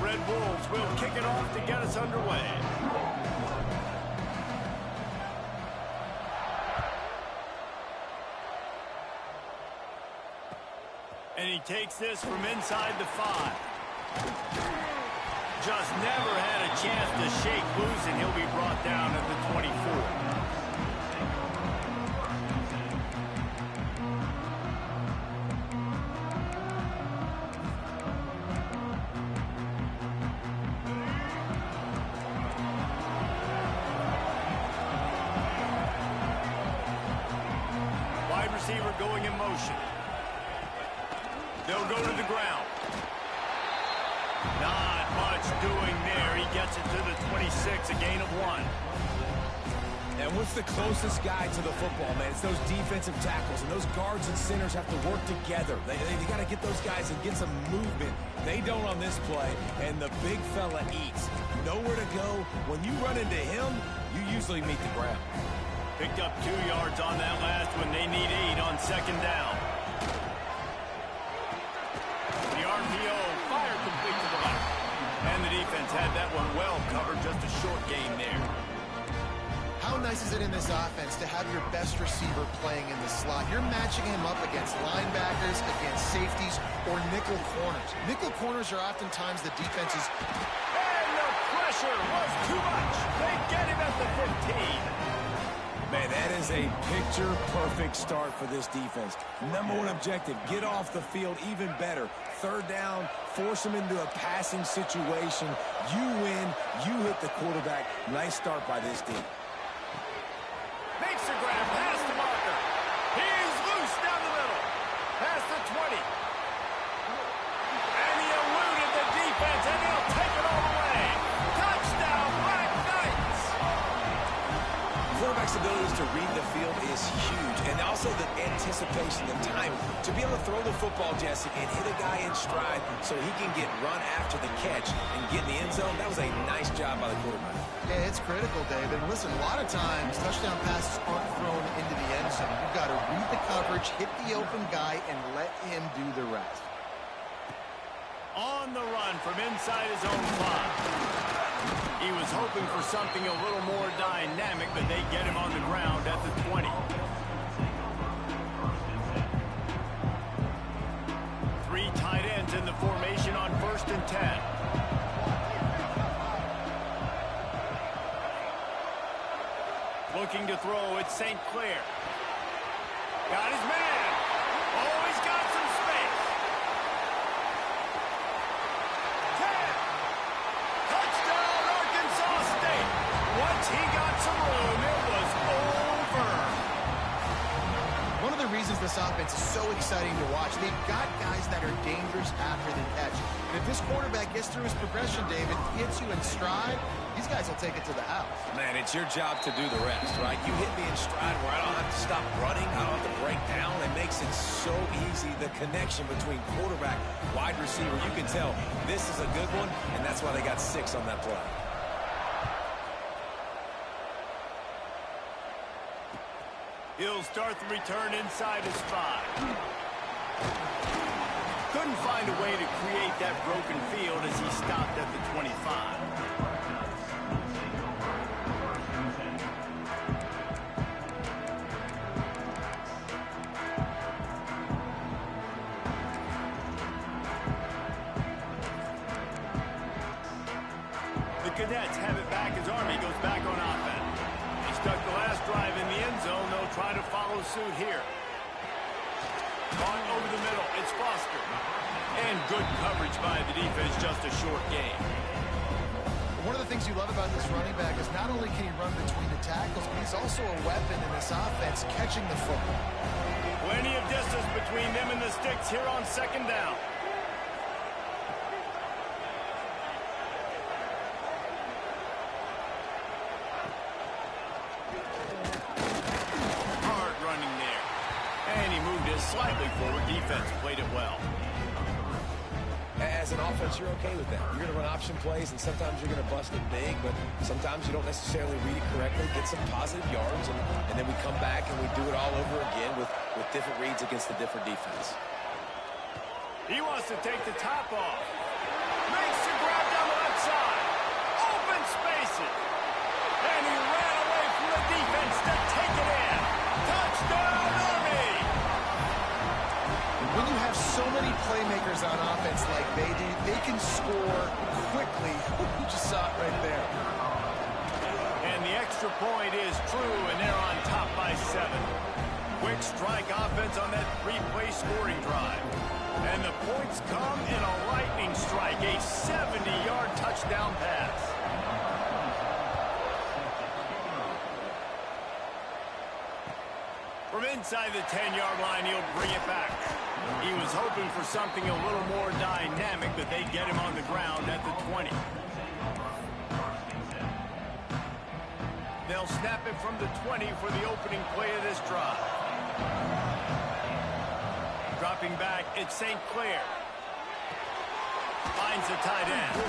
Red Wolves will kick it off to get us underway. And he takes this from inside the 5. Just never had a chance to shake loose, and he'll be brought down at the 24. Wide receiver going in motion. They'll go to the ground. Not much doing there. He gets it to the 26, a gain of 1. And what's the closest guy to the football, man? It's those defensive tackles, and those guards and centers have to work together. They got to get those guys and get some movement. They don't on this play, and the big fella eats. Nowhere to go. When you run into him, you usually meet the ground. Picked up 2 yards on that last one. They need 8 on second down. The RPO fired complete to the left. And the defense had that one well covered, just a short gain there. How nice is it in this offense to have your best receiver playing in the slot? You're matching him up against linebackers, against safeties, or nickel corners. Nickel corners are oftentimes the defense's... And the pressure was too much. They get him at the 15. Man, that is a picture-perfect start for this defense. Number one objective, get off the field even better. Third down, force them into a passing situation. You win, you hit the quarterback. Nice start by this team. Makes the grab, pass to Marker. He's loose down the middle. Past the 20. And he eluded the defense, and he'll take it all the way. Touchdown, Black Knights! Quarterback's abilities to read the field is huge, and also the anticipation, the time to be able to throw the football, Jesse, and hit a guy in stride so he can get run after the catch and get in the end zone. That was a nice job by the quarterback. Yeah, it's critical, David. Listen, a lot of times touchdown passes aren't thrown into the end zone. You've got to read the coverage, hit the open guy, and let him do the rest. On the run from inside his own 5. He was hoping for something a little more dynamic, but they get him on the ground at the 20. 3 tight ends in the formation on 1st and 10. Looking to throw, it's St. Clair. Got his man. Oh, he's got some space. 10. Touchdown, Arkansas State. Once he got some room, it was over. One of the reasons this offense is so exciting to watch, they've got guys that are dangerous after the catch. And if this quarterback gets through his progression, David, hits you in stride, these guys will take it to the house. Man, it's your job to do the rest, right? You hit me in stride where I don't have to stop running. I don't have to break down. It makes it so easy. The connection between quarterback, wide receiver, you can tell this is a good one, and that's why they got 6 on that play. He'll start the return inside his 5. Couldn't find a way to create that broken field as he stopped at the 25. The Cadets have it back as Army goes back on offense. They stuck the last drive in the end zone. They'll try to follow suit here. Caught over the middle. It's Foster. And good coverage by the defense, just a short game. One of the things you love about this running back is not only can he run between the tackles, but he's also a weapon in this offense, catching the football. Plenty of distance between them and the sticks here on second down. Hard running there. And he moved it slightly forward. Defense played it well. As an offense, you're okay with that. You're going to run option plays, and sometimes you're going to bust it big, but sometimes you don't necessarily read it correctly, get some positive yards, and then we come back and we do it all over again with different reads against the different defense. He wants to take the top off. Makes the grab down by 7. Quick strike offense on that 3-play scoring drive. And the points come in a lightning strike, a 70-yard touchdown pass. From inside the 10-yard line, he'll bring it back. He was hoping for something a little more dynamic, but they get him on the ground at the 20. They'll snap it from the 20 for the opening play of this drive. Dropping back, it's St. Clair. Finds the tight end.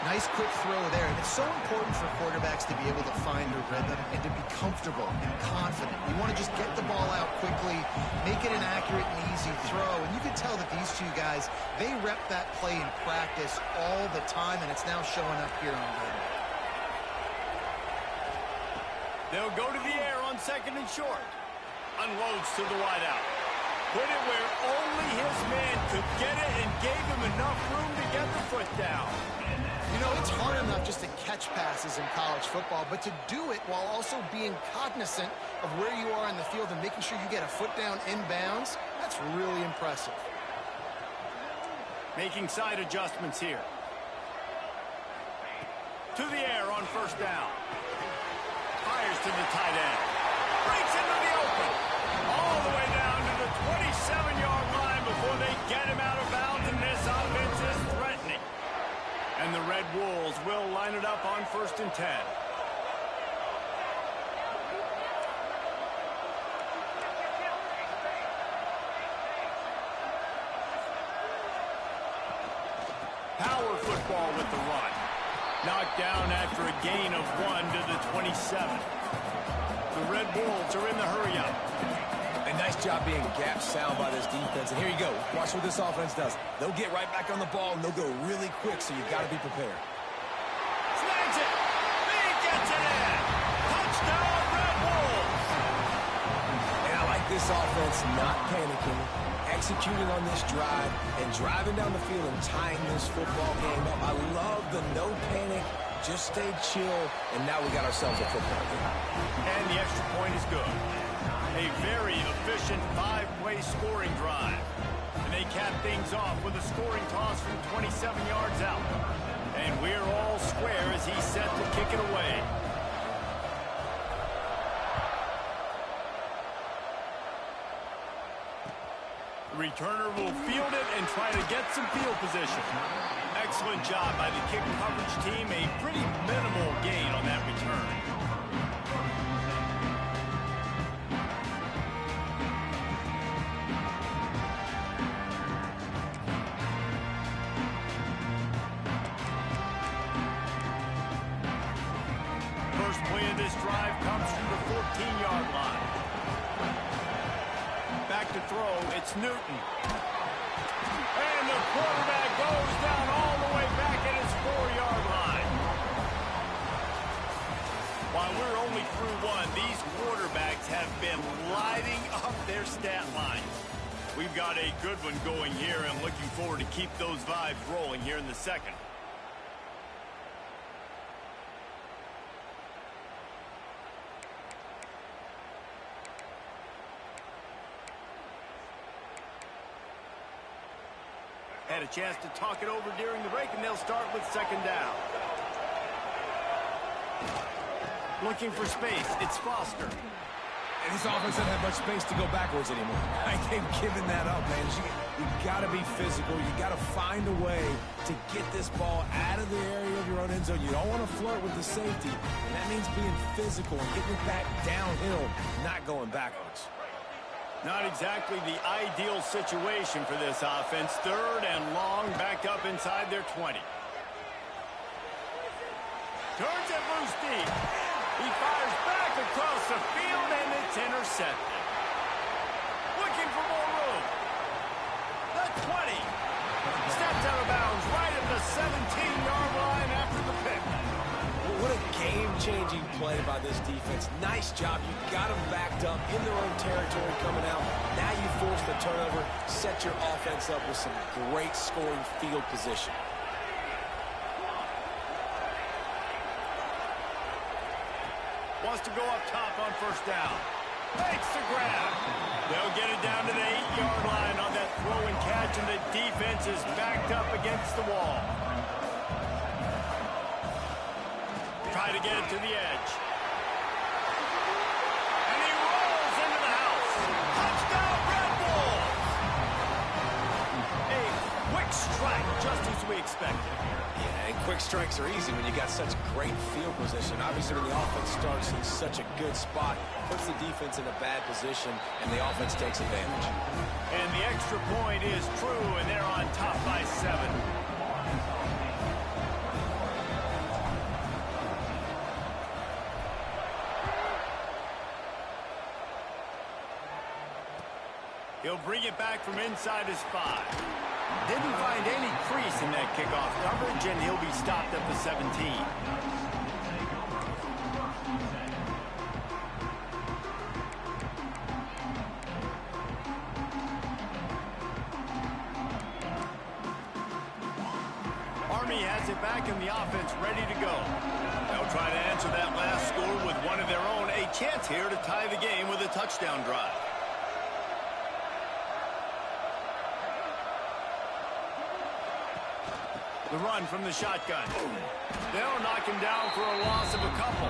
Nice quick throw there. And it's so important for quarterbacks to be able to find a rhythm and to be comfortable and confident. You want to just get the ball out quickly, make it an accurate and easy throw. And you can tell that these two guys, they rep that play in practice all the time, and it's now showing up here on video. They'll go to the air on 2nd and short. Unloads to the wideout. Put it where only his man could get it and gave him enough room to get the foot down. You know, it's hard enough just to catch passes in college football, but to do it while also being cognizant of where you are in the field and making sure you get a foot down inbounds, that's really impressive. Making side adjustments here. To the air on 1st down. Fires to the tight end. Breaks into the open. All the way down to the 27-yard line before they get him out of bounds, and this offense is threatening. And the Red Wolves will line it up on 1st and 10. Power football with the run. Knocked down after a gain of 1 to the 27. The Red Wolves are in the hurry-up. A nice job being gap sound by this defense. And here you go. Watch what this offense does. They'll get right back on the ball, and they'll go really quick, so you've got to be prepared. Snags it. He gets it in. Touchdown, Red Wolves. And I like this offense not panicking, executing on this drive, and driving down the field and tying this football game up. I love the no panic, just stay chill, and now we got ourselves a football game. And the extra point is good. A very efficient 5-play scoring drive. And they cap things off with a scoring toss from 27 yards out. And we're all square as he's set to kick it away. The returner will field it and try to get some field position. Excellent job by the kick coverage team. A pretty minimal gain on that return. First play of this drive comes from the 14-yard line. Back to throw, it's Newton. And the quarterback goes down all the way back at his 4-yard line. While we're only through 1, these quarterbacks have been lighting up their stat lines. We've got a good one going here. I'm looking forward to keep those vibes rolling here in the second. Had a chance to talk it over during the break, and they'll start with 2nd down. Looking for space, it's Foster. And this offense doesn't have much space to go backwards anymore. I ain't giving that up, man. You got to be physical. You got to find a way to get this ball out of the area of your own end zone. You don't want to flirt with the safety, and that means being physical and getting it back downhill, not going backwards. Not exactly the ideal situation for this offense. 3rd and long, back up inside their 20. Turns it loose deep. He fires back across the field, and it's intercepted. Looking for more room. The 20. Steps out of bounds right at the 17-yard line after the pick. What a game-changing play by this defense. Nice job. You got them backed up in their own territory coming out. Now you force the turnover, set your offense up with some great scoring field position. Wants to go up top on 1st down. Makes the grab. They'll get it down to the 8-yard line on that throw and catch, and the defense is backed up against the wall. Try to get it to the edge. And he rolls into the house. Touchdown, Red Bulls! A quick strike, just as we expected. Yeah, and quick strikes are easy when you got such great field position. Obviously, when the offense starts in such a good spot, puts the defense in a bad position, and the offense takes advantage. And the extra point is true, and they're on top by 7. He'll bring it back from inside his 5. Didn't find any crease in that kickoff coverage, and he'll be stopped at the 17. Army has it back in the offense, ready to go. They'll try to answer that last score with one of their own. A chance here to tie the game with a touchdown drive. The run from the shotgun. They'll knock him down for a loss of a couple.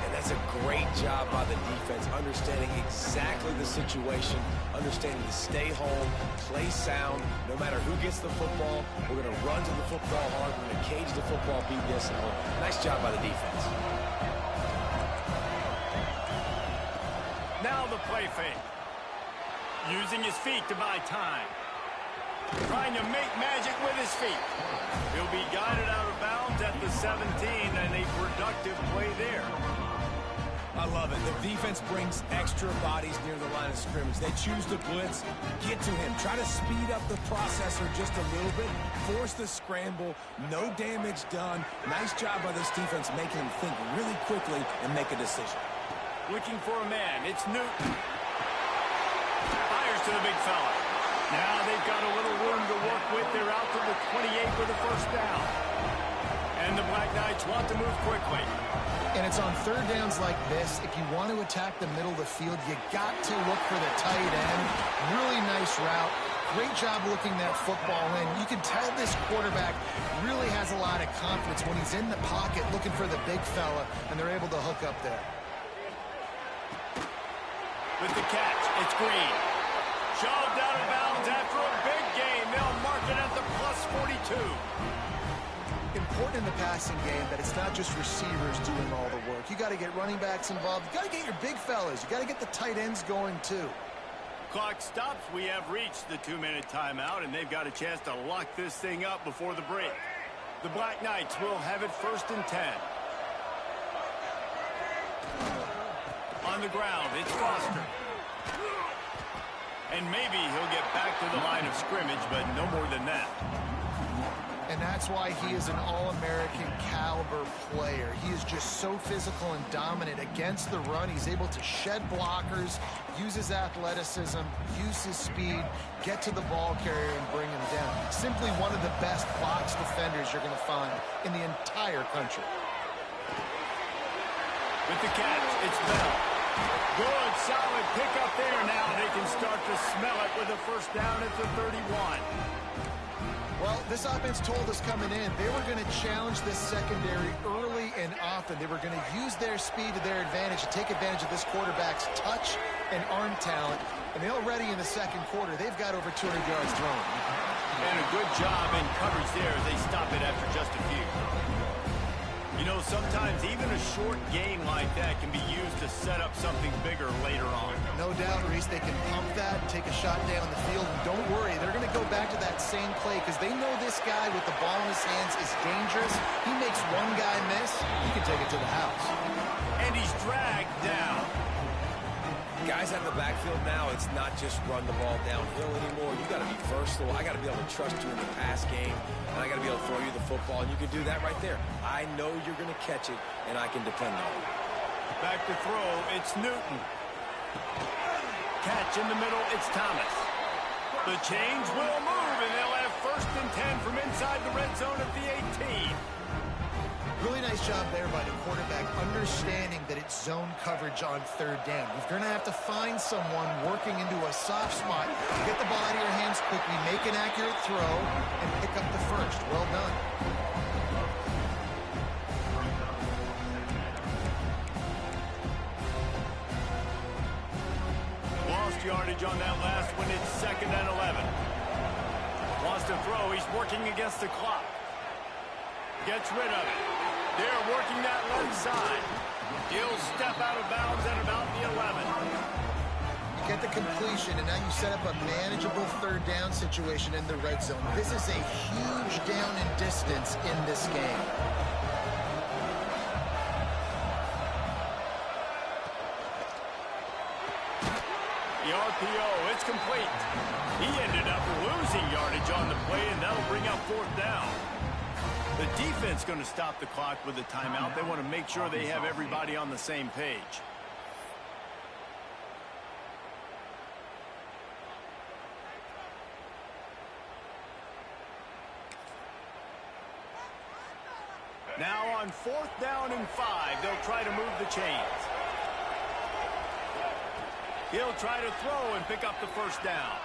And that's a great job by the defense, understanding exactly the situation, understanding to stay home, play sound. No matter who gets the football, we're going to run to the football hard. We're going to cage the football, beat this at home. Nice job by the defense. Now the play fake. Using his feet to buy time. Trying to make magic with his feet. He'll be guided out of bounds at the 17, and a productive play there. I love it. The defense brings extra bodies near the line of scrimmage. They choose to blitz, get to him, try to speed up the processor just a little bit, force the scramble, no damage done. Nice job by this defense making him think really quickly and make a decision. Looking for a man. It's Newton. Fires to the big fella. Now they've got a little room to work with. They're out to the 28 with a first down. And the Black Knights want to move quickly. And it's on third downs like this. If you want to attack the middle of the field, you got to look for the tight end. Really nice route. Great job looking that football in. You can tell this quarterback really has a lot of confidence when he's in the pocket looking for the big fella, and they're able to hook up there. With the catch, it's Green. Shoved out of bounds after a big game. They'll mark it at the +42. Important in the passing game that it's not just receivers doing all the work. You got to get running backs involved. You got to get your big fellas. You got to get the tight ends going too. Clock stops. We have reached the 2-minute timeout, and they've got a chance to lock this thing up before the break. The Black Knights will have it 1st and 10. On the ground, it's Foster. And maybe he'll get back to the line of scrimmage, but no more than that. And that's why he is an All-American caliber player. He is just so physical and dominant against the run. He's able to shed blockers, use his athleticism, use his speed, get to the ball carrier and bring him down. Simply one of the best box defenders you're going to find in the entire country. With the catch, it's Bell. Good, solid pickup there. Now they can start to smell it with a first down at the 31. Well, this offense told us coming in they were going to challenge this secondary early and often. They were going to use their speed to their advantage to take advantage of this quarterback's touch and arm talent. And they already in the second quarter, they've got over 200 yards thrown. And a good job in coverage there as they stop it after just a few. You know, sometimes even a short game like that can be used to set up something bigger later on. No doubt, Reese, they can pump that and take a shot down the field. And don't worry, they're going to go back to that same play because they know this guy with the ball in his hands is dangerous. He makes one guy miss, he can take it to the house. And he's dragged down. Guys out of the backfield now, it's not just run the ball downhill anymore. You got to be versatile. I got to be able to trust you in the pass game, and I got to be able to throw you the football, and you can do that right there. I know you're going to catch it, and I can depend on it. Back to throw, it's Newton. Catch in the middle, it's Thomas. The chains will move, and they'll have 1st and 10 from inside the red zone at the 18. Really nice job there by the quarterback, understanding that it's zone coverage on third down. You're going to have to find someone working into a soft spot to get the ball out of your hands quickly, make an accurate throw, and pick up the first. Well done. Lost yardage on that last one. It's 2nd and 11. Wants to throw. He's working against the clock. Gets rid of it. They're working that left side. He'll step out of bounds at about the 11. You get the completion, and now you set up a manageable third down situation in the red zone. This is a huge down in distance in this game. The RPO, it's complete. He ended up losing yardage on the play, and that'll bring up 4th down. The defense going to stop the clock with a timeout. They want to make sure they have everybody on the same page. Now on 4th down and 5, they'll try to move the chains. He'll try to throw and pick up the first down.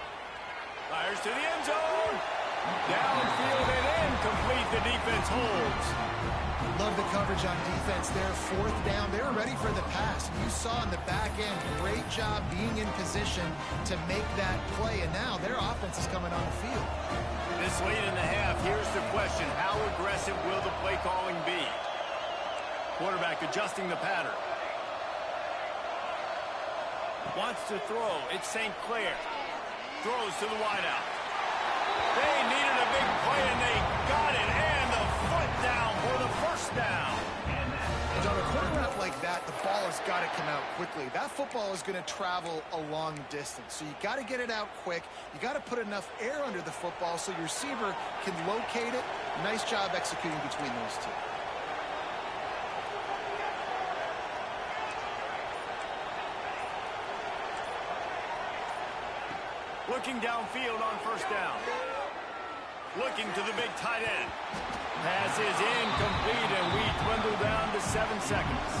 Fires to the end zone. Downfield and incomplete. The defense holds. Love the coverage on defense there. 4th down. They were ready for the pass. You saw in the back end, great job being in position to make that play. And now their offense is coming on the field. This late in the half, here's the question. How aggressive will the play calling be? Quarterback adjusting the pattern. Wants to throw. It's St. Clair. Throws to the wideout. They needed a big play, and they got it. And the foot down for the first down. And on a quarterback like that, the ball has got to come out quickly. That football is going to travel a long distance. So you got to get it out quick. You got to put enough air under the football so your receiver can locate it. Nice job executing between those two. Looking downfield on 1st down. Looking to the big tight end. Pass is incomplete, and we dwindle down to 7 seconds.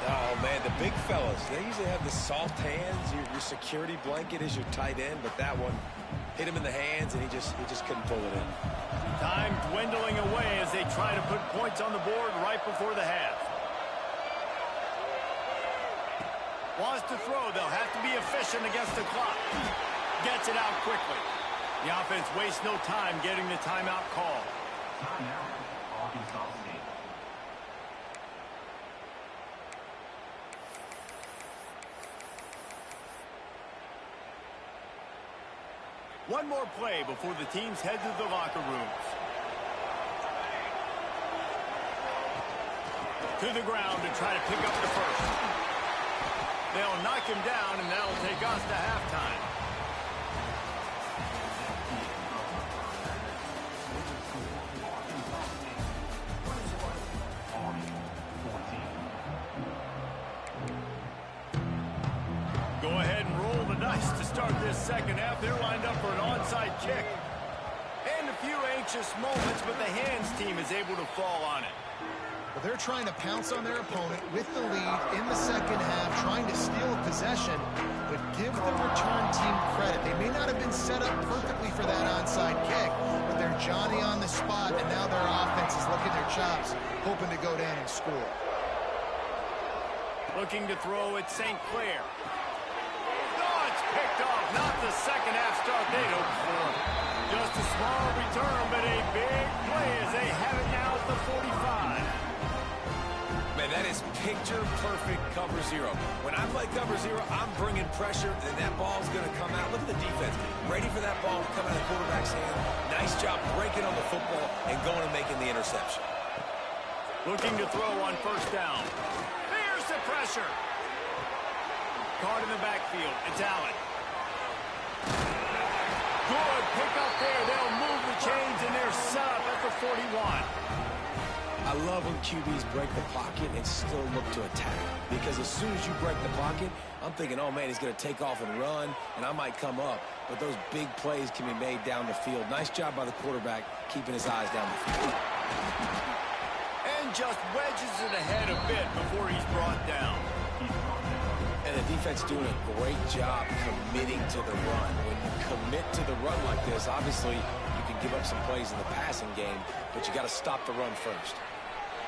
Oh, man, the big fellas, they usually have the soft hands. Your security blanket is your tight end, but that one hit him in the hands, and he just couldn't pull it in. Time dwindling away as they try to put points on the board right before the half. Wants to throw. They'll have to be efficient against the clock. Gets it out quickly. The offense wastes no time getting the timeout call. Timeout, Arkansas State. One more play before the teams head to the locker rooms. To the ground to try to pick up the first. They'll knock him down, and that'll take us to halftime. Go ahead and roll the dice to start this second half. They're lined up for an onside kick. And a few anxious moments, but the hands team is able to fall on it. Well, they're trying to pounce on their opponent with the lead in the second half, trying to steal possession, but give the return team credit. They may not have been set up perfectly for that onside kick, but they're Johnny on the spot, and now their offense is licking their chops, hoping to go down and score. Looking to throw at St. Clair. Oh, it's picked off. Not the second half start they'd hoped for. Just a small return, but a big play as they have it now at the 45. Man, that is picture-perfect cover zero. When I play cover zero, I'm bringing pressure, and that ball's going to come out. Look at the defense. Ready for that ball to come out of the quarterback's hand. Nice job breaking on the football and going and making the interception. Looking to throw on 1st down. There's the pressure. Caught in the backfield. It's Allen. Good pick up there. They'll move the chains, and they're set up at the 41. I love when QBs break the pocket and still look to attack. Because as soon as you break the pocket, I'm thinking, oh, man, he's going to take off and run, and I might come up. But those big plays can be made down the field. Nice job by the quarterback keeping his eyes down the field. And just wedges it ahead a bit before he's brought down. And the defense doing a great job committing to the run. When you commit to the run like this, obviously you can give up some plays in the passing game, but you got to stop the run first.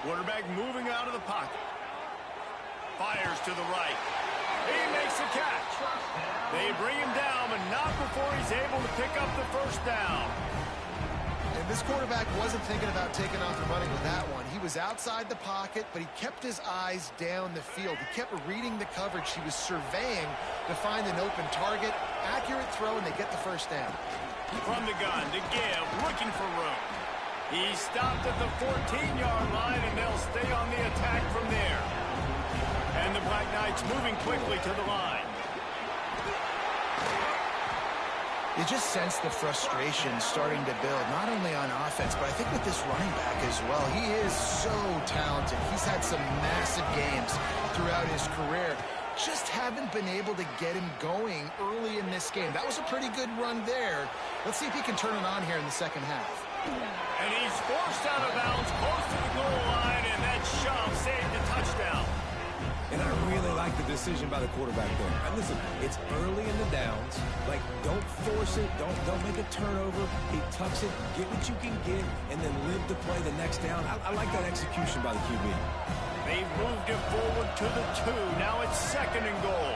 Quarterback moving out of the pocket. Fires to the right. He makes the catch. They bring him down, but not before he's able to pick up the first down. And this quarterback wasn't thinking about taking off and running with that one. He was outside the pocket, but he kept his eyes down the field. He kept reading the coverage. He was surveying to find an open target. Accurate throw, and they get the first down. From the gun to give, looking for room. He stopped at the 14-yard line, and they'll stay on the attack from there. And the Black Knights moving quickly to the line. You just sense the frustration starting to build, not only on offense, but I think with this running back as well. He is so talented. He's had some massive games throughout his career. Just haven't been able to get him going early in this game. That was a pretty good run there. Let's see if he can turn it on here in the second half. And he's forced out of bounds close to the goal line, and that shove saved a touchdown. And I really like the decision by the quarterback there. And listen, it's early in the downs. Like, don't force it. Don't make a turnover. He tucks it, get what you can get, and then live to play the next down. I like that execution by the QB. They've moved it forward to the 2. Now it's 2nd and goal.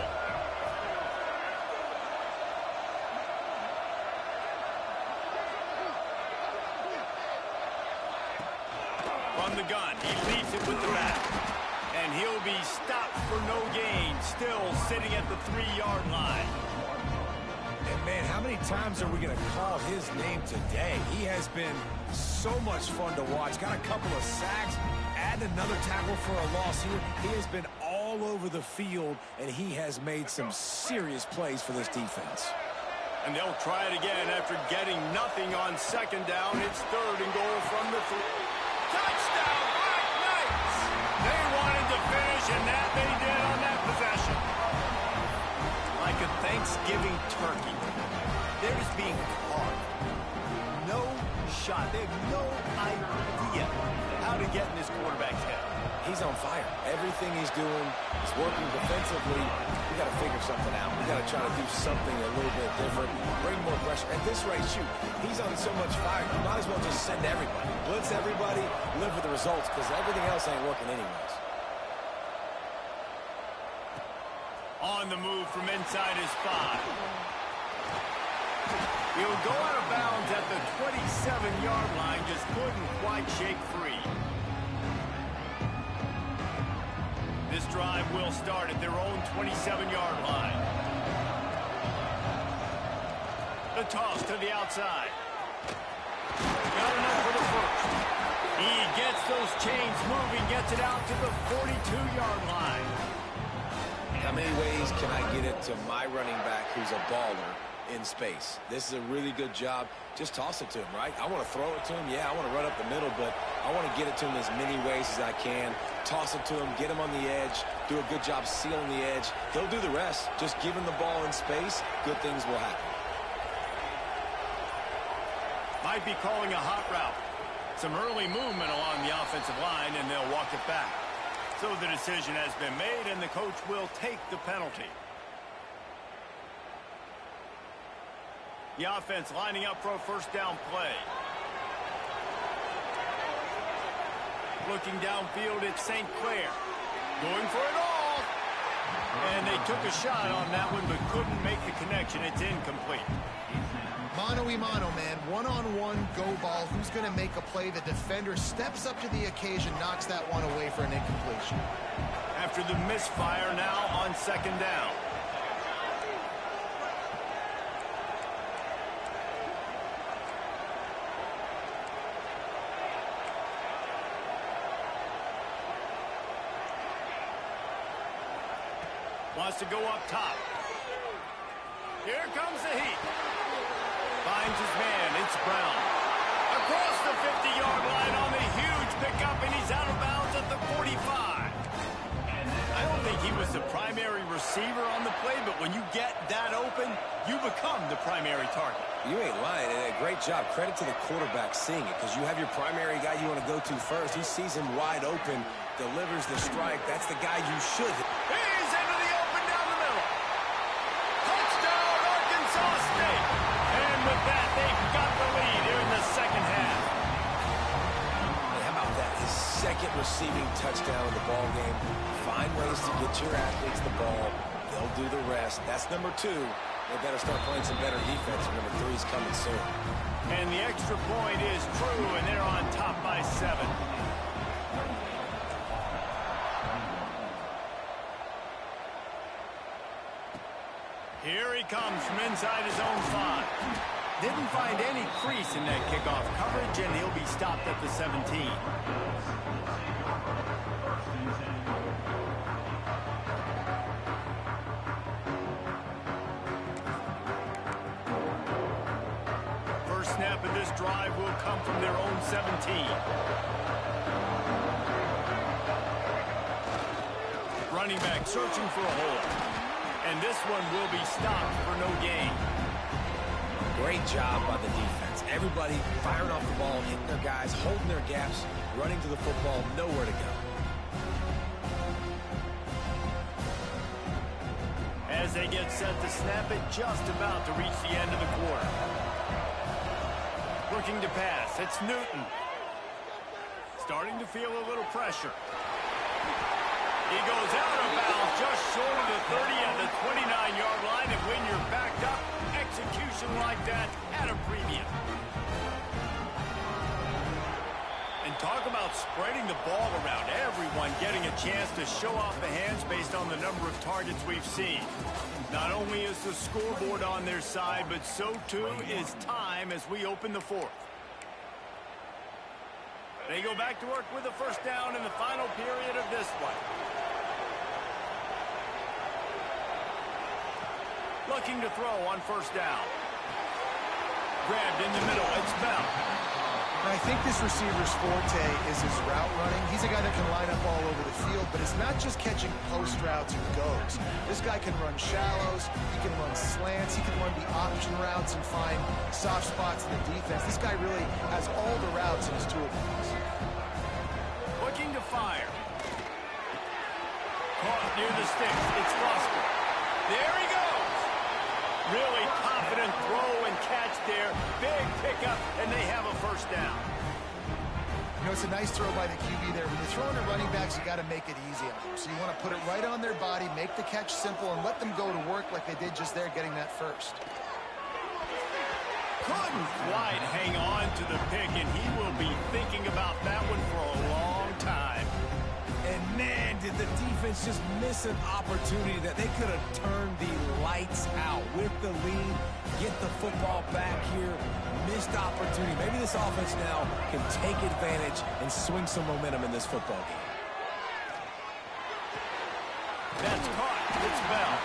From the gun, he leads it with the back. And he'll be stopped for no gain, still sitting at the 3-yard line. And, man, how many times are we going to call his name today? He has been so much fun to watch. Got a couple of sacks, add another tackle for a loss here. He has been all over the field, and he has made some serious plays for this defense. And they'll try it again after getting nothing on 2nd down. It's 3rd and goal from the 3. Touchdown, Black Knights! They wanted to finish, and that they did on that possession. Like a Thanksgiving turkey, they're just being carved. No shot. They have no idea how to get in this quarterback's head. He's on fire. Everything he's doing is working defensively. We got to figure something out. We got to try to do something a little bit different, bring more pressure. At this rate, shoot, he's on so much fire, you might as well just send everybody. Blitz everybody, live with the results, because everything else ain't working anyways. On the move from inside his 5. He'll go out of bounds at the 27-yard line, just couldn't quite shake free. This drive will start at their own 27-yard line. The toss to the outside. Got enough for the first. He gets those chains moving, gets it out to the 42-yard line. How many ways can I get it to my running back who's a baller in space? This is a really good job. Just toss it to him, right? I want to throw it to him. Yeah, I want to run up the middle, but I want to get it to him as many ways as I can. Toss it to him, get him on the edge, do a good job sealing the edge. He'll do the rest. Just give him the ball in space, good things will happen. Might be calling a hot route. Some early movement along the offensive line, and they'll walk it back. So the decision has been made, and the coach will take the penalty. The offense lining up for a first down play. Looking downfield, it's St. Clair. Going for it all. And they took a shot on that one, but couldn't make the connection. It's incomplete. Mano-y-mano, man. One-on-one go ball. Who's going to make a play? The defender steps up to the occasion, knocks that one away for an incompletion. After the misfire, now on 2nd down. Wants to go up top. Here comes the heat. Finds his man. It's Brown. Across the 50-yard line on the huge pickup, and he's out of bounds at the 45. I don't think he was the primary receiver receiver on the play, but when you get that open, you become the primary target. You ain't lying, and a great job. Credit to the quarterback seeing it, because you have your primary guy you want to go to first. He sees him wide open, delivers the strike. That's the guy you should hit. He's into the open down the middle. Touchdown, Arkansas State. And with that, they've got the lead here in the second half. Hey, how about that? His second receiving touchdown of the ball game. Find ways to get your athletes the ball. They'll do the rest. That's number 2. They better start playing some better defense. Number 3 is coming soon. And the extra point is true, and they're on top by 7. Here he comes from inside his own 5. Didn't find any crease in that kickoff coverage, and he'll be stopped at the 17. First snap of this drive will come from their own 17. Running back searching for a hole. And this one will be stopped for no gain. Great job by the defense. Everybody firing off the ball, hitting their guys, holding their gaps, running to the football, nowhere to go. As they get set to snap it, just about to reach the end of the quarter. Looking to pass, it's Newton. Starting to feel a little pressure. He goes out of bounds just short of the 30 at the 29-yard line, and when you're backed up, execution like that at a premium. And talk about spreading the ball around, everyone getting a chance to show off the hands based on the number of targets we've seen. Not only is the scoreboard on their side, but so too is time as we open the 4th. They go back to work with a first down in the final period of this one. Looking to throw on first down. Grabbed in the middle, it's Bell. I think this receiver's forte is his route running. He's a guy that can line up all over the field, but it's not just catching post routes and goes. This guy can run shallows, he can run slants, he can run the option routes and find soft spots in the defense. This guy really has all the routes in his toolbox. Looking to fire. Caught near the sticks, it's Foster. There he goes. Really confident throw and catch there. Big pickup, and they have a first down. You know, it's a nice throw by the QB there. When you're throwing to running backs, you got to make it easy on them. So you want to put it right on their body, make the catch simple, and let them go to work like they did just there, getting that first. Couldn't quite hang on to the pick, and he will be thinking about that one for a long time. And man, did the defense just miss an opportunity that they could have turned the lights out with the lead, get the football back here. Missed opportunity. Maybe this offense now can take advantage and swing some momentum in this football game. That's caught. It's Bell.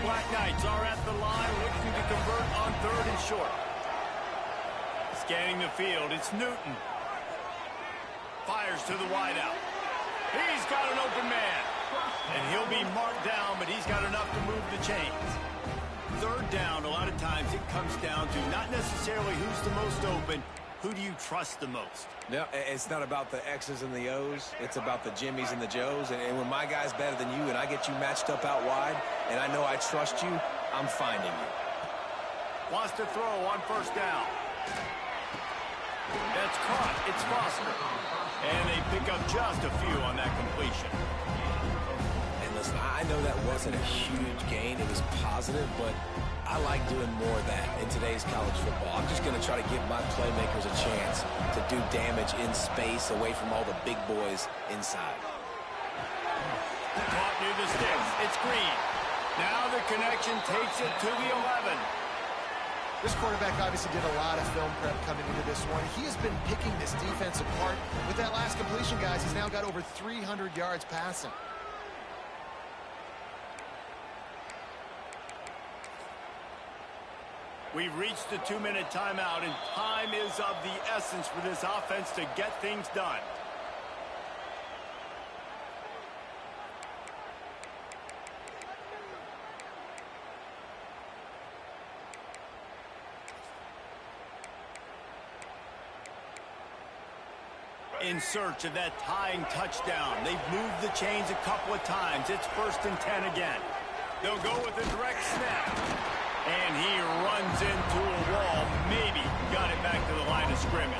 Black Knights are at the line looking to convert on 3rd and short. Scanning the field, it's Newton. Fires to the wideout. He's got an open man. And he'll be marked down, but he's got enough to move the chains. 3rd down, a lot of times it comes down to not necessarily who's the most open, who do you trust the most? No, it's not about the X's and the O's. It's about the Jimmies and the Joes. And when my guy's better than you and I get you matched up out wide and I know I trust you, I'm finding you. Wants to throw on first down. That's caught. It's Foster. And they pick up just a few on that completion. And listen, I know that wasn't a huge gain. It was positive, but I like doing more of that in today's college football. I'm just going to try to give my playmakers a chance to do damage in space away from all the big boys inside. Caught near the sticks. It's Green. Now the connection takes it to the 11. This quarterback obviously did a lot of film prep coming into this one. He has been picking this defense apart. With that last completion, guys, he's now got over 300 yards passing. We've reached the 2-minute timeout, and time is of the essence for this offense to get things done. In search of that tying touchdown. They've moved the chains a couple of times. It's 1st and 10 again. They'll go with a direct snap. And he runs into a wall. Maybe got it back to the line of scrimmage.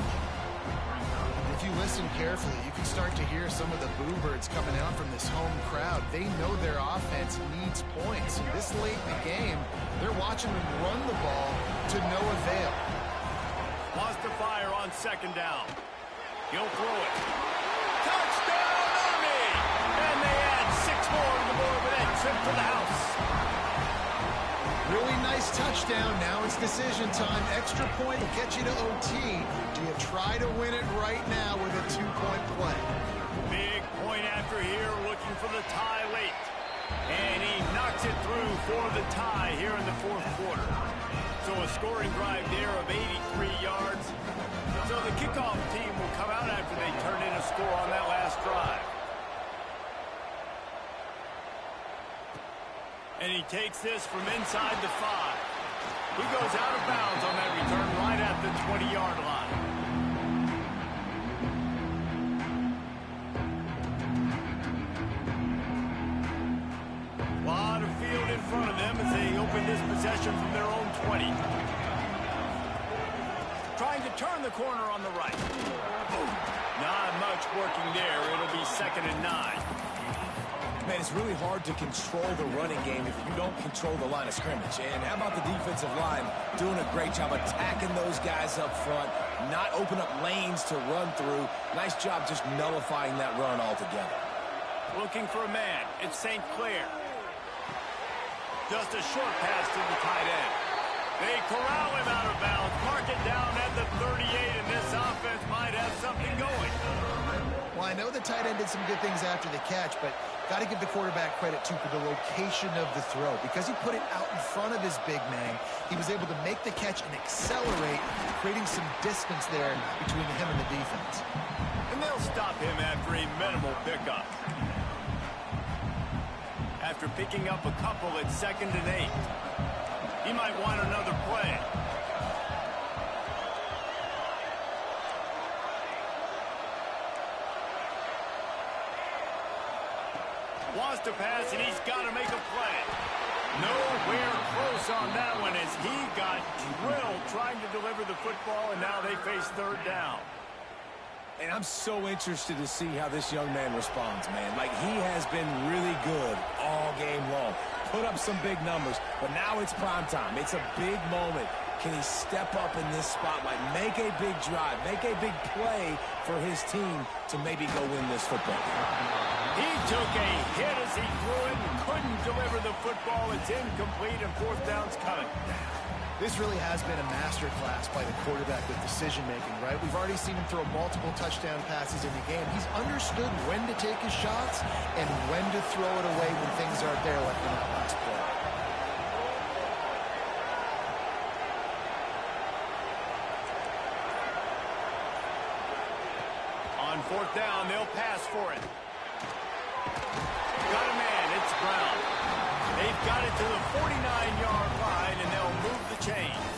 If you listen carefully, you can start to hear some of the boo birds coming out from this home crowd. They know their offense needs points. And this late in the game, they're watching them run the ball to no avail. Wants to fire on 2nd down. He'll throw it. Touchdown, Army! And they add 6 more to the board with that trip to the house. Really nice touchdown. Now it's decision time. Extra point will get you to OT. Do you try to win it right now with a 2-point play? Big point after here, looking for the tie late. And he knocks it through for the tie here in the 4th quarter. So a scoring drive there of 83 yards. So the kickoff team will come out after they turn in a score on that last drive. And he takes this from inside the 5. He goes out of bounds on that return right at the 20-yard line. A lot of field in front of them as they open this possession from their own 20. Trying to turn the corner on the right. Not much working there. It'll be 2nd and 9. Man, it's really hard to control the running game if you don't control the line of scrimmage. And how about the defensive line doing a great job attacking those guys up front, not open up lanes to run through. Nice job just nullifying that run altogether. Looking for a man. It's St. Clair. Just a short pass to the tight end. They corral him out of bounds, mark it down at the 38, and this offense might have something going. Well, I know the tight end did some good things after the catch, but got to give the quarterback credit, too, for the location of the throw. Because he put it out in front of his big man, he was able to make the catch and accelerate, creating some distance there between him and the defense. And they'll stop him after a minimal pickup. After picking up a couple at 2nd and 8. He might want another play. Wants to pass, and he's got to make a play. Nowhere close on that one as he got drilled trying to deliver the football, and now they face 3rd down. And I'm so interested to see how this young man responds, man. Like, he has been really good all game long. Put up some big numbers, but now it's prime time. It's a big moment. Can he step up in this spotlight, make a big drive, make a big play for his team to maybe go win this football game? He took a hit as he threw it and couldn't deliver the football. It's incomplete, and 4th down's coming. This really has been a masterclass by the quarterback with decision-making, right? We've already seen him throw multiple touchdown passes in the game. He's understood when to take his shots and when to throw it away when things aren't there, like in that last play. On 4th down, they'll pass for it. Got a man, it's Brown. They've got it to the 49-yard line, and they'll move the chains.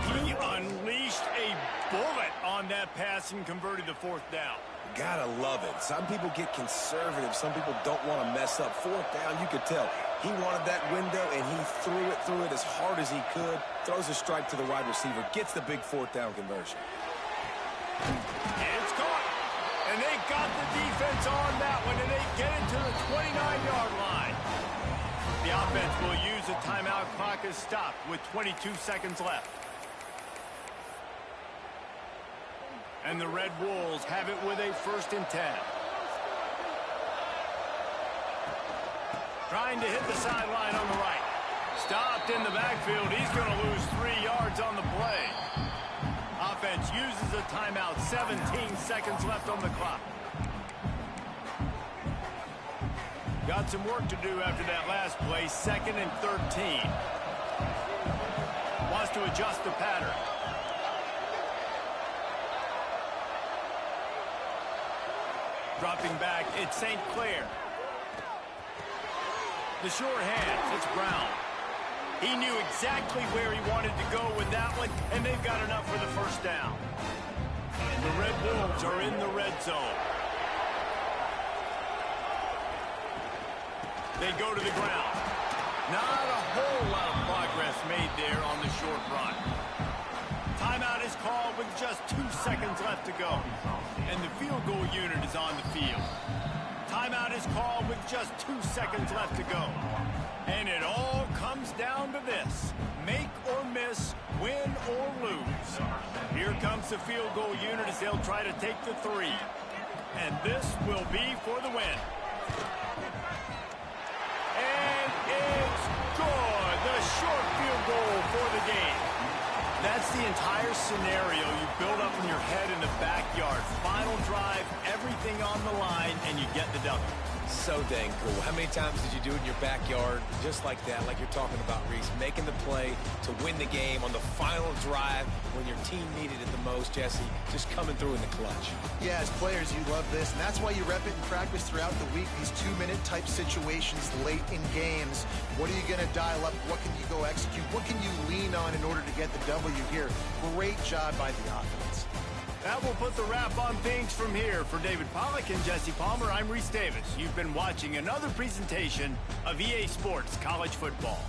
He unleashed a bullet on that pass and converted the 4th down. Gotta love it. Some people get conservative. Some people don't want to mess up. 4th down, you could tell. He wanted that window, and he threw it as hard as he could. Throws a strike to the wide receiver. Gets the big 4th down conversion. It's caught. And they got the defense on that one, and they get it to the 29-yard line. The offense will use a timeout. Clock is stopped with 22 seconds left. And the Red Wolves have it with a 1st and 10. Trying to hit the sideline on the right. Stopped in the backfield. He's going to lose 3 yards on the play. Offense uses a timeout. 17 seconds left on the clock. Got some work to do after that last play. 2nd and 13. to adjust the pattern. Dropping back, it's St. Clair. The short hands, it's Brown. He knew exactly where he wanted to go with that one, and they've got enough for the first down. The Red Wolves are in the red zone. They go to the ground. Not a whole lot of progress made there on the short run. Timeout is called with just 2 seconds left to go. And the field goal unit is on the field. Timeout is called with just 2 seconds left to go. And it all comes down to this. Make or miss, win or lose. Here comes the field goal unit as they'll try to take the 3. And this will be for the win. And it's good. The short field goal for the game. That's the entire scenario you build up in your head in the backyard. Final drive, everything on the line, and you get the W. So dang cool. How many times did you do it in your backyard just like that, like you're talking about, Reese? Making the play to win the game on the final drive when your team needed it the most, Jesse. Just coming through in the clutch. Yeah, as players, you love this, and that's why you rep it in practice throughout the week, these 2-minute type situations late in games. What are you going to dial up? What can you go execute? What can you lean on in order to get the W here? Great job by the offense. That will put the wrap on things from here. For David Pollack and Jesse Palmer, I'm Reese Davis. You've been watching another presentation of EA Sports College Football.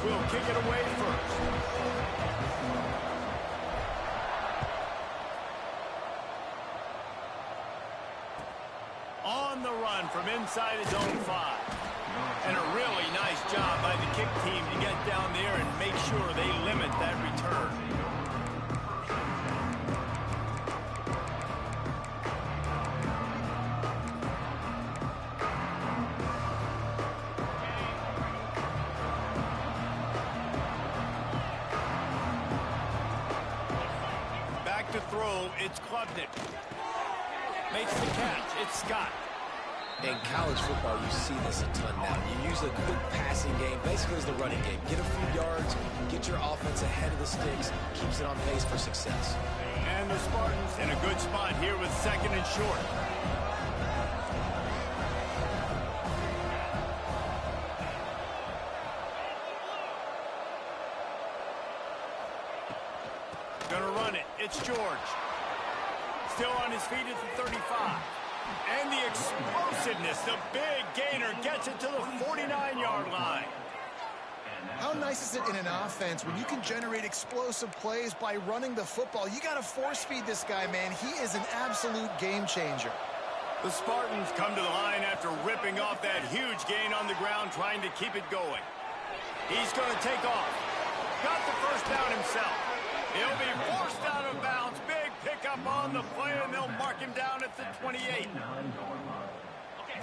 Will kick it away first. On the run from inside his own 5. And a really nice job by the kick team to get down there and make sure they limit that return. To throw, it's Klubnik. Makes the catch, it's Scott. In college football, you see this a ton now. You use a quick passing game, basically as the running game. Get a few yards, get your offense ahead of the sticks, keeps it on pace for success. And the Spartans in a good spot here with 2nd and short. Gonna run it. It's George. Still on his feet at the 35. And the explosiveness, the big gainer gets it to the 49-yard line. How nice is it in an offense when you can generate explosive plays by running the football? You got to force feed this guy, man. He is an absolute game changer. The Spartans come to the line after ripping off that huge gain on the ground, trying to keep it going. He's going to take off. Got the first down himself. He'll be forced out of bounds. Big pickup on the play, and they'll mark him down at the 28.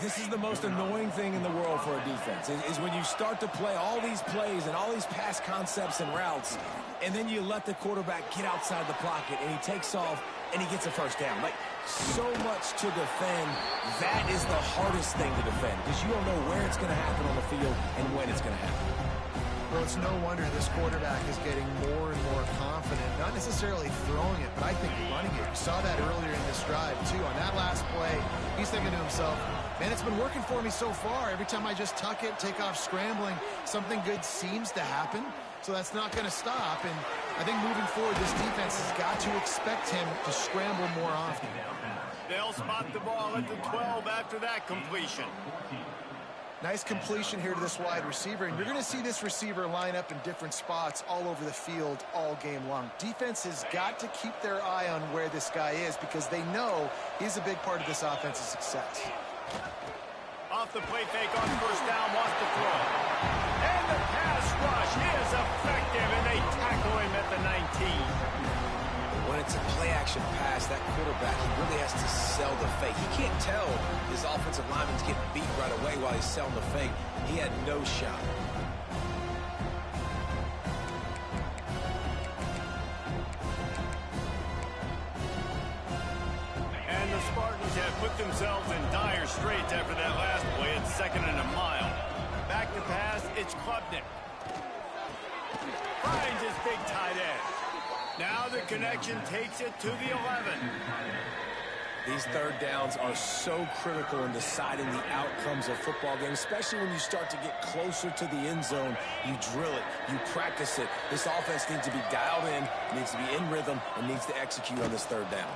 This is the most annoying thing in the world for a defense, is when you start to play all these plays and all these pass concepts and routes, and then you let the quarterback get outside the pocket, and he takes off, and he gets a first down. Like, so much to defend. That is the hardest thing to defend, because you don't know where it's going to happen on the field and when it's going to happen. Well, it's no wonder this quarterback is getting more and more confident, not necessarily throwing it, but I think running it. You saw that earlier in this drive, too. On that last play, he's thinking to himself, man, it's been working for me so far. Every time I just tuck it, take off scrambling, something good seems to happen. So that's not going to stop. And I think moving forward, this defense has got to expect him to scramble more often. They'll spot the ball at the 12 after that completion. Nice completion here to this wide receiver, and you're going to see this receiver line up in different spots all over the field all game long. Defense has got to keep their eye on where this guy is because they know he's a big part of this offense's success. Off the play fake on first down, wants to throw. And the pass rush is effective, and they tackle him at the 19. When it's a play-action pass, that quarterback, he really has to sell the fake. He can't tell his offensive lineman's getting beat right away while he's selling the fake. He had no shot. And the Spartans have put themselves in dire straits after that last play. It's 2nd and a mile. Back to pass, it's Klubnik. Finds his big tight end. Now the connection takes it to the 11. These third downs are so critical in deciding the outcomes of football games, especially when you start to get closer to the end zone. You drill it, you practice it. This offense needs to be dialed in, needs to be in rhythm, and needs to execute on this third down.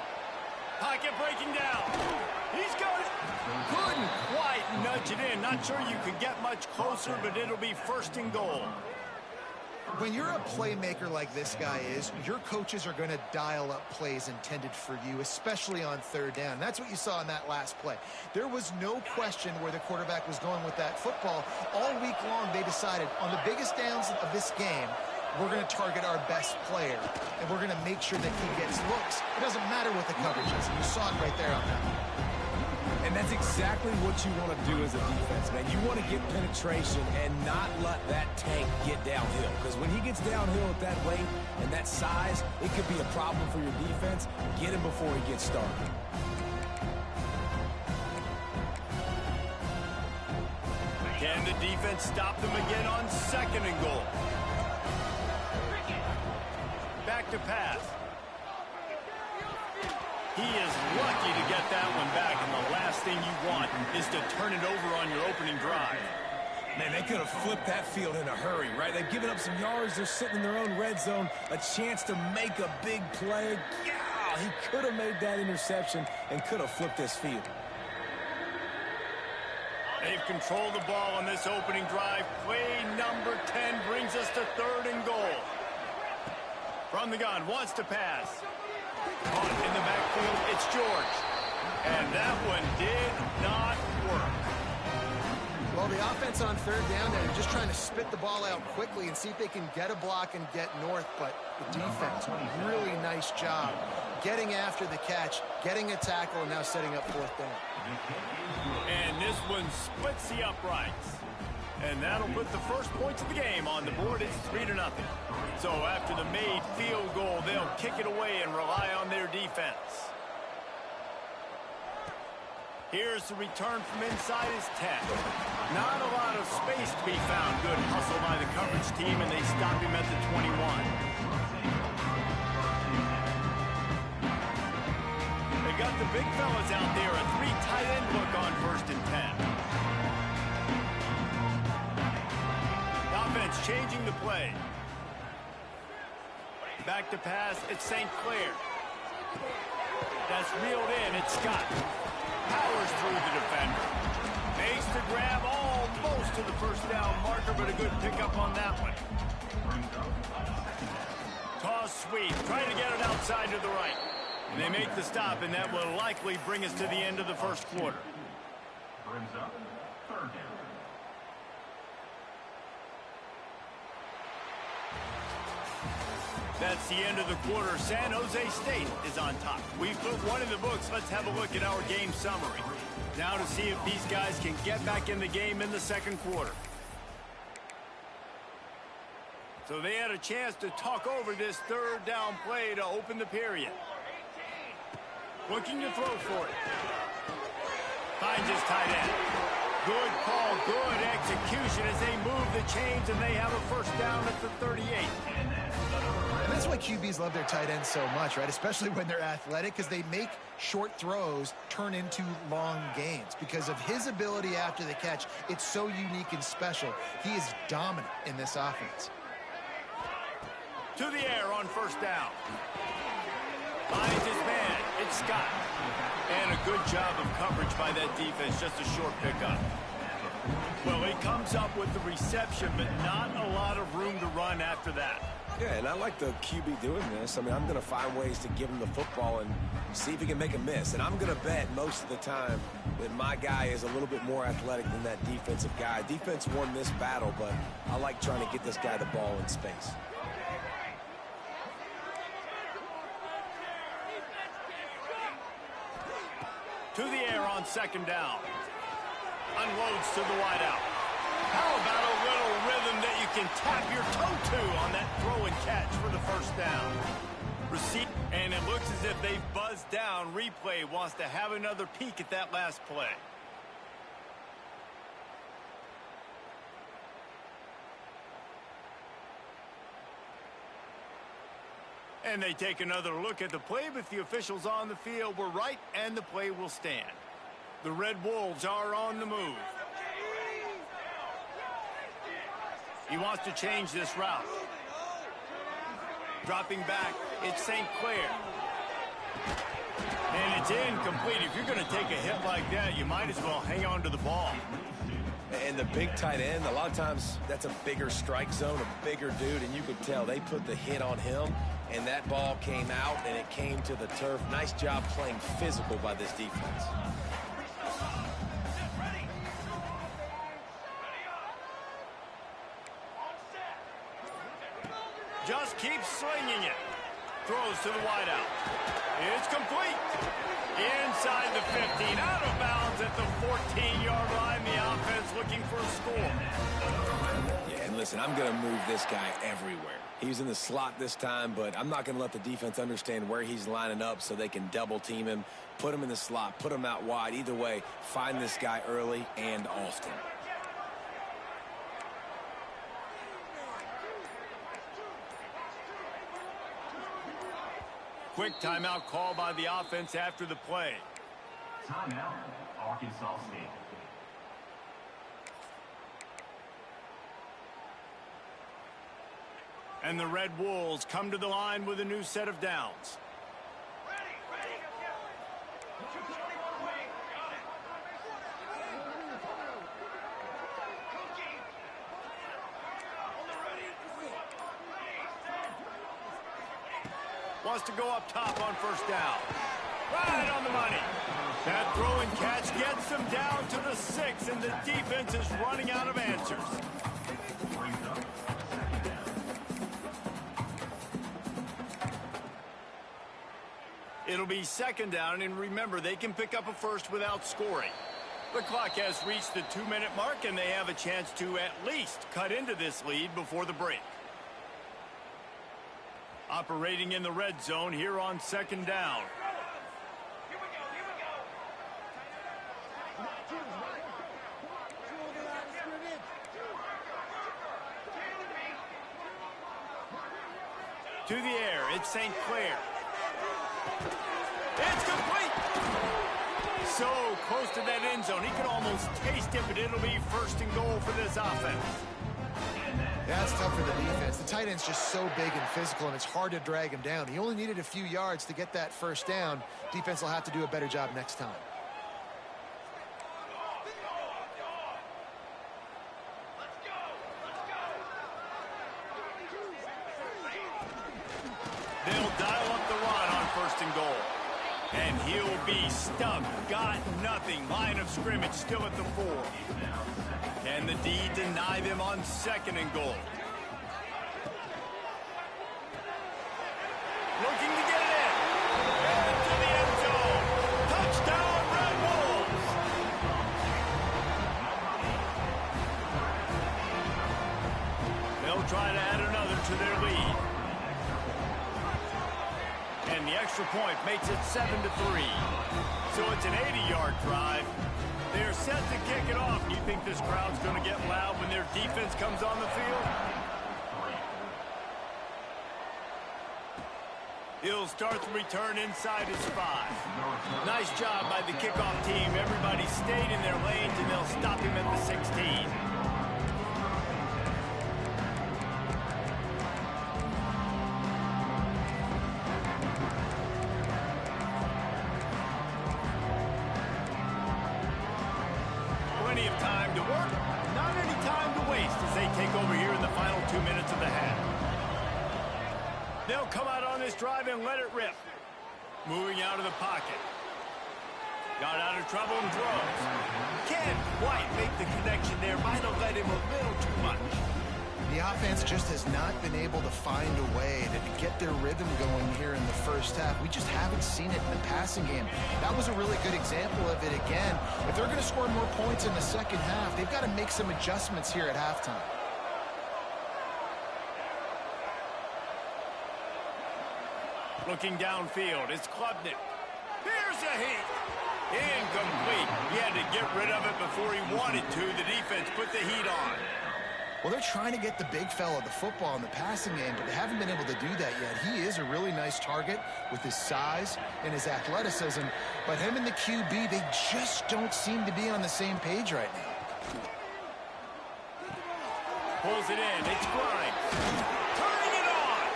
Pocket breaking down. He's going. Couldn't quite nudge it in. Not sure you could get much closer, but it'll be 1st and goal. When you're a playmaker like this guy is, your coaches are going to dial up plays intended for you, especially on third down. That's what you saw in that last play. There was no question where the quarterback was going with that football. All week long, they decided on the biggest downs of this game, we're going to target our best player, and we're going to make sure that he gets looks. It doesn't matter what the coverage is, and you saw it right there on that one. And that's exactly what you want to do as a defense, man. You want to get penetration and not let that tank get downhill. Because when he gets downhill at that weight and that size, it could be a problem for your defense. Get him before he gets started. Can the defense stop them again on 2nd and goal? Back to pass. He is lucky to get that one back, and the last thing you want is to turn it over on your opening drive. Man, they could have flipped that field in a hurry, right? They've given up some yards. They're sitting in their own red zone. A chance to make a big play. Yeah, he could have made that interception and could have flipped this field. They've controlled the ball on this opening drive. Play number 10 brings us to 3rd and goal. From the gun, wants to pass. Caught in the backfield, it's George. And that one did not work. Well, the offense on third down there, they're just trying to spit the ball out quickly and see if they can get a block and get north. But the defense, really nice job getting after the catch, getting a tackle, and now setting up 4th down. And this one splits the uprights. And that'll put the first points of the game on the board. It's 3-0. So after the made field goal, they'll kick it away and rely on their defense. Here's the return from inside his 10. Not a lot of space to be found. Good hustle by the coverage team, and they stop him at the 21. They got the big fellas out there. A 3 tight end look on 1st and 10. Offense changing the play. Back to pass, it's St. Clair. That's reeled in, it's Scott. Powers through the defender. Makes the grab almost to the 1st down marker, but a good pickup on that one. Toss sweep, trying to get it outside to the right. And they make the stop, and that will likely bring us to the end of the 1st quarter. Brings up 3rd down. That's the end of the quarter. San Jose State is on top. We've put one in the books. Let's have a look at our game summary. Now to see if these guys can get back in the game in the second quarter. So they had a chance to talk over this third down play to open the period. Looking to throw for it. Finds his tight end. Good call, good execution as they move the chains, and they have a first down at the 38. And that's why QBs love their tight ends so much, right? Especially when they're athletic, because they make short throws turn into long gains. Because of his ability after the catch, it's so unique and special. He is dominant in this offense. To the air on first down. Finds his man. It's Scott. And a good job of coverage by that defense. Just a short pickup. Well, he comes up with the reception, but not a lot of room to run after that. Yeah, and I like the QB doing this. I mean, I'm going to find ways to give him the football and see if he can make a miss. And I'm going to bet most of the time that my guy is a little bit more athletic than that defensive guy. Defense won this battle, but I like trying to get this guy the ball in space. To the air on second down. Unloads to the wideout. How about a little rhythm that you can tap your toe to on that throw and catch for the first down? Receive, and it looks as if they've buzzed down. Replay wants to have another peek at that last play. And they take another look at the play, but the officials on the field were right, and the play will stand. The Red Wolves are on the move. He wants to change this route. Dropping back, it's St. Clair. And it's incomplete. If you're going to take a hit like that, you might as well hang on to the ball. And the big tight end, a lot of times that's a bigger strike zone, a bigger dude, and you could tell they put the hit on him, and that ball came out, and it came to the turf. Nice job playing physical by this defense. Just keeps slinging it. Throws to the wideout. It's complete. Inside the 15, out of bounds at the 14-yard line. The offense looking for a score. Yeah, and listen, I'm going to move this guy everywhere. He's in the slot this time, but I'm not going to let the defense understand where he's lining up so they can double team him, put him in the slot, put him out wide. Either way, find this guy early and often. Quick timeout call by the offense after the play. Timeout, Arkansas State. And the Red Wolves come to the line with a new set of downs. Wants to go up top on first down. Right on the money. That throw and catch gets them down to the 6, and the defense is running out of answers. It'll be second down, and remember, they can pick up a first without scoring. The clock has reached the 2-minute mark, and they have a chance to at least cut into this lead before the break. Operating in the red zone here on second down. To the air, it's St. Clair. It's complete. So close to that end zone. He could almost taste it, but it'll be first and goal for this offense. That's tough for the defense. The tight end's just so big and physical, and it's hard to drag him down. He only needed a few yards to get that first down. Defense will have to do a better job next time. They'll dial up the run on first and goal. And he'll be stuck. Got nothing. Line of scrimmage still at the 4. Can the D deny them on second and goal? will try to add another to their lead. And the extra point makes it 7-3. So it's an 80-yard drive. They're set to kick it off. Do you think this crowd's going to get loud when their defense comes on the field? He'll start the return inside his 5. Nice job by the kickoff team. Everybody stayed in their lanes, and they'll stop him at the 16. Plenty of time to work, not any time to waste as they take over here in the final 2 minutes of the half. They'll come out on this drive and let it rip. Moving out of the pocket. Got out of trouble and throws. Can't quite make the connection there. Might have led him a little too much. The offense just has not been able to find a way to get their rhythm going here in the first half. We just haven't seen it in the passing game. That was a really good example of it again. If they're going to score more points in the second half, they've got to make some adjustments here at halftime. Looking downfield, it's Klubnik. Here's a heat. Incomplete. He had to get rid of it before he wanted to. The defense put the heat on. Well, they're trying to get the big fella the football in the passing game, but they haven't been able to do that yet. He is a really nice target with his size and his athleticism, but him and the QB, they just don't seem to be on the same page right now. Pulls it in. It's Grimes. Turning it on.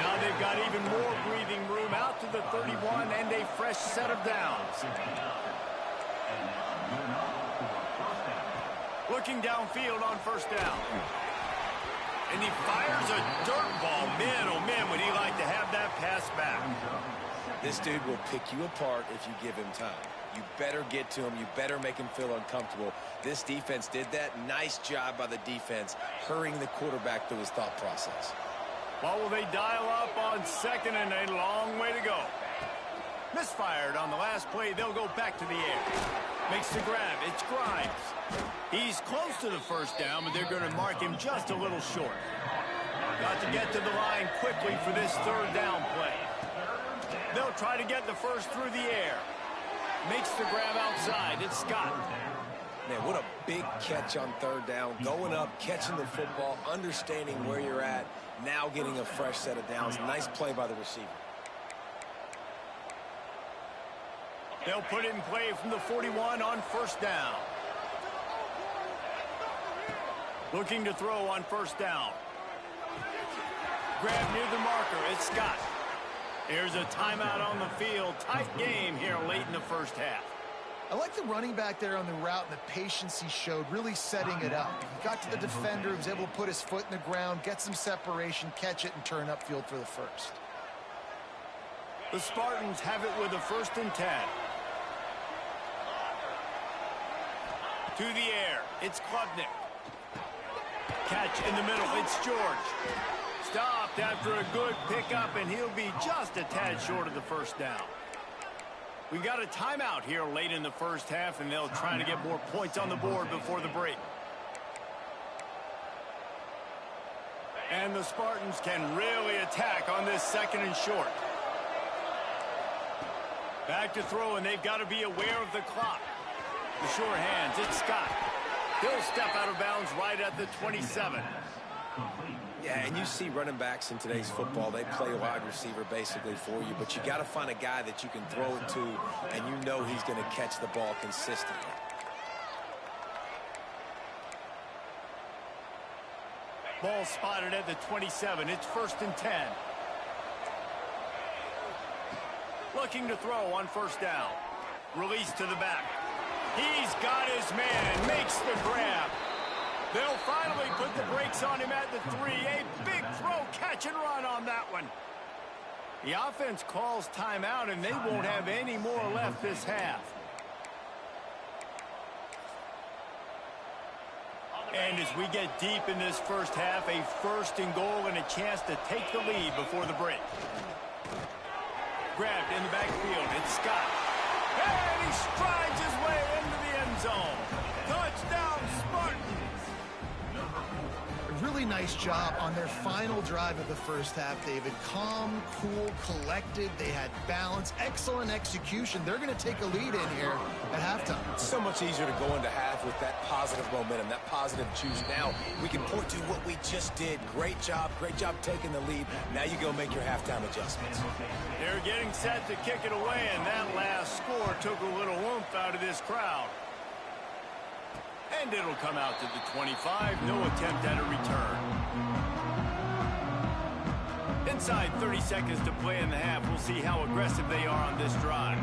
Now they've got even more breathing room out to the 31 and a fresh set of downs. Looking downfield on first down. And he fires a dirt ball. Man, oh man, would he like to have that pass back. This dude will pick you apart if you give him time. You better get to him. You better make him feel uncomfortable. This defense did that. Nice job by the defense, hurrying the quarterback through his thought process. What will they dial up on second and a long way to go? Misfired on the last play. They'll go back to the air. Makes the grab. It's Grimes. He's close to the first down, but they're going to mark him just a little short. Got to get to the line quickly for this third down play. They'll try to get the first through the air. Makes the grab outside. It's Scott. Man, what a big catch on third down. Going up, catching the football, understanding where you're at, now getting a fresh set of downs. Nice play by the receiver. They'll put it in play from the 41 on first down. Looking to throw on first down. Grab near the marker. It's Scott. Here's a timeout on the field. Tight game here late in the first half. I like the running back there on the route and the patience he showed, really setting it up. He got to the defender, he was able to put his foot in the ground, get some separation, catch it, and turn upfield for the first. The Spartans have it with a 1st and 10. To the air. It's Klubnik. Catch in the middle. It's George. Stopped after a good pickup, and he'll be just a tad short of the first down. We got a timeout here late in the first half, and they'll try to get more points on the board before the break. And the Spartans can really attack on this 2nd and short. Back to throw, and they've got to be aware of the clock. The sure hands, it's Scott. He'll step out of bounds right at the 27. Yeah, and you see running backs in today's football, they play wide receiver basically for you, but you got to find a guy that you can throw it to, and you know he's going to catch the ball consistently. Ball spotted at the 27. It's 1st and 10. Looking to throw on first down. Release to the back. He's got his man. Makes the grab. They'll finally put the brakes on him at the 3. A big throw, catch and run on that one. The offense calls timeout, and they won't have any more left this half. And as we get deep in this first half, a 1st and goal and a chance to take the lead before the break. Grabbed in the backfield. It's Scott. And he strides his way into the end zone. Touchdown, Spartans. really nice job on their final drive of the first half, David. Calm, cool, collected. They had balance, excellent execution. They're going to take a lead in here at halftime. It's so much easier to go into half with that positive momentum, that positive juice. Now we can point to what we just did. Great job taking the lead. Now you go make your halftime adjustments. They're getting set to kick it away, and that last score took a little oomph out of this crowd. And it'll come out to the 25. No attempt at a return. Inside 30 seconds to play in the half. We'll see how aggressive they are on this drive.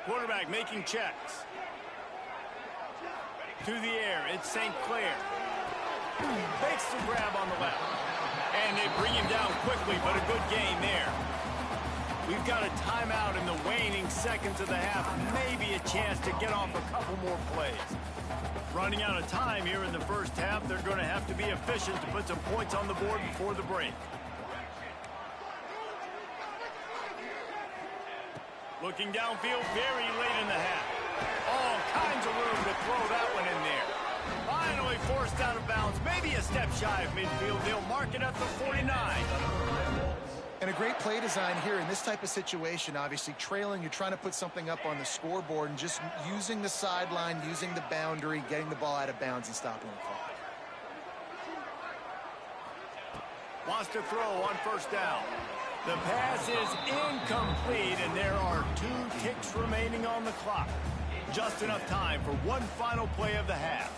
Quarterback making checks. To the air, it's St. Clair. Fakes the grab on the left. And they bring him down quickly, but a good gain there. We've got a timeout in the waning seconds of the half. Maybe a chance to get off a couple more plays. Running out of time here in the first half. They're going to have to be efficient to put some points on the board before the break. Looking downfield very late in the half. All kinds of room to throw that one in there. Finally forced out of bounds. Maybe a step shy of midfield. They'll mark it at the 49. And a great play design here in this type of situation. Obviously trailing, you're trying to put something up on the scoreboard and just using the sideline, using the boundary, getting the ball out of bounds and stopping the clock. Wants to throw on first down. The pass is incomplete, and there are 2 ticks remaining on the clock. Just enough time for one final play of the half.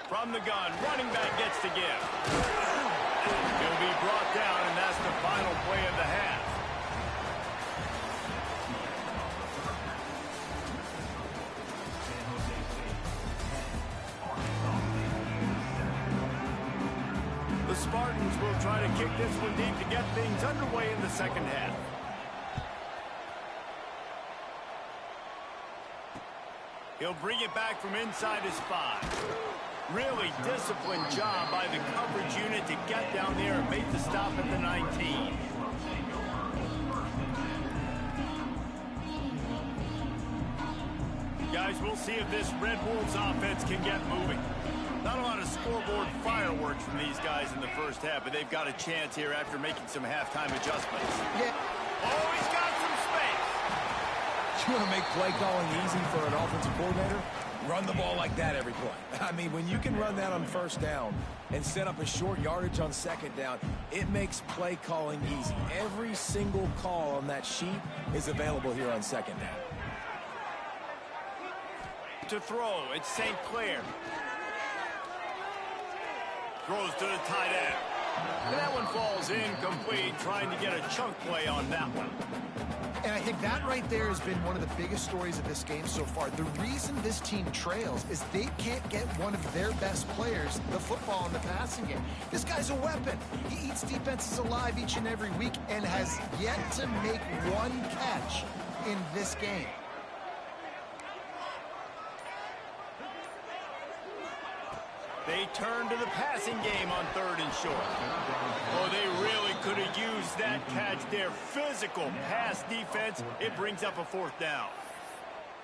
From the gun, running back gets to give. He'll be brought down, and that's the final play of the half. The Spartans will try to kick this one deep to get things underway in the second half. He'll bring it back from inside his 5. Really disciplined job by the coverage unit to get down there and make the stop at the 19. Guys, we'll see if this Red Wolves offense can get moving. Not a lot of scoreboard fireworks from these guys in the first half, but they've got a chance here after making some halftime adjustments. Yeah. Oh, he's got some space. You want to make play calling easy for an offensive coordinator? Run the ball like that every play. I mean, when you can run that on first down and set up a short yardage on second down, it makes play calling easy. Every single call on that sheet is available here on second down. To throw, it's St. Clair. Throws to the tight end. And that one falls incomplete, trying to get a chunk play on that one. And I think that right there has been one of the biggest stories of this game so far. The reason this team trails is they can't get one of their best players the football in the passing game. This guy's a weapon. He eats defenses alive each and every week and has yet to make one catch in this game. They turn to the passing game on 3rd and short. Oh, they really could have used that catch there. Physical pass defense. It brings up a 4th down.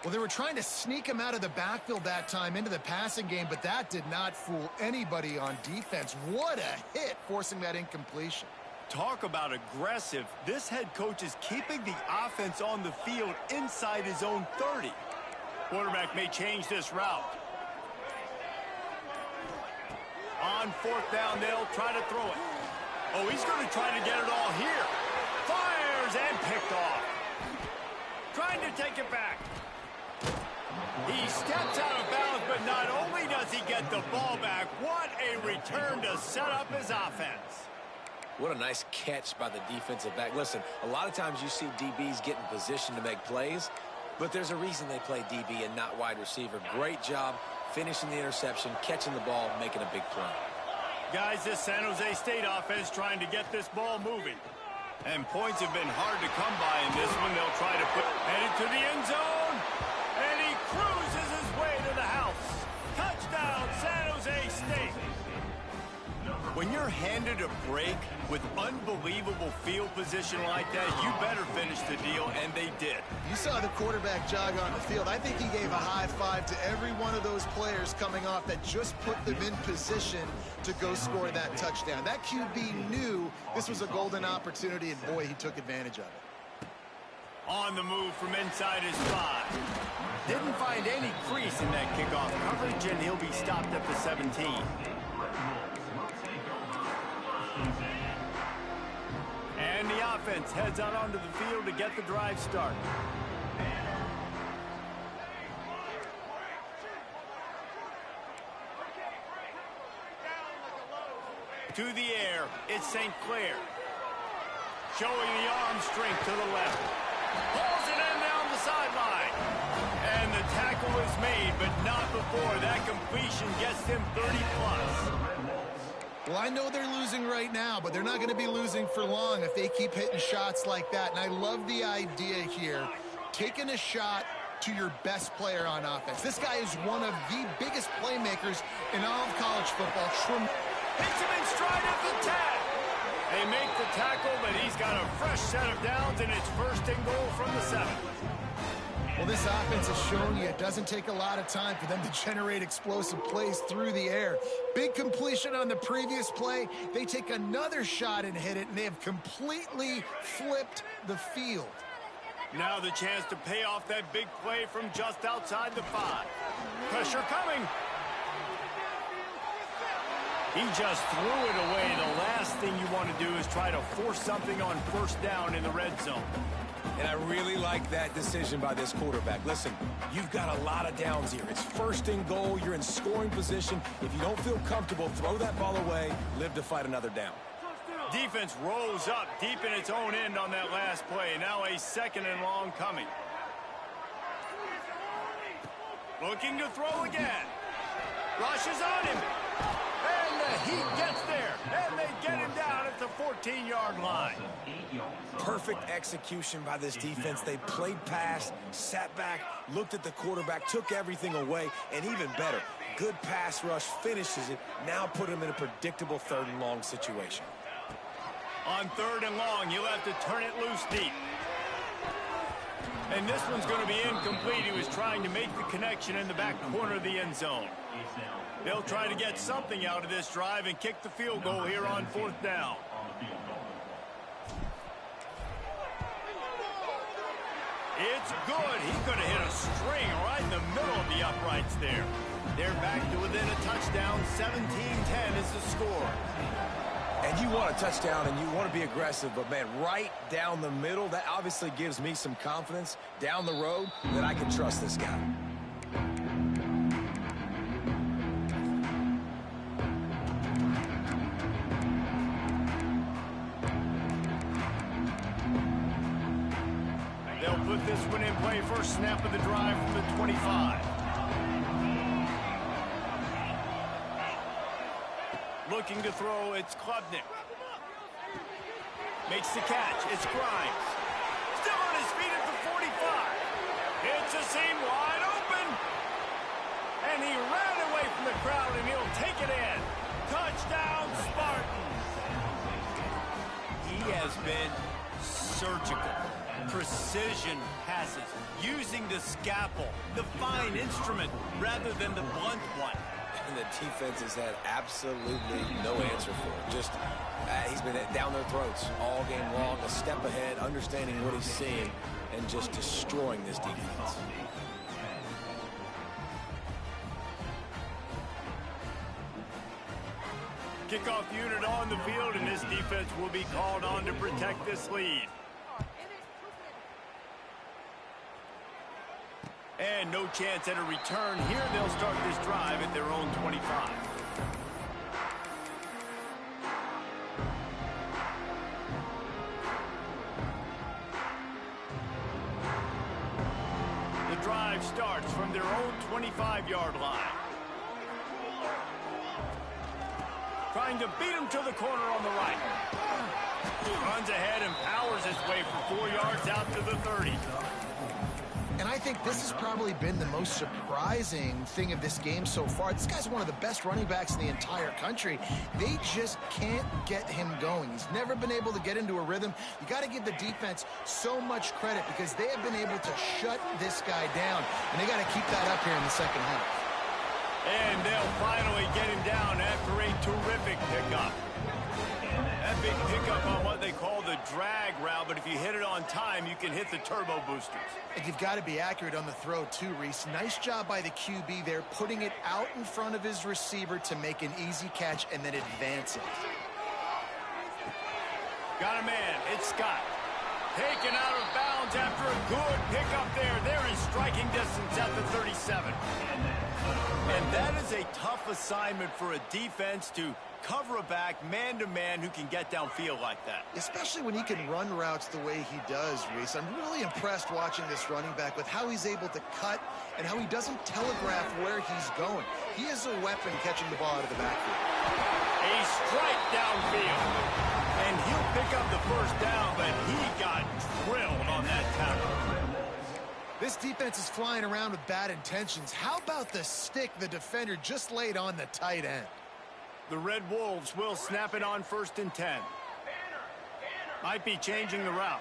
Well, they were trying to sneak him out of the backfield that time into the passing game, but that did not fool anybody on defense. What a hit, forcing that incompletion. Talk about aggressive. This head coach is keeping the offense on the field inside his own 30. Quarterback may change this route. On 4th down, they'll try to throw it. Oh, he's going to try to get it all here. Fires and picked off. Trying to take it back. He steps out of bounds, but not only does he get the ball back, what a return to set up his offense. What a nice catch by the defensive back. Listen, a lot of times you see DBs get in position to make plays, but there's a reason they play DB and not wide receiver. Great job finishing the interception, catching the ball, making a big play. Guys, this San Jose State offense trying to get this ball moving. And points have been hard to come by in this one. They'll try to put headed to the end zone. And he cruises his way to the house. Touchdown, San Jose State. When you're handed a break with unbelievable field position like that, you better finish the deal, and they did. You saw the quarterback jog on the field. I think he gave a high five to every one of those players coming off that just put them in position to go score that touchdown. That QB knew this was a golden opportunity, and boy, he took advantage of it. On the move from inside his 5. Didn't find any crease in that kickoff coverage, and he'll be stopped at the 17. And the offense heads out onto the field to get the drive started. To the air, it's St. Clair. Showing the arm strength to the left. Pulls it in down the sideline. And the tackle is made, but not before that completion gets him 30+. Well, I know they're losing right now, but they're not going to be losing for long if they keep hitting shots like that. And I love the idea here, taking a shot to your best player on offense. This guy is one of the biggest playmakers in all of college football. Hits him in stride at the 10. They make the tackle, but he's got a fresh set of downs, and it's first and goal from the 7. Well, this offense has shown you it doesn't take a lot of time for them to generate explosive plays through the air. Big completion on the previous play. They take another shot and hit it, and they have completely flipped the field. Now the chance to pay off that big play from just outside the 5. Pressure coming. He just threw it away. The last thing you want to do is try to force something on first down in the red zone. And I really like that decision by this quarterback. Listen, you've got a lot of downs here. It's first and goal. You're in scoring position. If you don't feel comfortable, throw that ball away. Live to fight another down. Defense rolls up deep in its own end on that last play. Now a 2nd and long coming. Looking to throw again. Rushes on him. And the heat gets there. And they get him down at the 14-yard line. Perfect execution by this defense. They played pass, sat back, looked at the quarterback, took everything away, and even better, good pass rush, finishes it, now put him in a predictable 3rd and long situation. On 3rd and long, you'll have to turn it loose deep. And this one's going to be incomplete. He was trying to make the connection in the back corner of the end zone. They'll try to get something out of this drive and kick the field goal here on 4th down. It's good. He could have hit a string right in the middle of the uprights there. They're back to within a touchdown. 17-10 is the score. And you want a touchdown and you want to be aggressive, but, man, right down the middle, that obviously gives me some confidence down the road that I can trust this guy. They'll put this one in play. First snap of the drive from the 25. Looking to throw, it's Klubnik. Makes the catch, it's Grimes. Still on his feet at the 45. It's a seam wide open. And he ran away from the crowd, and he'll take it in. Touchdown, Spartans. He has been surgical. Precision passes, using the scalpel, the fine instrument, rather than the blunt one. And the defense has had absolutely no answer for it. Just, he's been down their throats all game long, a step ahead, understanding what he's seeing, and just destroying this defense. Kickoff unit on the field, and this defense will be called on to protect this lead. And no chance at a return here. They'll start this drive at their own 25. The drive starts from their own 25-yard line. Trying to beat him to the corner on the right. Runs ahead and powers his way for 4 yards out to the 30. And I think this has probably been the most surprising thing of this game so far. This guy's one of the best running backs in the entire country. They just can't get him going. He's never been able to get into a rhythm. You got to give the defense so much credit because they have been able to shut this guy down. And they got to keep that up here in the second half. And they'll finally get him down after a terrific pickup. That big pickup on what they call the drag route, but if you hit it on time, you can hit the turbo boosters. And you've got to be accurate on the throw too, Reese. Nice job by the QB there, putting it out in front of his receiver to make an easy catch and then advance it. Got a man, it's Scott. Taken out of bounds after a good pickup there. They're in striking distance at the 37. And that is a tough assignment for a defense to cover a back man-to-man who can get downfield like that. Especially when he can run routes the way he does, Reese. I'm really impressed watching this running back with how he's able to cut and how he doesn't telegraph where he's going. He is a weapon catching the ball out of the backfield. A strike downfield. And he'll pick up the first down, but he got drilled on that tackle. This defense is flying around with bad intentions. How about the stick the defender just laid on the tight end? The Red Wolves will snap it on 1st and 10. Might be changing the route.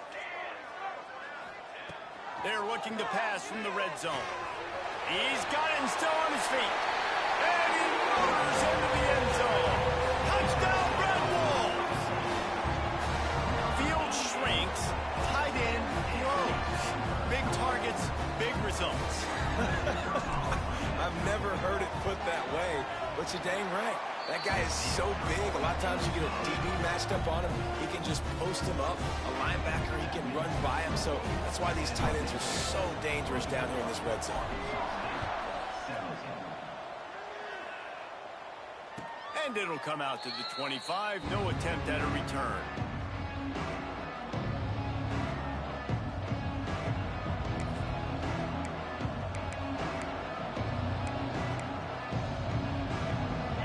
They're looking to pass from the red zone. He's got it and still on his feet. And he motors into the end zone. Touchdown, Red Wolves! Field shrinks, tight end grows. Big targets, big results. I've never heard it put that way, but you're dang right. That guy is so big. A lot of times you get a DB matched up on him. He can just post him up. A linebacker, he can run by him. So that's why these tight ends are so dangerous down here in this red zone. And it'll come out to the 25. No attempt at a return.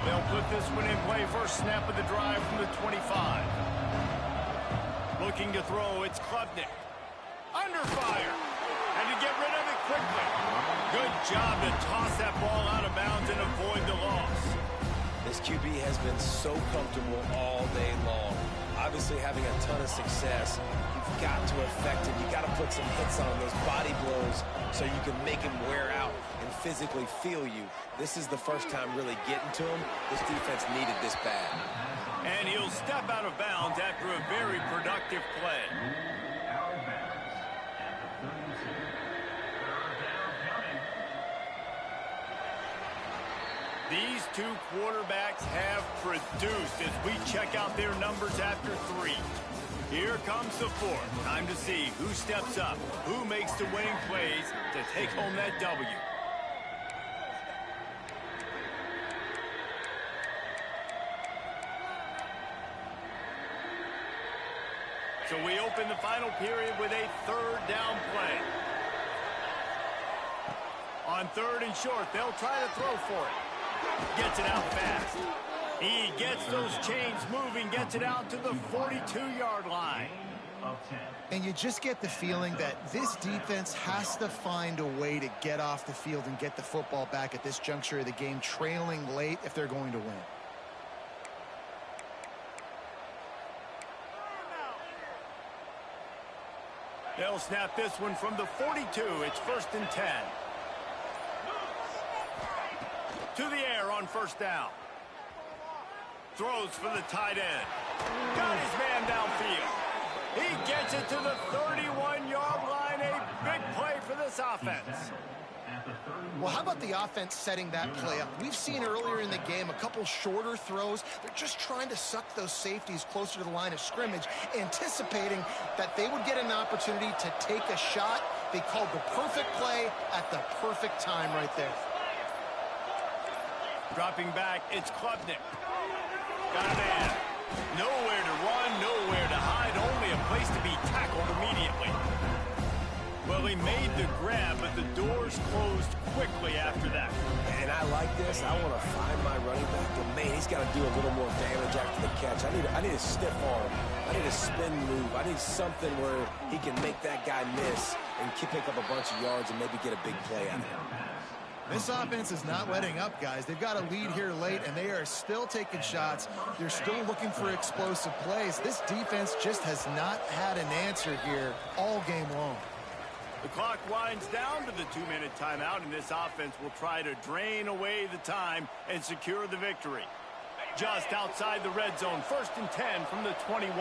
They'll put this one in play. First snap of the drive from the 25. Looking to throw, it's Klubnik. Under fire. And to get rid of it quickly. Good job to toss that ball out of bounds and avoid the loss. This QB has been so comfortable all day long. Obviously having a ton of success. You've got to affect him. You've got to put some hits on him, those body blows, so you can make him wear out and physically feel you. This is the first time really getting to him. This defense needed this bad. And he'll step out of bounds after a very productive play. These two quarterbacks have produced as we check out their numbers after 3. Here comes the 4th. Time to see who steps up, who makes the winning plays to take home that W. So we open the final period with a 3rd down play. On 3rd and short, they'll try to throw for it. Gets it out fast. He gets those chains moving, gets it out to the 42-yard line. And you just get the feeling that this defense has to find a way to get off the field and get the football back at this juncture of the game, trailing late if they're going to win. They'll snap this one from the 42. It's 1st and 10. To the air on 1st down. Throws for the tight end. Got his man downfield. He gets it to the 31-yard line. A big play for this offense. Well, how about the offense setting that play up? We've seen earlier in the game a couple shorter throws. They're just trying to suck those safeties closer to the line of scrimmage, anticipating that they would get an opportunity to take a shot. They called the perfect play at the perfect time right there. Dropping back, it's Klubnik. Got a man. Nowhere to run, nowhere to hide, only a place to be tackled immediately. Well, he made the grab, but the doors closed quickly after that. And I like this. I want to find my running back, but man, he's got to do a little more damage after the catch. I need a stiff arm. I need a spin move. I need something where he can make that guy miss and pick up a bunch of yards and maybe get a big play out of it. This offense is not letting up, guys. They've got a lead here late, and they are still taking shots. They're still looking for explosive plays. This defense just has not had an answer here all game long. The clock winds down to the 2-minute timeout, and this offense will try to drain away the time and secure the victory. Just outside the red zone, 1st and 10 from the 21.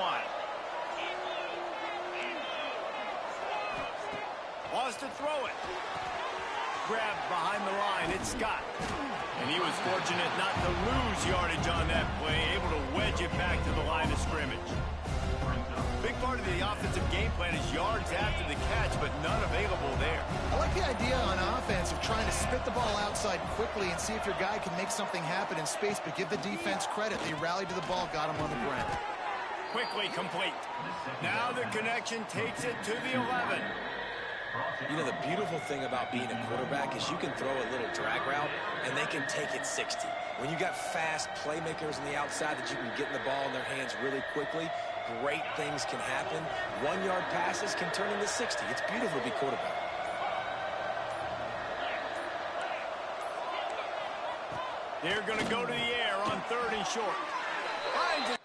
Wants to throw it. Grabbed behind the line, it's Scott. And he was fortunate not to lose yardage on that play, able to wedge it back to the line of scrimmage. Big part of the offensive game plan is yards after the catch, but none available there. I like the idea on offense of trying to spit the ball outside quickly and see if your guy can make something happen in space, but give the defense credit. They rallied to the ball, got him on the ground. Quickly complete. Now the connection takes it to the 11. You know, the beautiful thing about being a quarterback is you can throw a little drag route, and they can take it 60. When you got fast playmakers on the outside that you can get in the ball in their hands really quickly, great things can happen. 1-yard passes can turn into 60. It's beautiful to be quarterback. They're going to go to the air on 3rd and short. Finds it.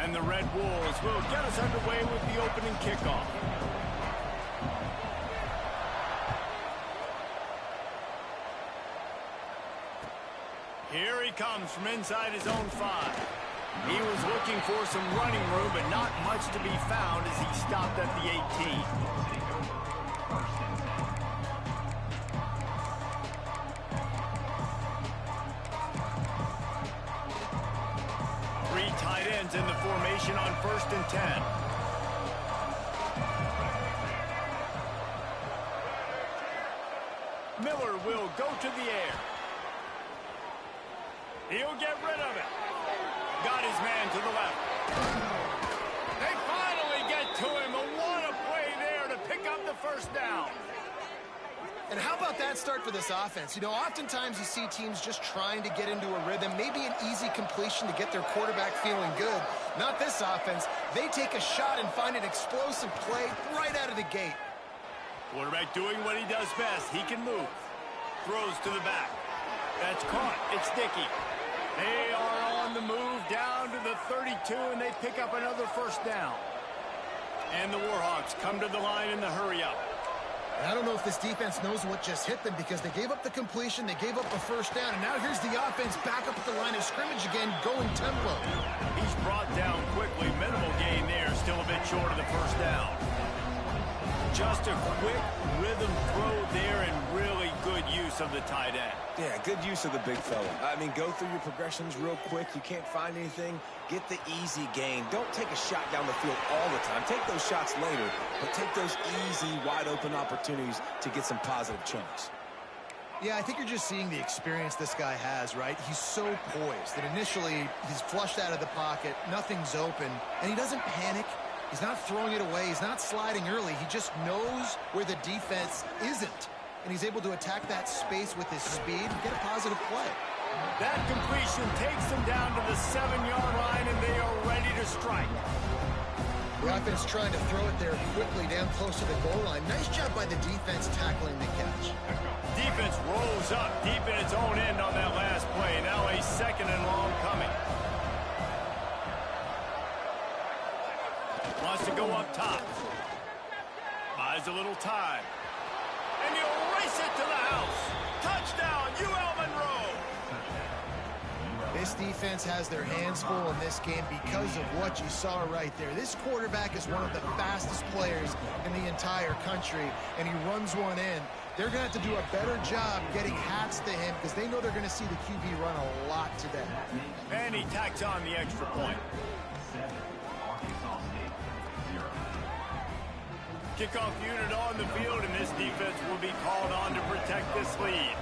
And the Red Wolves will get us underway with the opening kickoff. Here he comes from inside his own 5. He was looking for some running room, but not much to be found as he stopped at the 18. Tight ends in the formation on 1st and 10. Miller will go to the air. He'll get rid of it. Got his man to the left. They finally get to him. What a play there to pick up the 1st down. And how about that start for this offense? You know, oftentimes you see teams just trying to get into a rhythm, maybe an easy completion to get their quarterback feeling good. Not this offense. They take a shot and find an explosive play right out of the gate. Quarterback doing what he does best. He can move. Throws to the back. That's caught. It's Dickey. They are on the move down to the 32, and they pick up another 1st down. And the Warhawks come to the line in the hurry-up. I don't know if this defense knows what just hit them because they gave up the completion, they gave up a 1st down, and now here's the offense back up at the line of scrimmage again, going tempo. He's brought down quickly. Minimal gain there, still a bit short of the 1st down. Just a quick rhythm throw there and really good use of the tight end. Yeah, good use of the big fella. I mean, go through your progressions real quick. You can't find anything. Get the easy gain. Don't take a shot down the field all the time. Take those shots later, but take those easy, wide-open opportunities to get some positive chunks. Yeah, I think you're just seeing the experience this guy has, right? He's so poised that initially he's flushed out of the pocket, nothing's open, and he doesn't panic. He's not throwing it away. He's not sliding early. He just knows where the defense isn't, and he's able to attack that space with his speed and get a positive play. That completion takes them down to the 7-yard line, and they are ready to strike. The offense trying to throw it there quickly down close to the goal line. Nice job by the defense tackling the catch. Defense rolls up deep in its own end on that last play. Now a 2nd and long coming. Wants to go up top. Buys a little time. And he'll race it to the house. Touchdown, UL Monroe. This defense has their hands full in this game because of what you saw right there. This quarterback is one of the fastest players in the entire country, and he runs one in. They're going to have to do a better job getting hats to him because they know they're going to see the QB run a lot today. And he tacks on the extra point. Kickoff unit on the field, and this defense will be called on to protect this lead.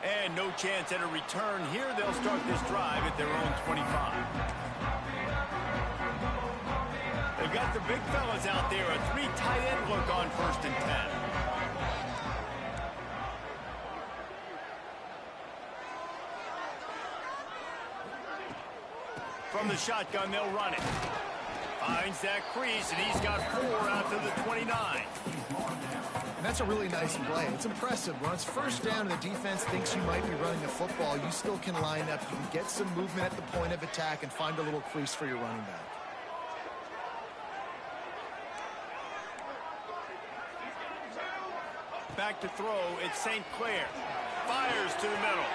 And no chance at a return here. They'll start this drive at their own 25. They've got the big fellas out there. A 3 tight end look on 1st and 10. From the shotgun, they'll run it. Finds that crease, and he's got 4 out to the 29. And that's a really nice play. It's impressive. When it's 1st down and the defense thinks you might be running the football, you still can line up. You can get some movement at the point of attack and find a little crease for your running back. Back to throw, it's St. Clair. Fires to the middle.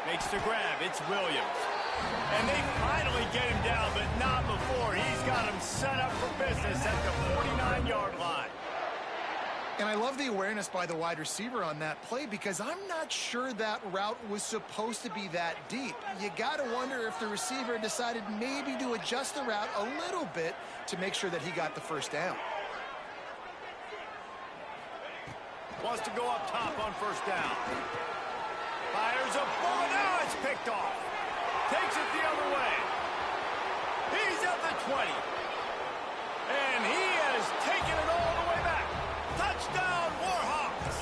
Makes the grab, it's Williams. And they finally get him down, but not before. He's got him set up for business at the 49-yard line. And I love the awareness by the wide receiver on that play because I'm not sure that route was supposed to be that deep. You got to wonder if the receiver decided maybe to adjust the route a little bit to make sure that he got the 1st down. Wants to go up top on 1st down. Fires a bullet. Now it's picked off. Takes it the other way. He's at the 20. And he has taken it all the way back. Touchdown, Warhawks.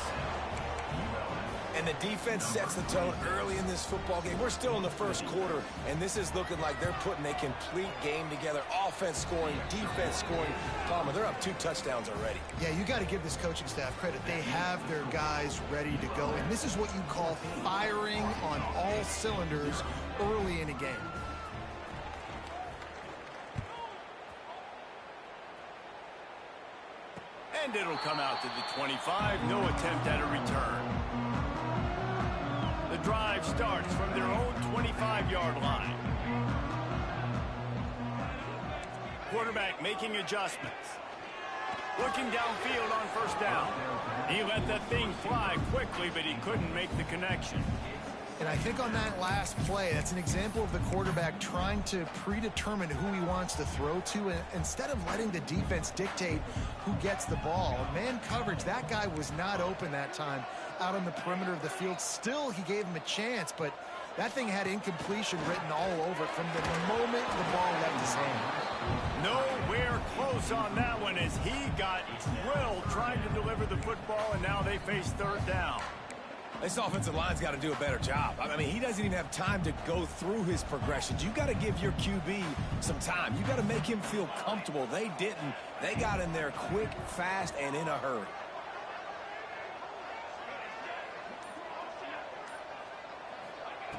And the defense sets the tone early in this football game. We're still in the 1st quarter, and this is looking like they're putting a complete game together. Offense scoring, defense scoring. Palmer, they're up 2 touchdowns already. Yeah, you got to give this coaching staff credit. They have their guys ready to go, and this is what you call firing on all cylinders early in a game. And it'll come out to the 25. No attempt at a return. The drive starts from their own 25-yard line. Quarterback making adjustments. Looking downfield on 1st down. He let that thing fly quickly, but he couldn't make the connection. And I think on that last play, that's an example of the quarterback trying to predetermine who he wants to throw to, and instead of letting the defense dictate who gets the ball. Man coverage, that guy was not open that time out on the perimeter of the field. Still, he gave him a chance, but that thing had incompletion written all over it from the moment the ball left his hand. Nowhere close on that one as he got drilled trying to deliver the football, and now they face 3rd down. This offensive line's got to do a better job. I mean, he doesn't even have time to go through his progressions. You got to give your QB some time. You got to make him feel comfortable. They didn't. They got in there quick, fast, and in a hurry.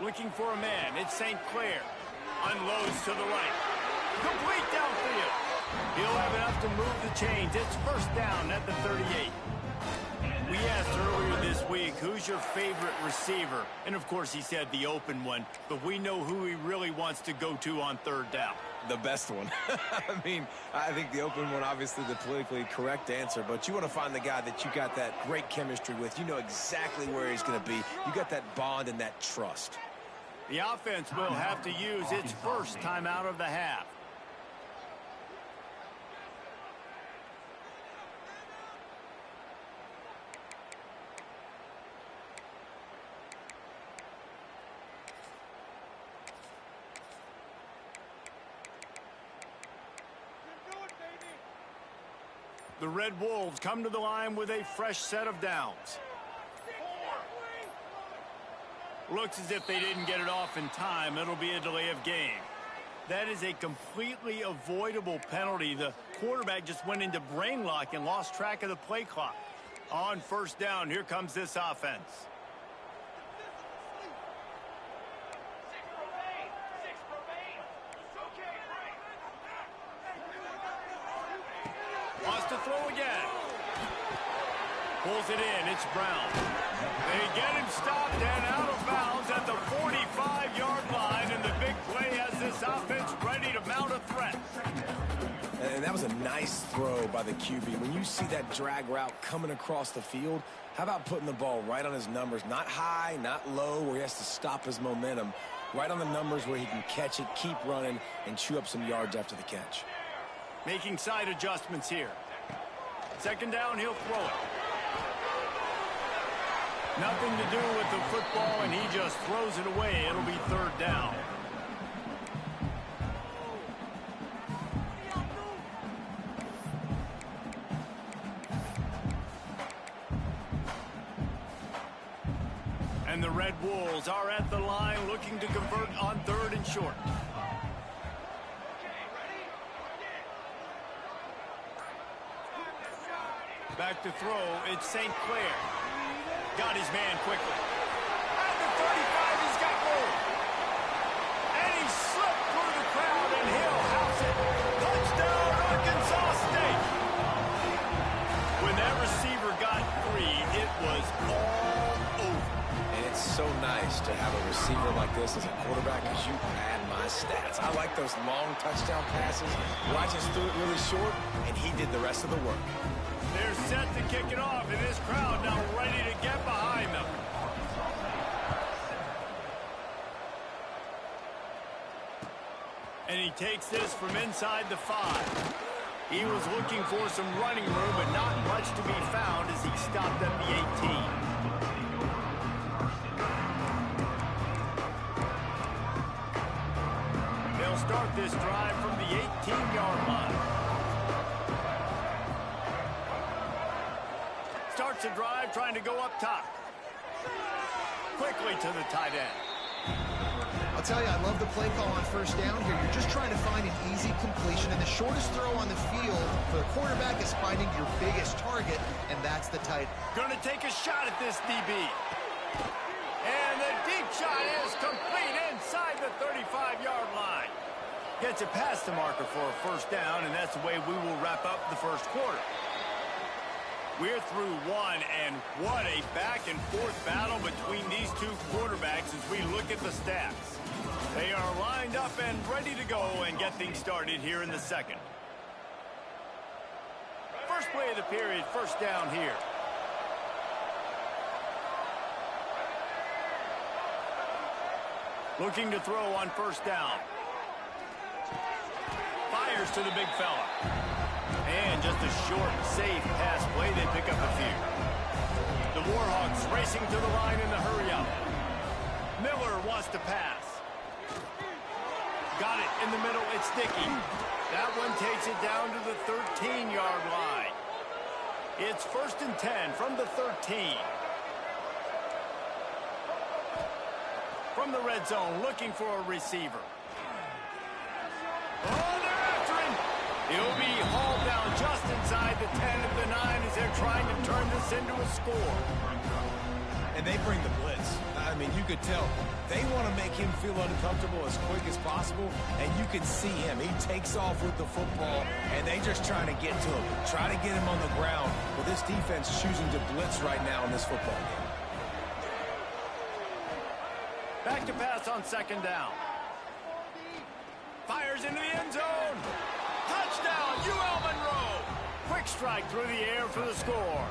Looking for a man. It's St. Clair. Unloads to the right. Complete downfield. He'll have enough to move the chains. It's 1st down at the 38. We asked earlier this week, who's your favorite receiver? And, of course, he said the open one. But we know who he really wants to go to on 3rd down. The best one. I mean, I think the open one, obviously the politically correct answer, but you want to find the guy that you got that great chemistry with. You know exactly where he's going to be. You got that bond and that trust. The offense will have to use its first timeout of the half. The Red Wolves come to the line with a fresh set of downs. Looks as if they didn't get it off in time. It'll be a delay of game. That is a completely avoidable penalty. The quarterback just went into brain lock and lost track of the play clock. On first down, here comes this offense. Wants to throw again. Pulls it in. It's Brown. They get him stopped and out of bounds at the 45-yard line, and the big play has this offense ready to mount a threat. And that was a nice throw by the QB. When you see that drag route coming across the field, how about putting the ball right on his numbers? Not high, not low, where he has to stop his momentum. Right on the numbers where he can catch it, keep running, and chew up some yards after the catch. Making side adjustments here. Second down, he'll throw it. Nothing to do with the football, and he just throws it away. It'll be third down. And the Red Wolves are at the line looking to convert on third and short. Back to throw, it's St. Clair. Got his man quickly. At the 35, he's got room. And he slipped through the crowd, and he'll house it. Touchdown, Arkansas State. When that receiver got free, it was all over. And it's so nice to have a receiver like this as a quarterback, because you pad my stats. I like those long touchdown passes where I just threw it really short, and he did the rest of the work. They're set to kick it off, and this crowd now ready to get behind them. And he takes this from inside the 5. He was looking for some running room, but not much to be found as he stopped at the 18. They'll start this drive from the 18-yard line. Starts a drive trying to go up top. Quickly to the tight end. I'll tell you, I love the play call on first down here. You're just trying to find an easy completion, and the shortest throw on the field for the quarterback is finding your biggest target, and that's the tight end. Going to take a shot at this DB. And the deep shot is complete inside the 35-yard line. Gets it past the marker for a first down, and that's the way we will wrap up the first quarter. We're through one, and what a back-and-forth battle between these two quarterbacks as we look at the stats. They are lined up and ready to go and get things started here in the second. First play of the period, first down here. Looking to throw on first down. Fires to the big fella. And just a short, safe pass play. They pick up a few. The Warhawks racing to the line in the hurry-up. Miller wants to pass. Got it in the middle. It's Dickey. That one takes it down to the 13-yard line. It's 1st and 10 from the 13. From the red zone, looking for a receiver. Oh, they're after him. He'll be hauled down just inside the 10 of the 9 as they're trying to turn this into a score. And they bring the blitz. I mean, you could tell they want to make him feel uncomfortable as quick as possible, and you can see him. He takes off with the football, and they just trying to get to him, try to get him on the ground. Well, this defense choosing to blitz right now in this football game. Back to pass on second down. Fires into the end zone. Touchdown, UL Monroe. Quick strike through the air for the score.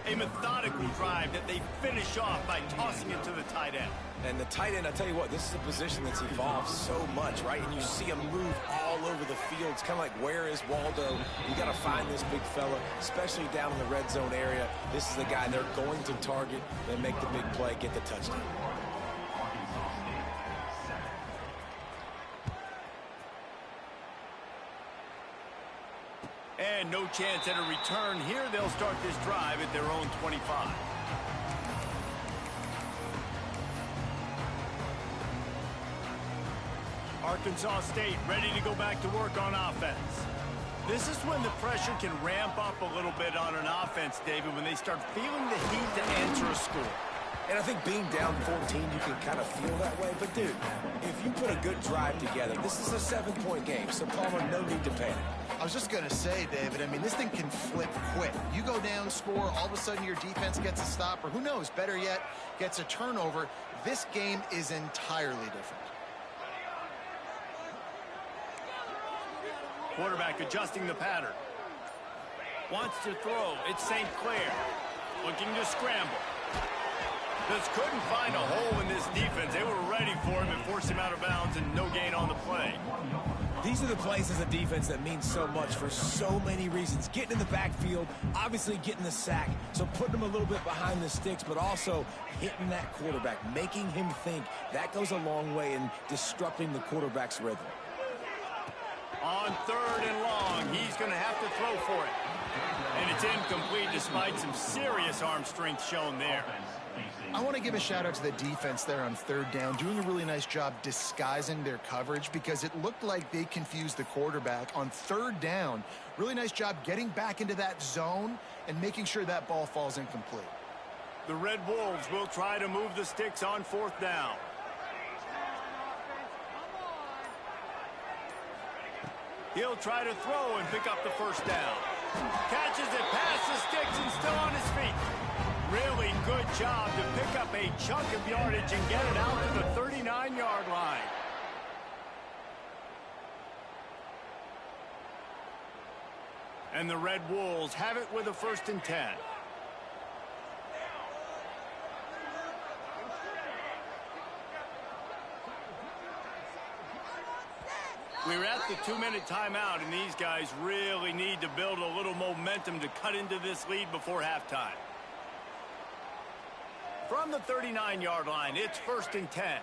A methodical drive that they finish off by tossing it to the tight end. And the tight end, I tell you what, this is a position that's evolved so much, right? And you see him move all over the field. It's kind of like, where is Waldo? You got to find this big fella, especially down in the red zone area. This is the guy they're going to target, then make the big play, get the touchdown. And no chance at a return here. They'll start this drive at their own 25. Arkansas State ready to go back to work on offense. This is when the pressure can ramp up a little bit on an offense, David, when they start feeling the heat to answer a score. And I think being down 14, you can kind of feel that way. But, dude, if you put a good drive together, this is a 7-point game. So, Palmer, no need to panic. I was just going to say, David, I mean, this thing can flip quick. You go down, score, all of a sudden your defense gets a stop, or who knows, better yet, gets a turnover. This game is entirely different. Quarterback adjusting the pattern. Wants to throw. It's St. Clair. Looking to scramble. Just couldn't find a hole in this defense. They were ready for him and forced him out of bounds, and no gain on the play. These are the plays as a defense that mean so much for so many reasons. Getting in the backfield, obviously getting the sack, so putting him a little bit behind the sticks, but also hitting that quarterback, making him think. That goes a long way in disrupting the quarterback's rhythm. On 3rd and long, he's going to have to throw for it. And it's incomplete despite some serious arm strength shown there. I want to give a shout out to the defense there on 3rd down, doing a really nice job disguising their coverage because it looked like they confused the quarterback on 3rd down. Really nice job getting back into that zone and making sure that ball falls incomplete. The Red Wolves will try to move the sticks on 4th down. He'll try to throw and pick up the 1st down. Catches it past the sticks and still on his feet. Really good job to pick up a chunk of yardage and get it out to the 39-yard line. And the Red Wolves have it with a 1st and 10. We're at the 2-minute timeout, and these guys really need to build a little momentum to cut into this lead before halftime. From the 39-yard line, it's 1st and 10.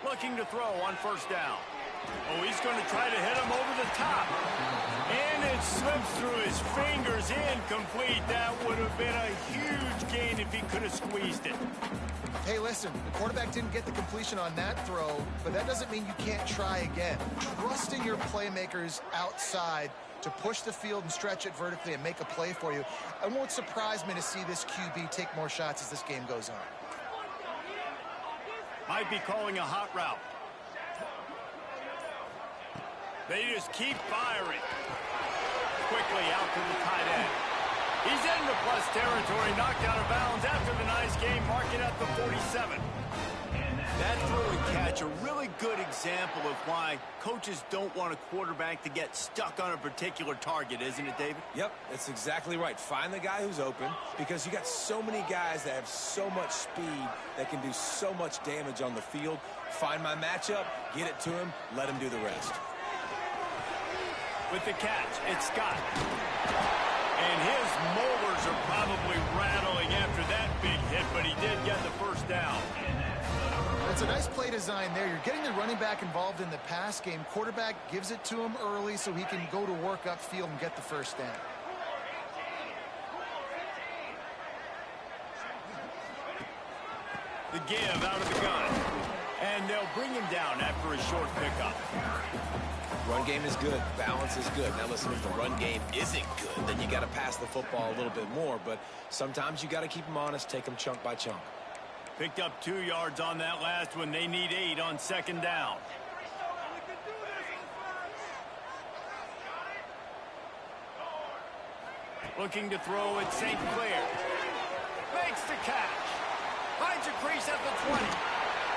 Looking to throw on 1st down. Oh, he's going to try to hit him over the top. And it slips through his fingers, incomplete. That would have been a huge gain if he could have squeezed it. Hey, listen, the quarterback didn't get the completion on that throw, but that doesn't mean you can't try again. Trusting your playmakers outside to push the field and stretch it vertically and make a play for you. It won't surprise me to see this QB take more shots as this game goes on. Might be calling a hot route. They just keep firing. Quickly out to the tight end. He's into plus territory, knocked out of bounds after the nice game, marking at the 47. That throw and catch, a really good example of why coaches don't want a quarterback to get stuck on a particular target, isn't it, David? Yep, that's exactly right. Find the guy who's open because you got so many guys that have so much speed that can do so much damage on the field. Find my matchup, get it to him, let him do the rest. With the catch, it's Scott. And his molars are probably rattling after that big hit, but he did get the 1st down. It's a nice play design there. You're getting the running back involved in the pass game. Quarterback gives it to him early so he can go to work upfield and get the 1st down. The give out of the gun. And they'll bring him down after a short pickup. Run game is good. Balance is good. Now, listen, if the run game isn't good, then you got to pass the football a little bit more. But sometimes you got to keep them honest, take them chunk by chunk. Picked up 2 yards on that last one. They need 8 on 2nd down. Looking to throw at St. Clair. Makes the catch. Finds a crease at the 20.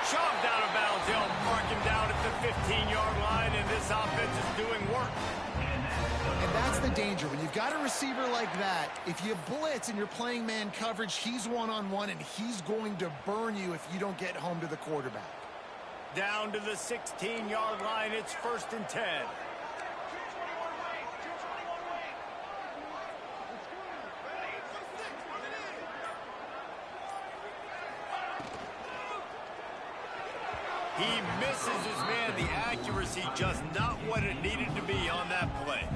Shoved out of bounds. They'll mark him down at the 15-yard line, and this offense is doing work. And that's the danger. When you've got a receiver like that, if you blitz and you're playing man coverage, he's one-on-one, and he's going to burn you if you don't get home to the quarterback. Down to the 16-yard line. It's 1st and 10. He misses his man. The accuracy just not what it needed to be on that play.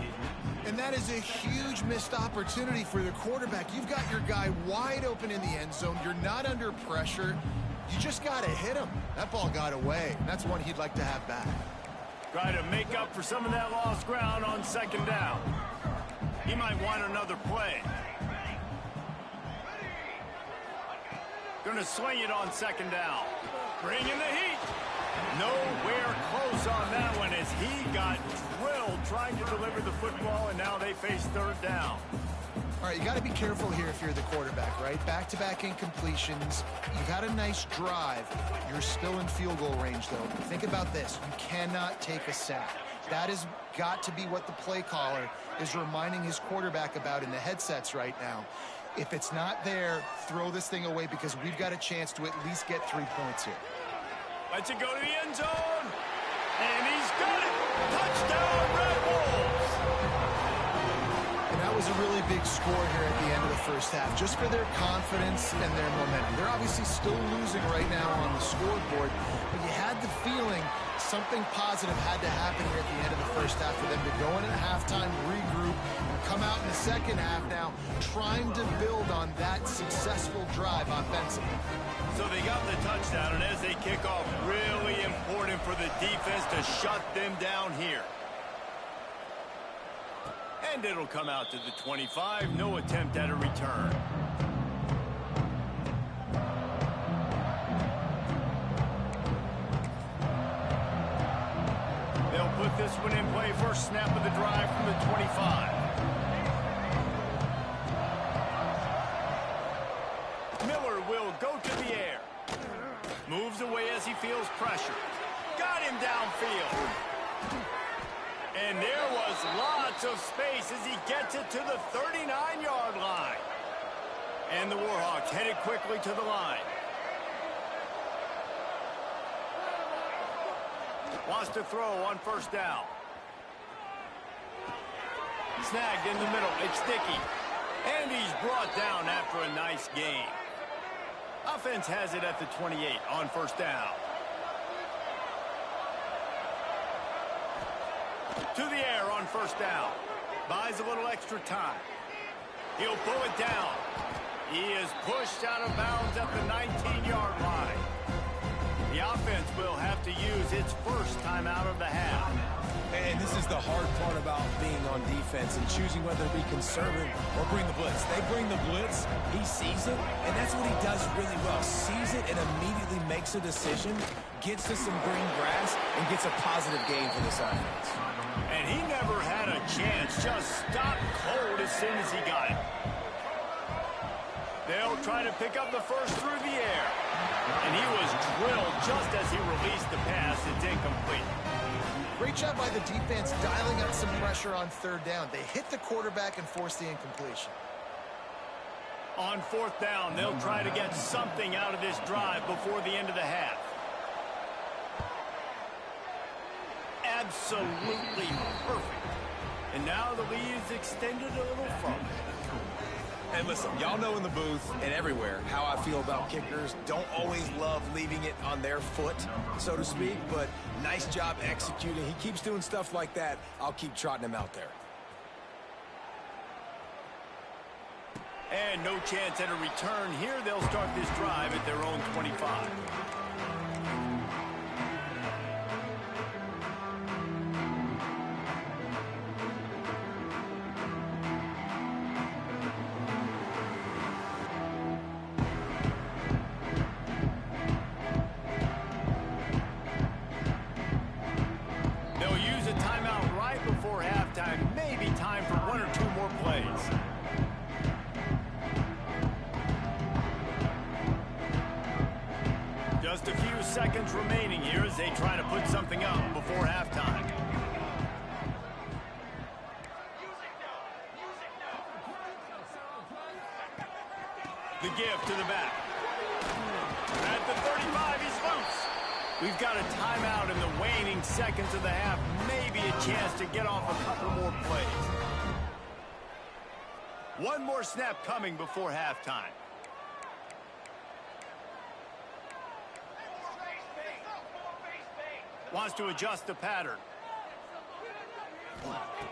And that is a huge missed opportunity for the quarterback. You've got your guy wide open in the end zone. You're not under pressure. You just got to hit him. That ball got away. That's one he'd like to have back. Try to make up for some of that lost ground on 2nd down. He might want another play. Gonna swing it on 2nd down. Bring in the heat. Nowhere close on that one as he got drilled trying to deliver the football, and now they face 3rd down. All right, you got to be careful here if you're the quarterback, right? Back-to-back incompletions. You've had a nice drive. You're still in field goal range, though. Think about this. You cannot take a sack. That has got to be what the play caller is reminding his quarterback about in the headsets right now. If it's not there, throw this thing away because we've got a chance to at least get 3 points here. Lets it go to the end zone. And he's got it. Touchdown, Red Wolves. And that was a really big score here at the end of the first half, just for their confidence and their momentum. They're obviously still losing right now on the scoreboard, but you had the feeling something positive had to happen here at the end of the first half for them to go in at halftime, regroup, and come out in the second half now trying to build on that successful drive offensively. So they got the touchdown, and as they kick off, really important for the defense to shut them down here. And it'll come out to the 25. No attempt at a return. They'll put this one in play. First snap of the drive from the 25. Miller will go to the air. Moves away as he feels pressure. Got him downfield. And there was lots of space as he gets it to the 39-yard line. And the Warhawks headed quickly to the line. Wants to throw on 1st down. Snagged in the middle. It's Dickey. And he's brought down after a nice gain. Offense has it at the 28 on 1st down. To the air on 1st down. Buys a little extra time. He'll pull it down. He is pushed out of bounds at the 19-yard line. The offense will have to use its first time out of the half. And this is the hard part about being on defense and choosing whether to be conservative or bring the blitz. They bring the blitz, he sees it, and that's what he does really well. Sees it and immediately makes a decision, gets to some green grass, and gets a positive gain for this offense. And he never had a chance, just stopped cold as soon as he got it. They'll try to pick up the first through the air. And he was drilled just as he released the pass. It's incomplete. Great job by the defense dialing up some pressure on 3rd down. They hit the quarterback and forced the incompletion. On 4th down, they'll try to get something out of this drive before the end of the half. Absolutely perfect. And now the lead is extended a little further. And listen, y'all know in the booth and everywhere how I feel about kickers. Don't always love leaving it on their foot, so to speak, but nice job executing. He keeps doing stuff like that. I'll keep trotting him out there. And no chance at a return here. They'll start this drive at their own 25. seconds remaining here as they try to put something up before halftime. The give to the back. At the 35, he's loose. We've got a timeout in the waning seconds of the half. Maybe a chance to get off a couple more plays. One more snap coming before halftime. Wants to adjust the pattern.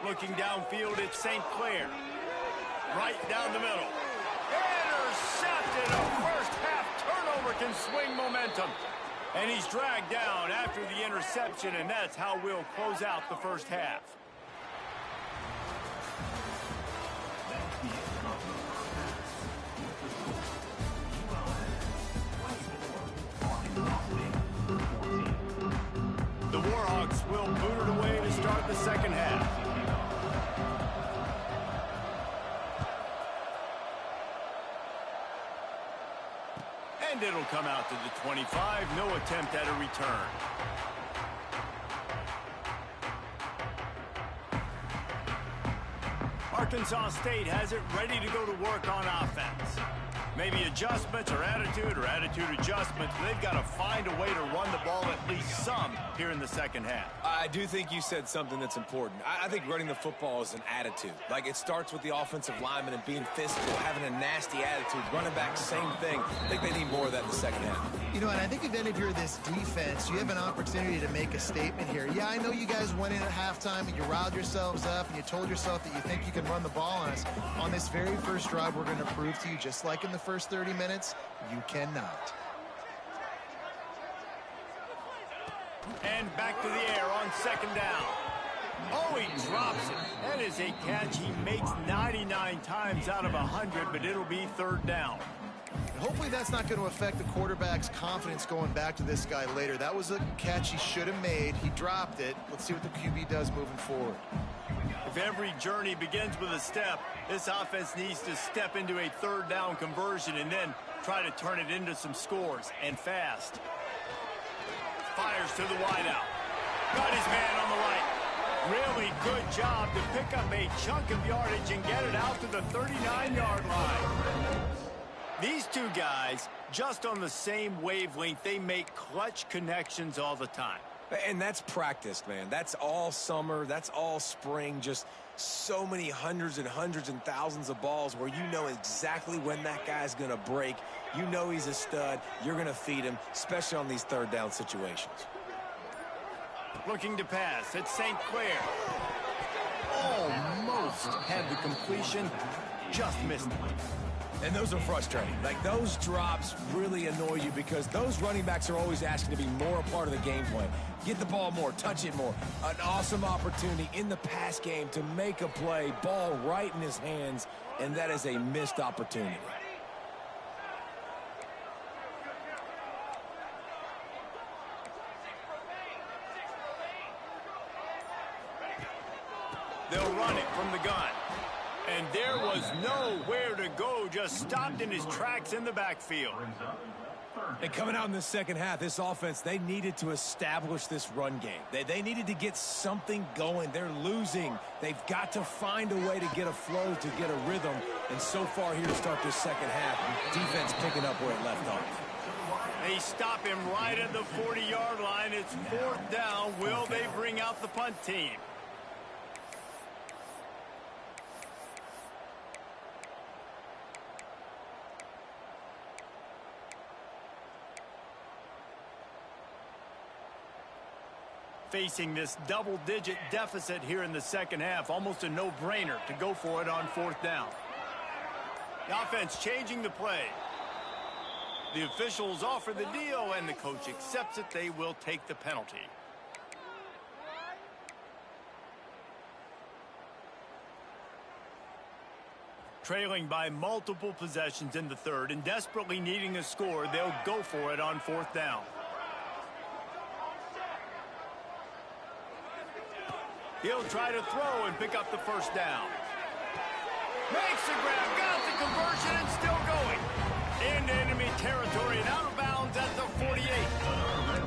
Looking downfield, it's St. Clair. Right down the middle. Intercepted. A first half turnover can swing momentum. And he's dragged down after the interception, and that's how we'll close out the first half. The Warhawks will boot it away to start the second half. And it'll come out to the 25. No attempt at a return. Arkansas State has it ready to go to work on offense. Maybe adjustments or attitude adjustments. They've got to find a way to run the ball at least some here in the second half. I do think you said something that's important. I think running the football is an attitude. Like, it starts with the offensive lineman and being physical, having a nasty attitude. Running back, same thing. I think they need more of that in the second half. You know, and I think if any of you are this defense, you have an opportunity to make a statement here. Yeah, I know you guys went in at halftime and you riled yourselves up and you told yourself that you think you can run the ball on us. On this very first drive, we're going to prove to you, just like in the first 30 minutes, you cannot. And back to the air on second down. Oh, he drops it. That is a catch he makes 99 times out of 100, but it'll be third down. Hopefully that's not going to affect the quarterback's confidence going back to this guy later. That was a catch he should have made. He dropped it. Let's see what the QB does moving forward. If every journey begins with a step, this offense needs to step into a third down conversion and then try to turn it into some scores, and fast. Fires to the wideout. Got his man on the right. Really good job to pick up a chunk of yardage and get it out to the 39-yard line. These two guys, just on the same wavelength, they make clutch connections all the time. And that's practiced, man. That's all summer. That's all spring. Just so many hundreds and thousands of balls where you know exactly when that guy's going to break. You know he's a stud. You're going to feed him, especially on these third down situations. Looking to pass. It's St. Clair. Almost had the completion. Just missed it. And those are frustrating. Like, those drops really annoy you because those running backs are always asking to be more a part of the game plan. Get the ball more, touch it more. An awesome opportunity in the pass game to make a play, ball right in his hands, and that is a missed opportunity. They'll run it from the gun. And there was nowhere to go, just stopped in his tracks in the backfield. And coming out in the second half, this offense, they needed to establish this run game. They needed to get something going. They're losing. They've got to find a way to get a flow, to get a rhythm. And so far here to start this second half, defense picking up where it left off. They stop him right at the 40-yard line. It's fourth down. Will they bring out the punt team? Facing this double-digit deficit here in the second half, almost a no-brainer to go for it on fourth down. The offense changing the play. The officials offer the deal, and the coach accepts it. They will take the penalty. Trailing by multiple possessions in the third and desperately needing a score, they'll go for it on fourth down. He'll try to throw and pick up the first down. Makes the grab, got the conversion, and still going. Into enemy territory and out of bounds at the 48.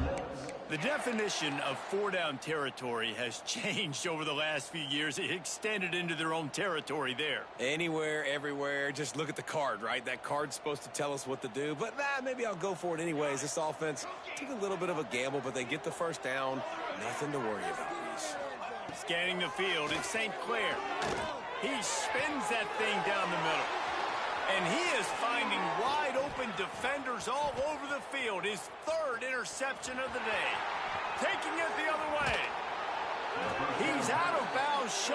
The definition of four-down territory has changed over the last few years. It extended into their own territory there. Anywhere, everywhere, just look at the card, right? That card's supposed to tell us what to do, but maybe I'll go for it anyways. This offense took a little bit of a gamble, but they get the first down. Nothing to worry about, Reese. Scanning the field, it's St. Clair. He spins that thing down the middle. And he is finding wide-open defenders all over the field. His third interception of the day. Taking it the other way. He's out of bounds.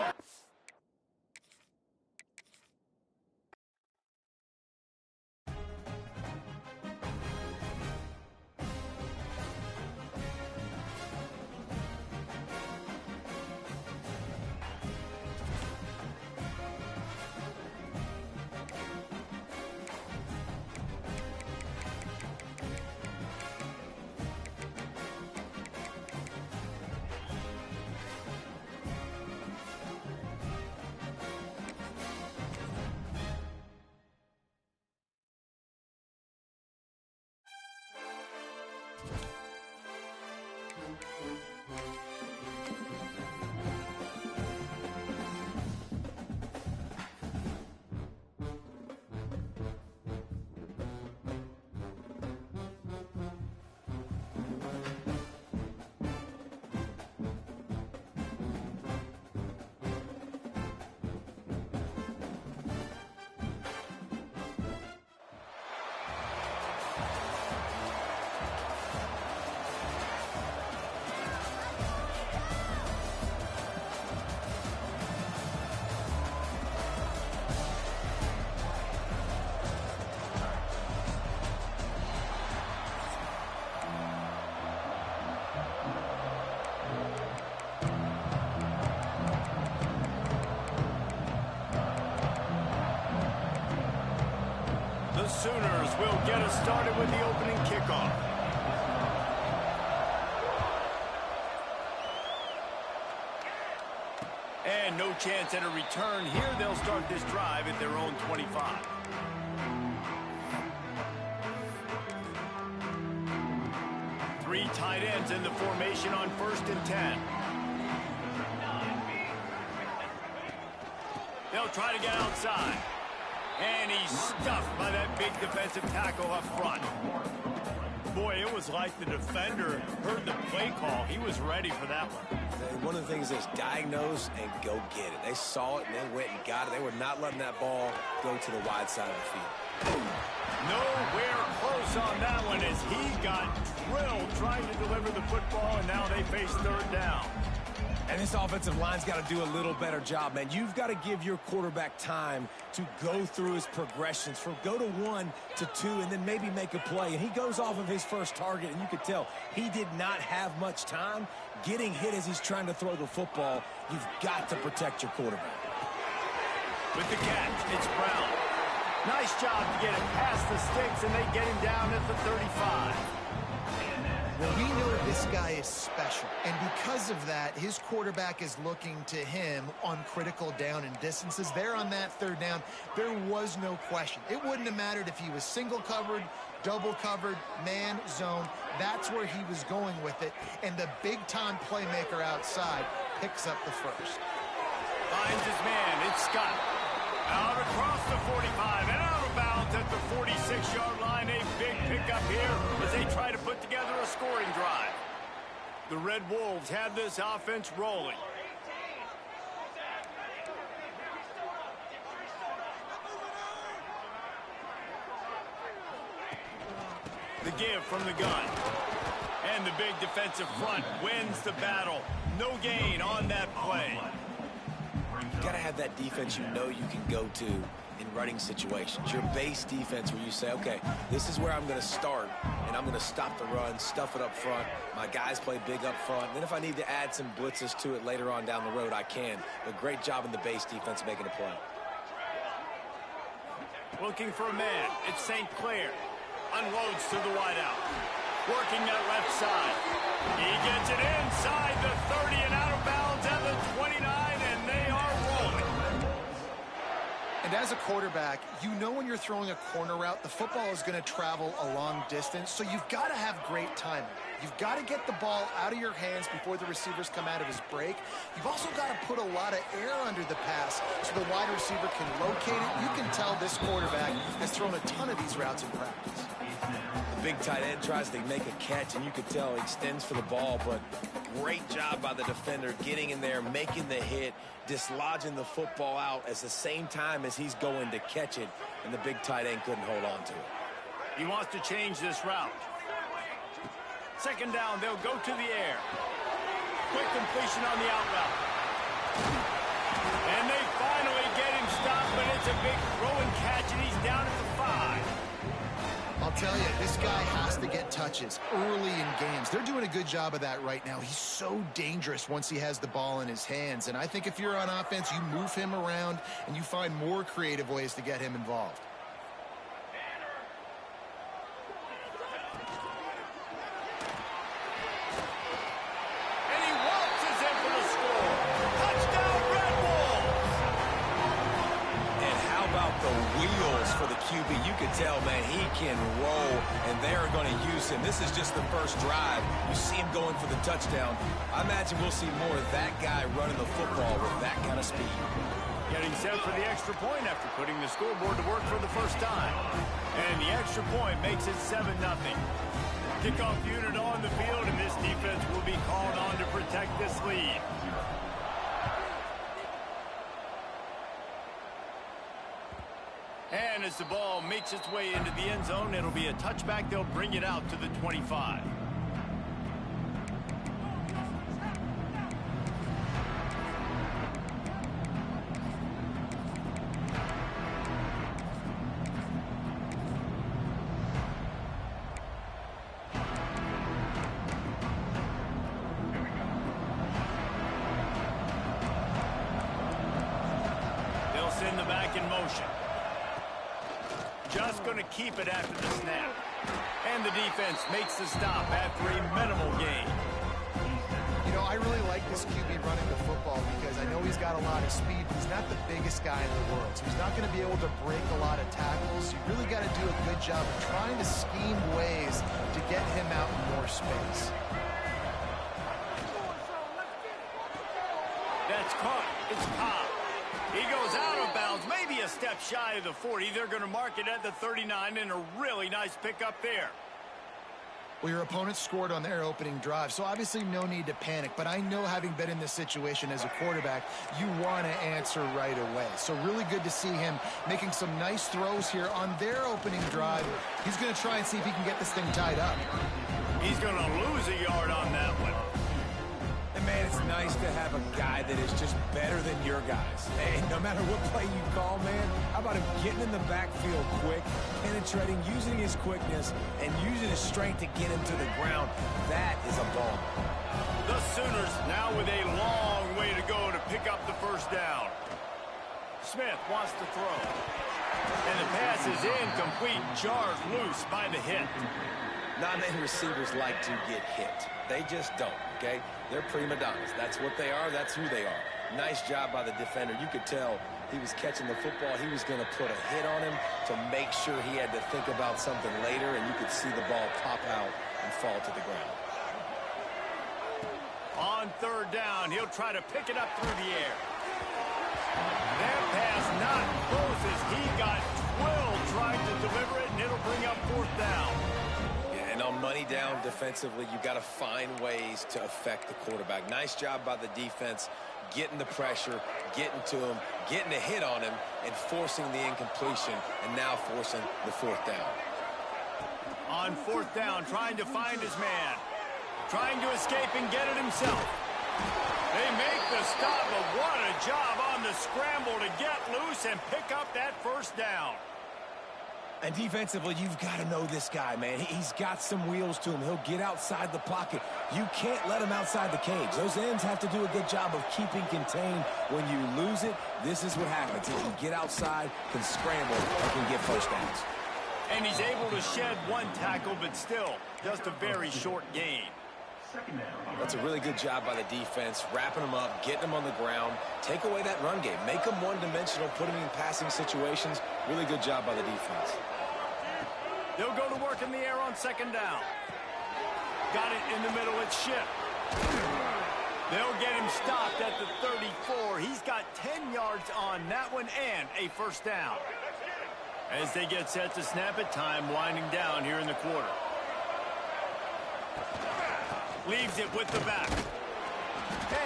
The Sooners will get us started with the opening kickoff. And no chance at a return here. They'll start this drive at their own 25. Three tight ends in the formation on 1st and 10. They'll try to get outside. And he's stuffed by that big defensive tackle up front. Boy, it was like the defender heard the play call. He was ready for that one. One of the things is diagnose and go get it. They saw it and they went and got it. They were not letting that ball go to the wide side of the field. Nowhere close on that one as he got drilled trying to deliver the football, and now they face 3rd down. And this offensive line's got to do a little better job, man. You've got to give your quarterback time to go through his progressions from go to 1 to 2 and then maybe make a play. And he goes off of his first target, and you could tell he did not have much time getting hit as he's trying to throw the football. You've got to protect your quarterback. With the catch, it's Brown. Nice job to get it past the sticks, and they get him down at the 35. Well, we know this guy is special, and because of that, his quarterback is looking to him on critical down and distances. There on that 3rd down, there was no question. It wouldn't have mattered if he was single covered, double covered, man, zone. That's where he was going with it, and the big-time playmaker outside picks up the first. Finds his man. It's Scott. Out across the 45 and out of bounds at the 46-yard line. A big pickup here as they try to put together a scoring drive. The Red Wolves have this offense rolling. The give from the gun. And the big defensive front wins the battle. No gain on that play. You got to have that defense you know you can go to in running situations. Your base defense where you say, okay, this is where I'm going to start, and I'm going to stop the run, stuff it up front. My guys play big up front. And then if I need to add some blitzes to it later on down the road, I can. But great job in the base defense making a play. Looking for a man. It's St. Clair. Unloads to the wideout. Working that left side. He gets it inside the 30 and out of bounds at the 29, and they are rolling. And as a quarterback, you know when you're throwing a corner route, the football is going to travel a long distance, so you've got to have great timing. You've got to get the ball out of your hands before the receivers come out of his break. You've also got to put a lot of air under the pass so the wide receiver can locate it. You can tell this quarterback has thrown a ton of these routes in practice. The big tight end tries to make a catch, and you can tell he extends for the ball, but great job by the defender getting in there, making the hit, dislodging the football out at the same time as he's going to catch it, and the big tight end couldn't hold on to it. He wants to change this route. Second down, they'll go to the air. Quick completion on the out route. And they finally get him stopped, but it's a big throw and catch, and he's down at the 5. I'll tell you, this guy has to get touches early in games. They're doing a good job of that right now. He's so dangerous once he has the ball in his hands. And I think if you're on offense, you move him around and you find more creative ways to get him involved. And he waltzes in for the score. Touchdown, Red Bulls! And how about the wheels for the QB? You can tell, man, he can roll, and they're going to use him. This is just the first drive. You see him going for the touchdown. I imagine we'll see more of that guy running the football with that kind of speed. Getting set for the extra point after putting the scoreboard to work for the first time. And the extra point makes it 7-0. Kickoff unit on the field, and this defense will be called on to protect this lead. And as the ball makes its way into the end zone, it'll be a touchback. They'll bring it out to the 25. They'll send the back in motion. Just going to keep it after the snap. And the defense makes the stop after a minimal gain. You know, I really like this QB running the football because I know he's got a lot of speed, but he's not the biggest guy in the world. So he's not going to be able to break a lot of tackles. You really got to do a good job of trying to scheme ways to get him out in more space. That's caught. It's Cobb. He goes out of bounds, maybe a step shy of the 40. They're going to mark it at the 39, and a really nice pickup there. Well, your opponent scored on their opening drive, so obviously no need to panic. But I know, having been in this situation as a quarterback, you want to answer right away. So really good to see him making some nice throws here on their opening drive. He's going to try and see if he can get this thing tied up. He's going to lose a yard on that one. And, man, it's nice to have a guy that is just better than your guys. Hey, no matter what play you call, man, how about him getting in the backfield quick, penetrating, using his quickness, and using his strength to get him to the ground? That is a ball. The Sooners now with a long way to go to pick up the first down. Smith wants to throw. And the pass is incomplete, jarred loose by the hit. Not many receivers like to get hit. They just don't, okay? They're prima donnas. That's what they are. That's who they are. Nice job by the defender. You could tell he was catching the football. He was going to put a hit on him to make sure he had to think about something later, and you could see the ball pop out and fall to the ground. On third down, he'll try to pick it up through the air. That pass not close as he got twilled trying to deliver it, and it'll bring up fourth down. And on money down defensively, you got to find ways to affect the quarterback. Nice job by the defense, getting the pressure, getting to him, getting a hit on him, and forcing the incompletion, and now forcing the fourth down. On fourth down, trying to find his man. Trying to escape and get it himself. They make the stop, but what a job on the scramble to get loose and pick up that first down. And defensively, you've got to know this guy, man. He's got some wheels to him. He'll get outside the pocket. You can't let him outside the cage. Those ends have to do a good job of keeping contained. When you lose it, this is what happens. He can get outside, can scramble, and can get first downs. And he's able to shed one tackle, but still just a very short gain. Second down. That's a really good job by the defense, wrapping them up, getting them on the ground. Take away that run game. Make them one-dimensional, put them in passing situations. Really good job by the defense. They'll go to work in the air on second down. Got it in the middle. It's Ship. They'll get him stopped at the 34. He's got 10 yards on that one and a first down. As they get set to snap it, time winding down here in the quarter. Leaves it with the back.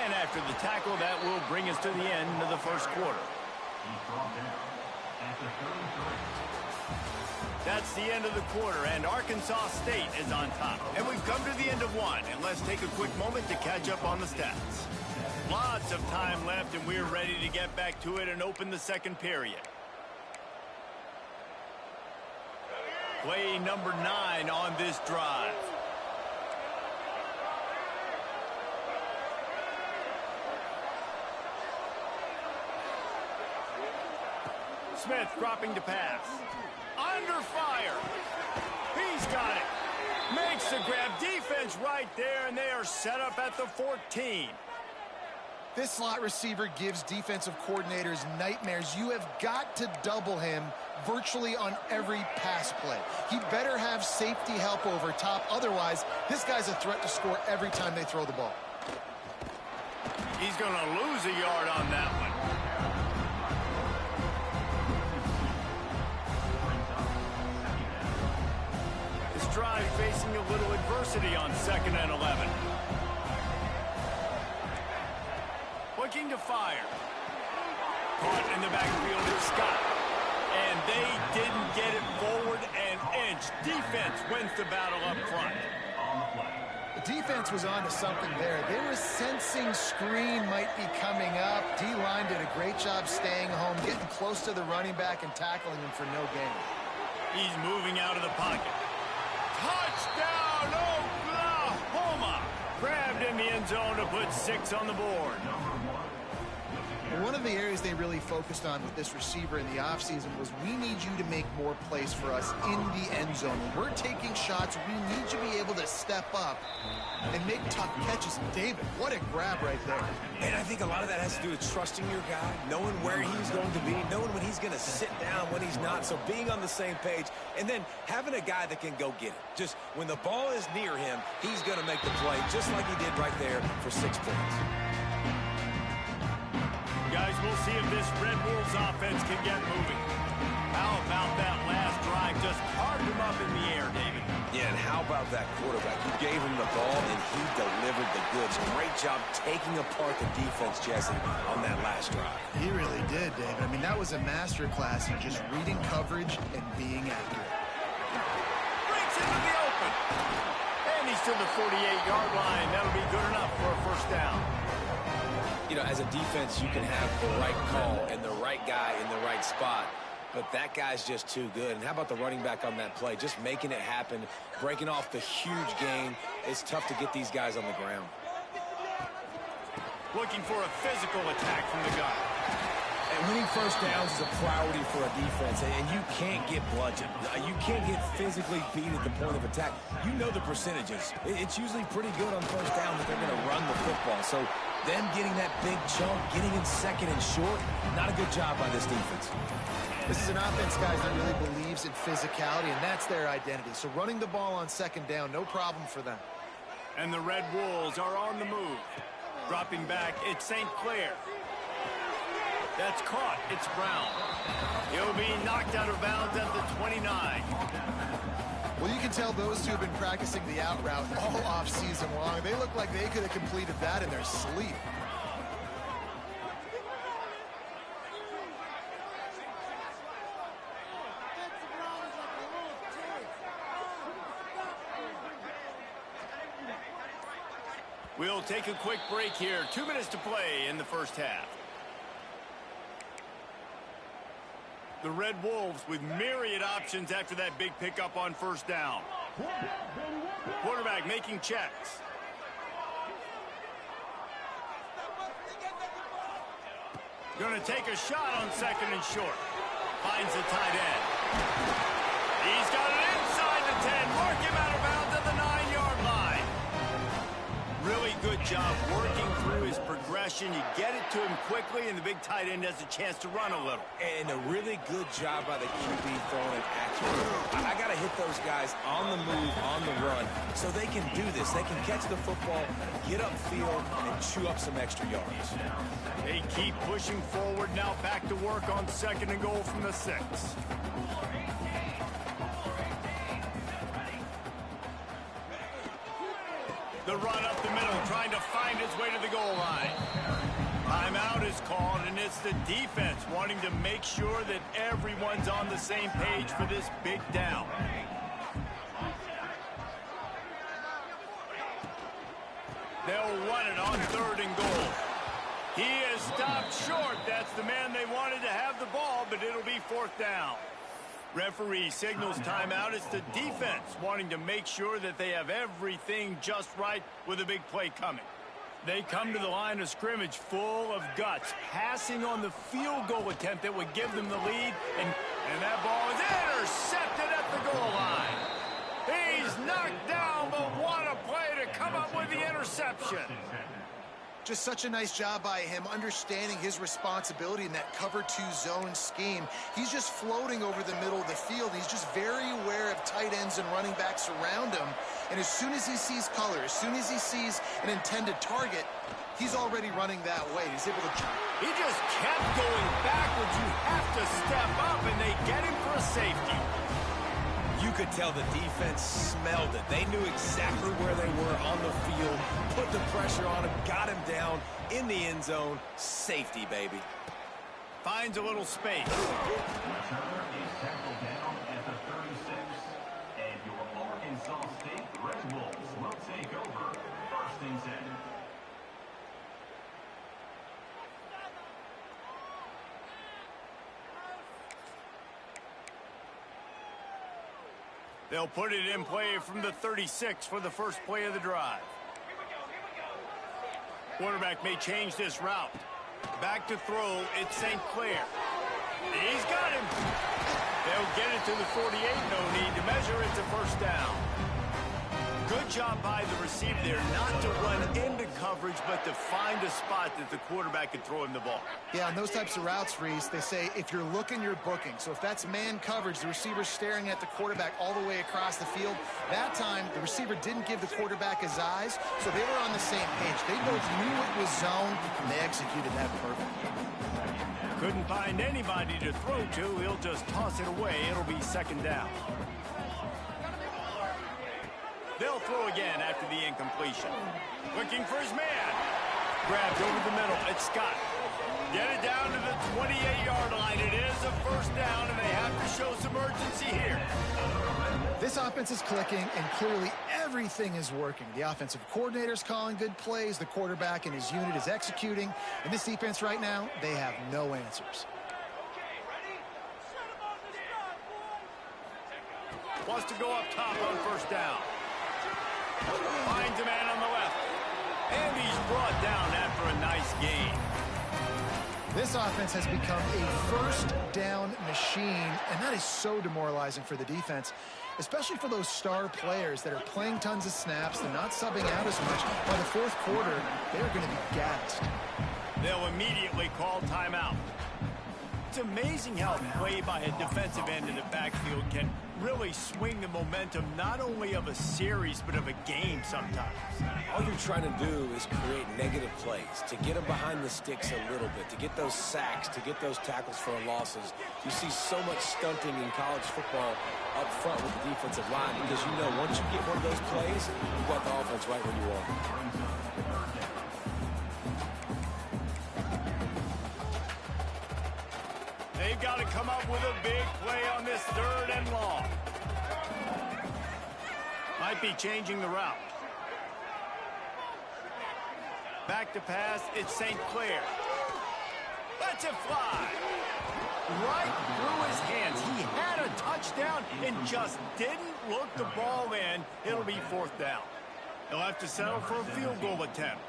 And after the tackle, that will bring us to the end of the first quarter. He's brought down at the 33. That's the end of the quarter, and Arkansas State is on top. And we've come to the end of one, and let's take a quick moment to catch up on the stats. Lots of time left, and we're ready to get back to it and open the second period. Play number 9 on this drive. Smith dropping to pass. Under fire. He's got it. Makes the grab. Defense right there, and they are set up at the 14. This slot receiver gives defensive coordinators nightmares. You have got to double him virtually on every pass play. He better have safety help over top. Otherwise, this guy's a threat to score every time they throw the ball. He's going to lose a yard on that one. This drive facing a little adversity on 2nd and 11. Looking to fire. Caught in the backfield is Scott. And they didn't get it forward an inch. Defense wins the battle up front. The defense was on to something there. They were sensing screen might be coming up. D-line did a great job staying home, getting close to the running back and tackling him for no gain. He's moving out of the pocket. Touchdown, Oklahoma! Grabbed in the end zone to put 6 on the board. One of the areas they really focused on with this receiver in the offseason was we need you to make more plays for us in the end zone. When we're taking shots, we need you to be able to step up and make tough catches. David, what a grab right there. And I think a lot of that has to do with trusting your guy, knowing where he's going to be, knowing when he's going to sit down, when he's not. So being on the same page, and then having a guy that can go get it. Just when the ball is near him, he's going to make the play, just like he did right there for 6 points. Guys, we'll see if this Red Wolves offense can get moving. How about that last drive? Just carved him up in the air, David. Yeah, and how about that quarterback? You gave him the ball, and he delivered the goods. Great job taking apart the defense, Jesse, on that last drive. He really did, David. I mean, that was a masterclass in just reading coverage and being accurate. Breaks into the open. And he's to the 48-yard line. That'll be good enough for a first down. You know, as a defense, you can have the right call and the right guy in the right spot, but that guy's just too good. And how about the running back on that play? Just making it happen, breaking off the huge gain. It's tough to get these guys on the ground. Looking for a physical attack from the gun. And winning first downs is a priority for a defense, and you can't get bludgeoned. You can't get physically beat at the point of attack. You know the percentages. It's usually pretty good on first down that they're going to run the football. So them getting that big chunk, getting in second and short, not a good job by this defense. This is an offense, guys, that really believes in physicality, and that's their identity. So running the ball on second down, no problem for them. And the Red Wolves are on the move. Dropping back, it's St. Clair. That's caught. It's Brown. He'll be knocked out of bounds at the 29. Well, you can tell those two have been practicing the out route all off season long. They look like they could have completed that in their sleep. We'll take a quick break here. 2 minutes to play in the first half. The Red Wolves with myriad options after that big pickup on first down. Quarterback making checks. Going to take a shot on second and short. Finds the tight end. He's got it inside the 10. Mark him out of bounds at the 9-yard line. job working through his progression. You get it to him quickly, and the big tight end has a chance to run a little. And a really good job by the QB throwing it accurately. I got to hit those guys on the move, on the run, so they can do this. They can catch the football, get upfield, and chew up some extra yards. They keep pushing forward now, back to work on 2nd and goal from the 6. The run up the middle, trying to find his way to the goal line. Timeout is called, and it's the defense wanting to make sure that everyone's on the same page for this big down. They'll run it on 3rd and goal. He is stopped short. That's the man they wanted to have the ball, but it'll be 4th down. Referee signals timeout. It's the defense wanting to make sure that they have everything just right with a big play coming. They come to the line of scrimmage full of guts, passing on the field goal attempt that would give them the lead, and that ball is intercepted at the goal line. He's knocked down, but what a play to come up with the interception. Just such a nice job by him understanding his responsibility in that cover 2 zone scheme. He's just floating over the middle of the field. He's just very aware of tight ends and running backs around him. And as soon as he sees color, as soon as he sees an intended target, he's already running that way. He's able to... He just kept going backwards. You have to step up, and they get him for a safety. You could tell the defense smelled it. They knew exactly where they were on the field, put the pressure on him, got him down in the end zone. Safety, baby. Finds a little space. Returner is tackled down at the 36. And your Arkansas State Red Wolves will take over 1st and 10. They'll put it in play from the 36 for the first play of the drive. Quarterback may change this route. Back to throw, it's St. Clair. He's got him. They'll get it to the 48, no need to measure. It's a 1st down. Good job by the receiver there, not to run into coverage, but to find a spot that the quarterback can throw him the ball. Yeah, on those types of routes, Reese, they say if you're looking, you're booking. So if that's man coverage, the receiver's staring at the quarterback all the way across the field. That time, the receiver didn't give the quarterback his eyes, so they were on the same page. They both knew it was zone, and they executed that perfectly. Couldn't find anybody to throw to. He'll just toss it away. It'll be 2nd down. They'll throw again after the incompletion. Looking for his man. Grabbed over the middle. It's Scott. Get it down to the 28-yard line. It is a 1st down, and they have to show some urgency here. This offense is clicking, and clearly everything is working. The offensive coordinator's calling good plays. The quarterback and his unit is executing. And this defense right now, they have no answers. Wants to go up top on 1st down. Finds a man on the left. And he's brought down after a nice gain. This offense has become a 1st down machine, and that is so demoralizing for the defense, especially for those star players that are playing tons of snaps. They're not subbing out as much. By the 4th quarter, they're going to be gassed. They'll immediately call timeout. It's amazing how play by a defensive end in the backfield can really swing the momentum not only of a series but of a game sometimes. All you're trying to do is create negative plays, to get them behind the sticks a little bit, to get those sacks, to get those tackles for losses. You see so much stunting in college football up front with the defensive line because you know once you get one of those plays, you've got the offense right where you want it. They've got to come up with a big play on this 3rd and long. Might be changing the route. Back to pass, it's St. Clair. Lets it fly. Right through his hands. He had a touchdown and just didn't look the ball in. It'll be 4th down. He'll have to settle for a field goal attempt.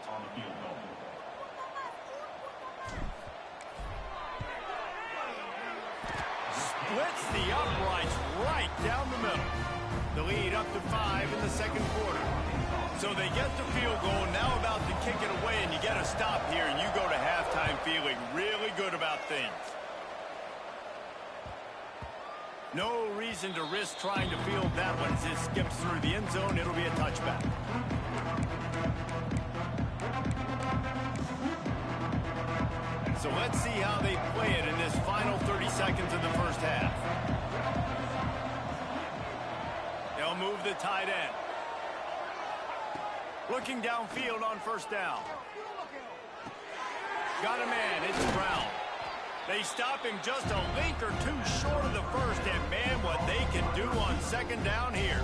splits the uprights right down the middle. The lead up to 5 in the second quarter. So they get the field goal, now about to kick it away, and you get a stop here, and you go to halftime feeling really good about things. No reason to risk trying to field that one as it skips through the end zone. It'll be a touchback. So let's see how they play it in this final 30 seconds of the first half. They'll move the tight end. Looking downfield on first down. Got a man, it's Brown. They stop him just a link or two short of the first, and man, what they can do on second down here.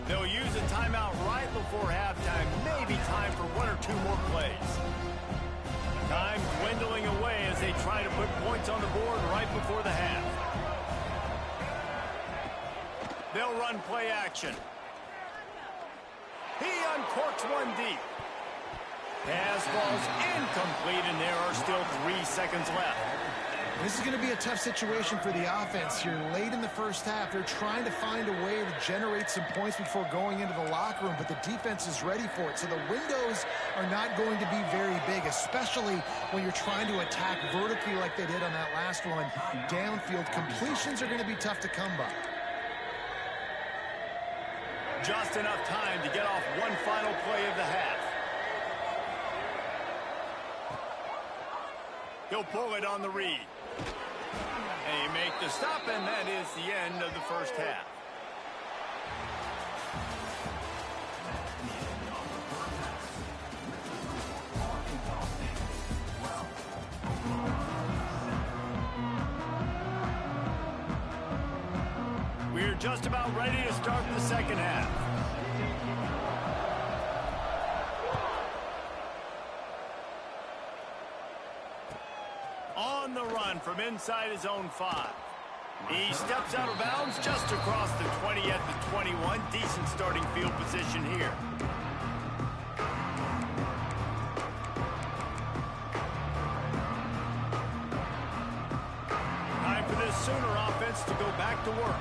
They'll use a timeout right before halftime, maybe time for 1 or 2 more plays. Time dwindling away as they try to put points on the board right before the half. They'll run play action. He uncorks one deep. Pass ball's incomplete, and there are still 3 seconds left. This is going to be a tough situation for the offense here. Late in the first half, they're trying to find a way to generate some points before going into the locker room, but the defense is ready for it. So the windows are not going to be very big, especially when you're trying to attack vertically like they did on that last one. Downfield completions are going to be tough to come by. Just enough time to get off one final play of the half. He'll pull it on the read. They make the stop, and that is the end of the first half. We're just about ready to start the second half. On the run from inside his own 5. He steps out of bounds just across the 20 at the 21. Decent starting field position here. Time for this Sooner offense to go back to work.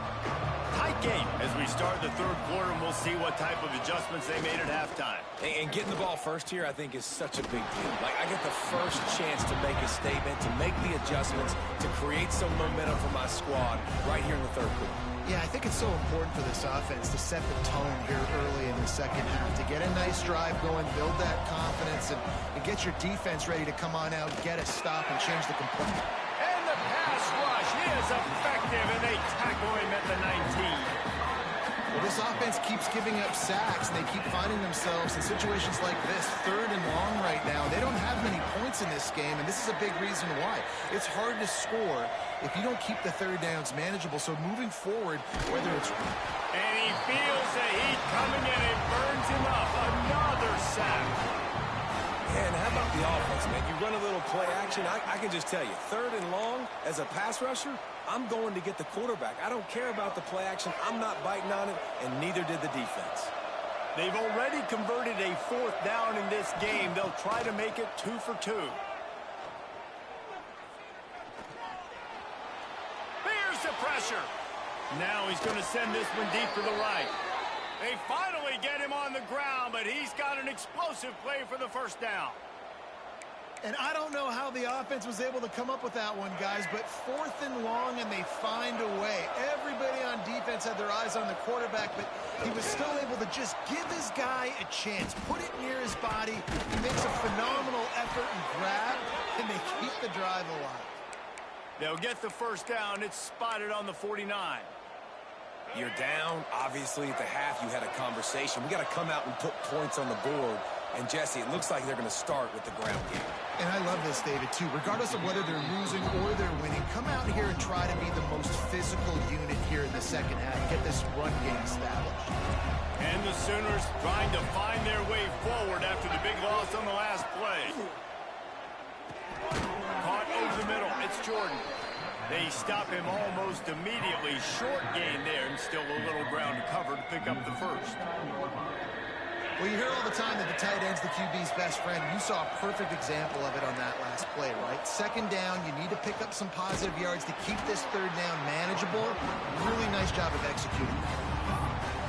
Tight game as we start the third quarter, and we'll see what type of adjustments they made at halftime. And getting the ball first here, I think, is such a big deal. Like, I get the first chance to make a statement, to make the adjustments, to create some momentum for my squad right here in the third quarter. Yeah, I think it's so important for this offense to set the tone here early in the second half, to get a nice drive going, build that confidence, and get your defense ready to come on out, get a stop, and change the component. And the pass rush is effective, and they tackle him at the 19. Well, this offense keeps giving up sacks, and they keep finding themselves in situations like this, 3rd and long right now. They don't have many points in this game, and this is a big reason why. It's hard to score if you don't keep the third downs manageable. So moving forward, whether it's... And he feels the heat coming in and burns him up. Another sack. And how about the offense, man? You run a little play action. I can just tell you, 3rd and long, as a pass rusher, I'm going to get the quarterback. I don't care about the play action. I'm not biting on it, and neither did the defense. They've already converted a 4th down in this game. They'll try to make it 2 for 2. There's the pressure. Now he's going to send this one deep to the right. They finally get him on the ground, but he's got an explosive play for the first down. And I don't know how the offense was able to come up with that one, guys, but 4th and long, and they find a way. Everybody on defense had their eyes on the quarterback, but he was still able to just give his guy a chance, put it near his body. He makes a phenomenal effort and grab, and they keep the drive alive. They'll get the first down. It's spotted on the 49. You're down. Obviously, at the half, you had a conversation. We got to come out and put points on the board. And, Jesse, it looks like they're going to start with the ground game. And I love this, David, too. Regardless of whether they're losing or they're winning, come out here and try to be the most physical unit here in the second half. Get this run game established. And the Sooners trying to find their way forward after the big loss on the last play. Caught over the middle. It's Jordan. They stop him almost immediately. Short gain there, and still a little ground to cover to pick up the first. Well, you hear all the time that the tight end's the QB's best friend. You saw a perfect example of it on that last play, right? second down. You need to pick up some positive yards to keep this third down manageable. Really nice job of executing.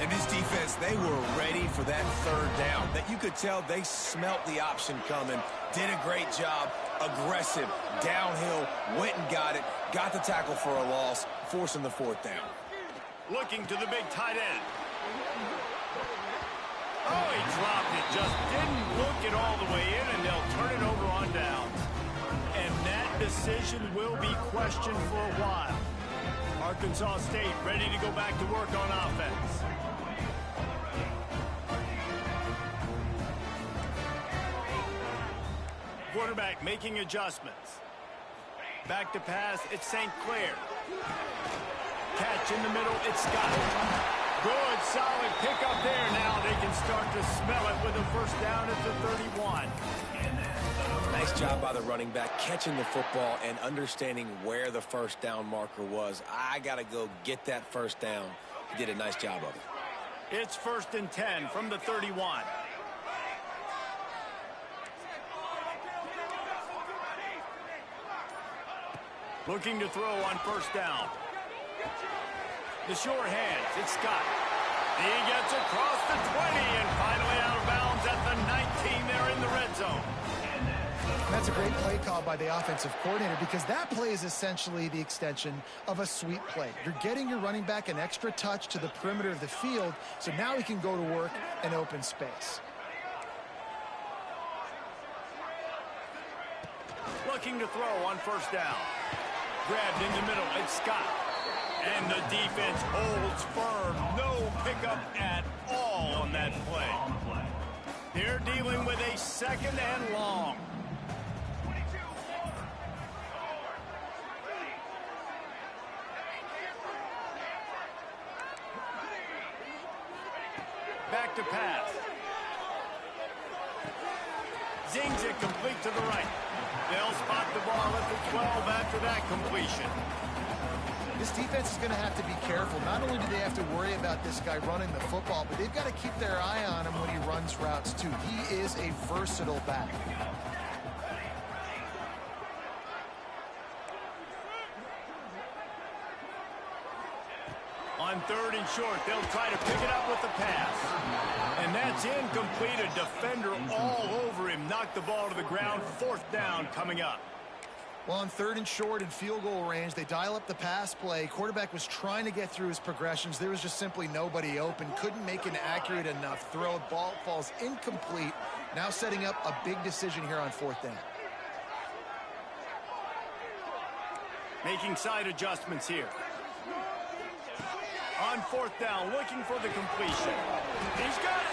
And this defense, they were ready for that third down. That you could tell they smelt the option coming. Did a great job. Aggressive, downhill, went and got it. Got the tackle for a loss, forcing the fourth down. Looking to the big tight end. Oh, he dropped it. Just didn't look it all the way in, and they'll turn it over on down. And that decision will be questioned for a while. Arkansas State ready to go back to work on offense. Quarterback making adjustments. Back to pass, it's St. Clair. Catch in the middle, it's Scott. Good, solid pickup there. Now they can start to smell it with a first down at the 31. Nice job by the running back, catching the football and understanding where the first down marker was. I got to go get that first down. He did a nice job of it. It's 1st and 10 from the 31. Looking to throw on first down. The short hands, it's Scott. He gets across the 20 and finally out of bounds at the 19 there in the red zone. That's a great play call by the offensive coordinator because that play is essentially the extension of a sweep play. You're getting your running back an extra touch to the perimeter of the field, so now he can go to work in open space. Looking to throw on first down. Grabbed in the middle, it's Scott. And the defense holds firm. No pickup at all on that play. They're dealing with a second and long. Back to pass. Zings it complete to the right. They'll spot the ball at the 12 after that completion. This defense is going to have to be careful. Not only do they have to worry about this guy running the football, but they've got to keep their eye on him when he runs routes too. He is a versatile back. On 3rd and short, they'll try to pick it up with the pass. And that's incomplete. A defender all over him. Knocked the ball to the ground. 4th down coming up. Well, on 3rd and short and field goal range, they dial up the pass play. Quarterback was trying to get through his progressions. There was just simply nobody open. Couldn't make an accurate enough throw. Ball falls incomplete. Now setting up a big decision here on 4th down. Making side adjustments here. On 4th down, looking for the completion. He's got it.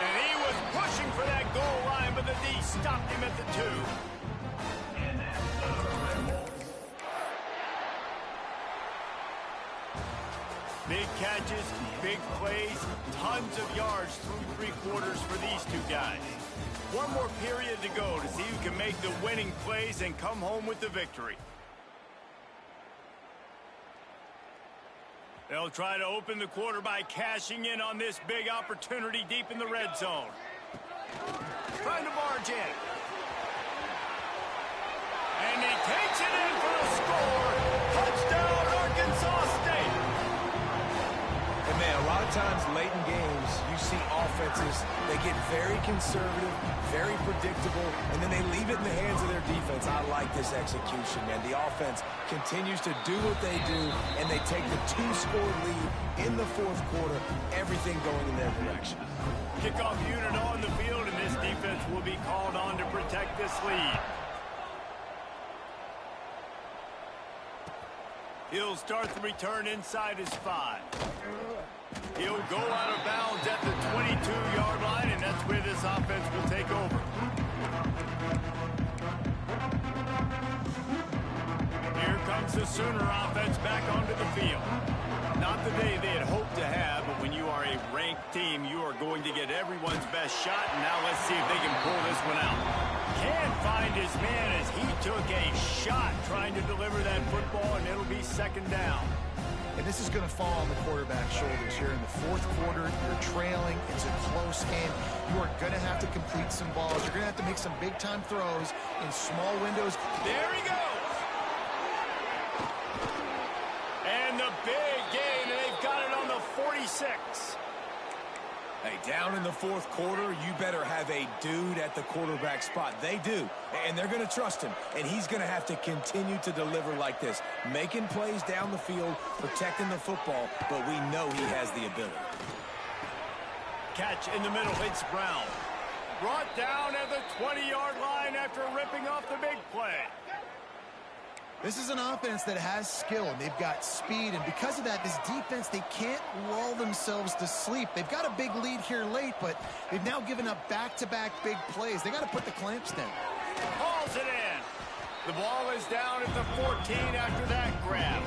And he was pushing for that goal line, but the D stopped him at the 2. Big catches, big plays, tons of yards through 3 quarters for these two guys. One more period to go to see who can make the winning plays and come home with the victory. They'll try to open the quarter by cashing in on this big opportunity deep in the red zone. Trying to barge in. And he takes it in for a score. Touchdown, Arkansas State. And man, a lot of times late in games, you see offenses, they get very conservative, very predictable, and then they leave it in the hands of their defense. I like this execution, man. The offense continues to do what they do, and they take the 2-score lead in the 4th quarter, everything going in their direction. Kickoff unit on the field, and this defense will be called on to protect this lead. He'll start the return inside his 5. He'll go out of bounds at the 22-yard line, and that's where this offense will take over. Here comes the Sooner offense back onto the field. Not the day they had hoped to have, but when you are a ranked team, you are going to get everyone's best shot, and now let's see if they can pull this one out. Can't find his man as he took a shot trying to deliver that football, and it'll be 2nd down. And this is going to fall on the quarterback's shoulders here in the fourth quarter. You're trailing. It's a close game. You are going to have to complete some balls. You're going to have to make some big-time throws in small windows. There he goes. And the big gain, and they've got it on the 46. Hey, down in the fourth quarter, you better have a dude at the quarterback spot. They do, and they're going to trust him, and he's going to have to continue to deliver like this, making plays down the field, protecting the football, but we know he has the ability. Catch in the middle, it's Brown. Brought down at the 20-yard line after ripping off the big play. This is an offense that has skill, and they've got speed, and because of that, this defense, they can't lull themselves to sleep. They've got a big lead here late, but they've now given up back-to-back big plays. They got to put the clamps down. Hauls it in. The ball is down at the 14 after that grab.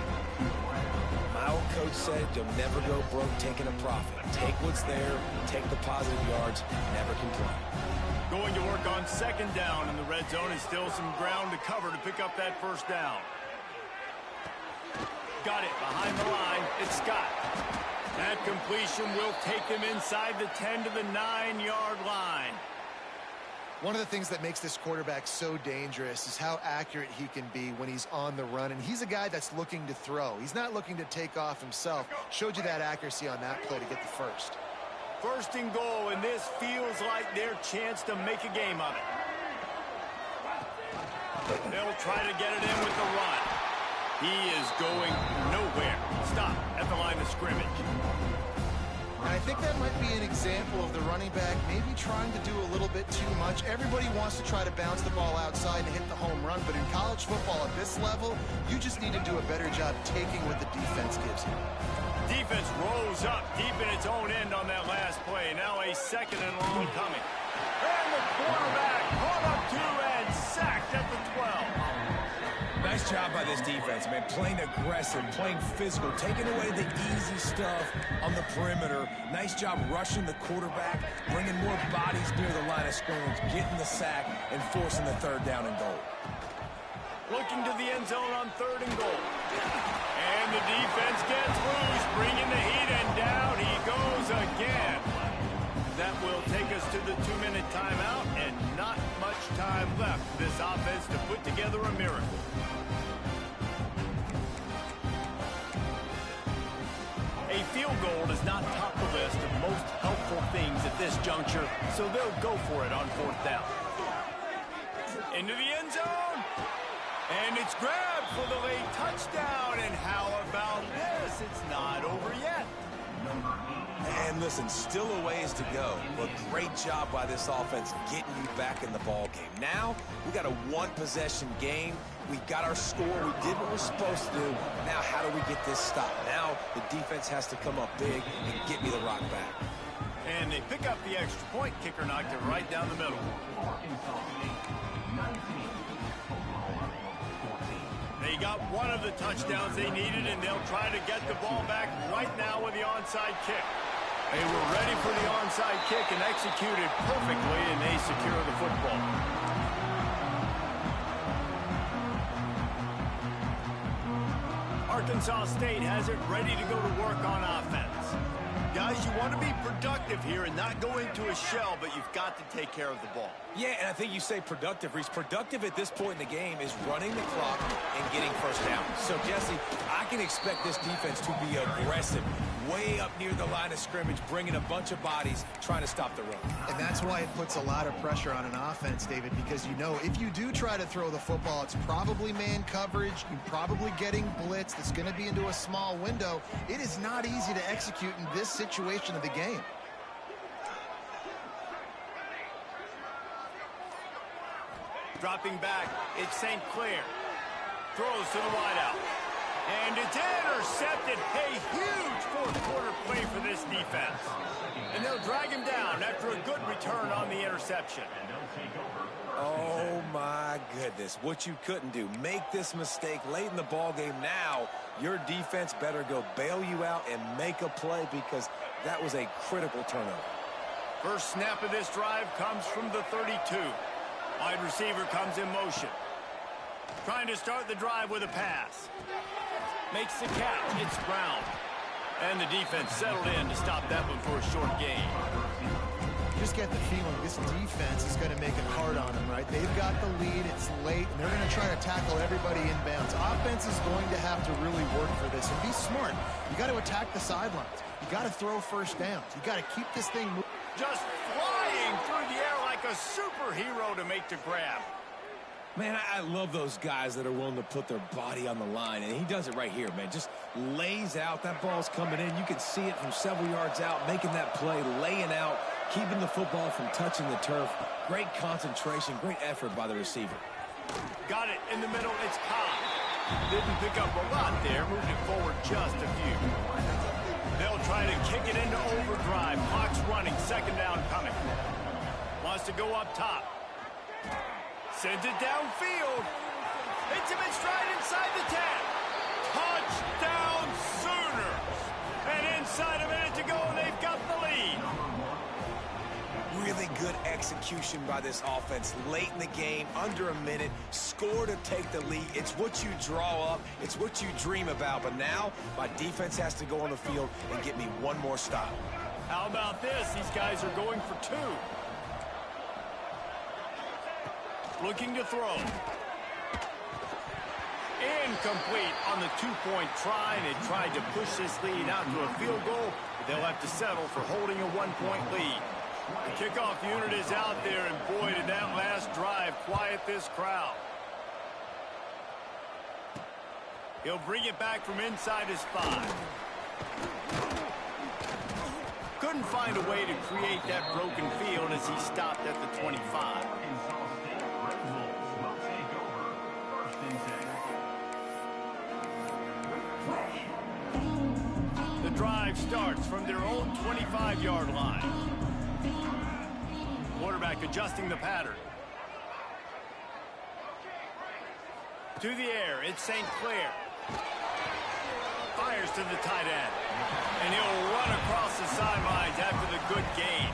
My old coach said you'll never go broke taking a profit. Take what's there, take the positive yards, never complain. Going to work on second down in the red zone, and still some ground to cover to pick up that first down. Got it behind the line. It's Scott. That completion will take them inside the 10 to the 9-yard line. One of the things that makes this quarterback so dangerous is how accurate he can be when he's on the run, and he's a guy that's looking to throw. He's not looking to take off himself. Showed you that accuracy on that play to get the first. First and goal, and this feels like their chance to make a game of it. They'll try to get it in with the run. He is going nowhere. Stop at the line of scrimmage. And I think that might be an example of the running back maybe trying to do a little bit too much. Everybody wants to try to bounce the ball outside and hit the home run, but in college football at this level, you just need to do a better job taking what the defense gives you. Defense rose up deep in its own end on that last play. Now a second and long coming. And the quarterback caught up to and sacked at the 12. Nice job by this defense, man. Playing aggressive, playing physical, taking away the easy stuff on the perimeter. Nice job rushing the quarterback, bringing more bodies near the line of scrimmage, getting the sack, and forcing the third down and goal. Looking to the end zone on third and goal. And the defense gets loose, bringing the heat, and down he goes again. That will take us to the 2-minute timeout, and not much time left for this offense to put together a miracle. A field goal does not top the list of most helpful things at this juncture, so they'll go for it on fourth down. Into the end zone. And it's grabbed for the late touchdown. And how about this? It's not over yet. And listen, still a ways to go, but great job by this offense getting you back in the ball game. Now, we got a one-possession game. We got our score. We did what we're supposed to do. Now, how do we get this stopped? Now, the defense has to come up big and get me the rock back. And they pick up the extra point. Kicker knocked it right down the middle. They got one of the touchdowns they needed, and they'll try to get the ball back right now with the onside kick. They were ready for the onside kick and executed perfectly, and they secure the football. Arkansas State has it ready to go to work on offense. Guys, you want to be productive here and not go into a shell, but you've got to take care of the ball. Yeah, and I think you say productive, Reese. Productive at this point in the game is running the clock and getting first down. So, Jesse, I can expect this defense to be aggressive, way up near the line of scrimmage, bringing a bunch of bodies, trying to stop the run. And that's why it puts a lot of pressure on an offense, David, because you know if you do try to throw the football, it's probably man coverage. You're probably getting blitz that's going to be into a small window. It is not easy to execute in this situation of the game. Dropping back, it's St. Clair. Throws to the wideout. And it's intercepted. A huge fourth-quarter play for this defense. And they'll drag him down after a good return on the interception. Oh, my goodness. What you couldn't do. Make this mistake late in the ballgame. Now, your defense better go bail you out and make a play because that was a critical turnover. First snap of this drive comes from the 32. Wide receiver comes in motion. Trying to start the drive with a pass. Makes the catch. It's Brown. And the defense settled in to stop that one for a short gain. Just get the feeling this defense is going to make it hard on them, right? They've got the lead. It's late, and they're going to try to tackle everybody inbounds. Offense is going to have to really work for this and be smart. You got to attack the sidelines. You got to throw first downs. You got to keep this thing moving. Just flying through the air like a superhero to make the grab. Man, I love those guys that are willing to put their body on the line, and he does it right here, man. Just lays out. That ball's coming in. You can see it from several yards out, making that play, laying out, keeping the football from touching the turf. Great concentration, great effort by the receiver. Got it in the middle. It's Cobb. Didn't pick up a lot there. Moved it forward just a few. They'll try to kick it into overdrive. Clock's running. Second down coming. Wants to go up top. Sends it downfield. Hits him in stride inside the 10. Touchdown Sooners. And inside a minute to go, and they've got the lead. Really good execution by this offense. Late in the game, under a minute, score to take the lead. It's what you draw up. It's what you dream about. But now, my defense has to go on the field and get me one more stop. How about this? These guys are going for two. Looking to throw. Incomplete on the two-point try, and they tried to push this lead out to a field goal, but they'll have to settle for holding a one-point lead. The kickoff unit is out there, and boy, did that last drive quiet this crowd. He'll bring it back from inside his 5. Couldn't find a way to create that broken field as he stopped at the 25. The drive starts from their own 25-yard line. Quarterback adjusting the pattern. To the air, it's St. Clair. Fires to the tight end. And he'll run across the sidelines after the good gain.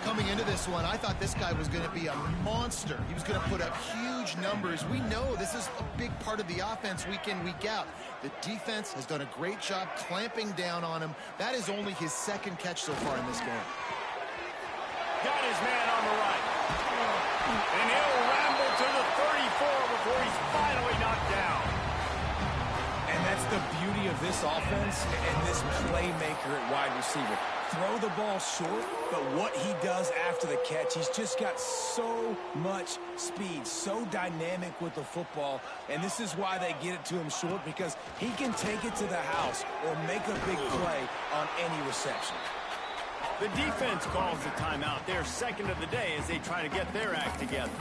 Coming into this one, I thought this guy was going to be a monster. He was going to put up huge numbers. We know this is a big part of the offense week in, week out. The defense has done a great job clamping down on him. That is only his second catch so far in this game. Got his man on the right. And he'll ramble to the 34 before he's finally knocked down. And that's the beauty of this offense and this playmaker at wide receiver. Throw the ball short, but what he does after the catch, he's just got so much speed, so dynamic with the football, and this is why they get it to him short, because he can take it to the house or make a big play on any reception. The defense calls the timeout. They're second of the day as they try to get their act together.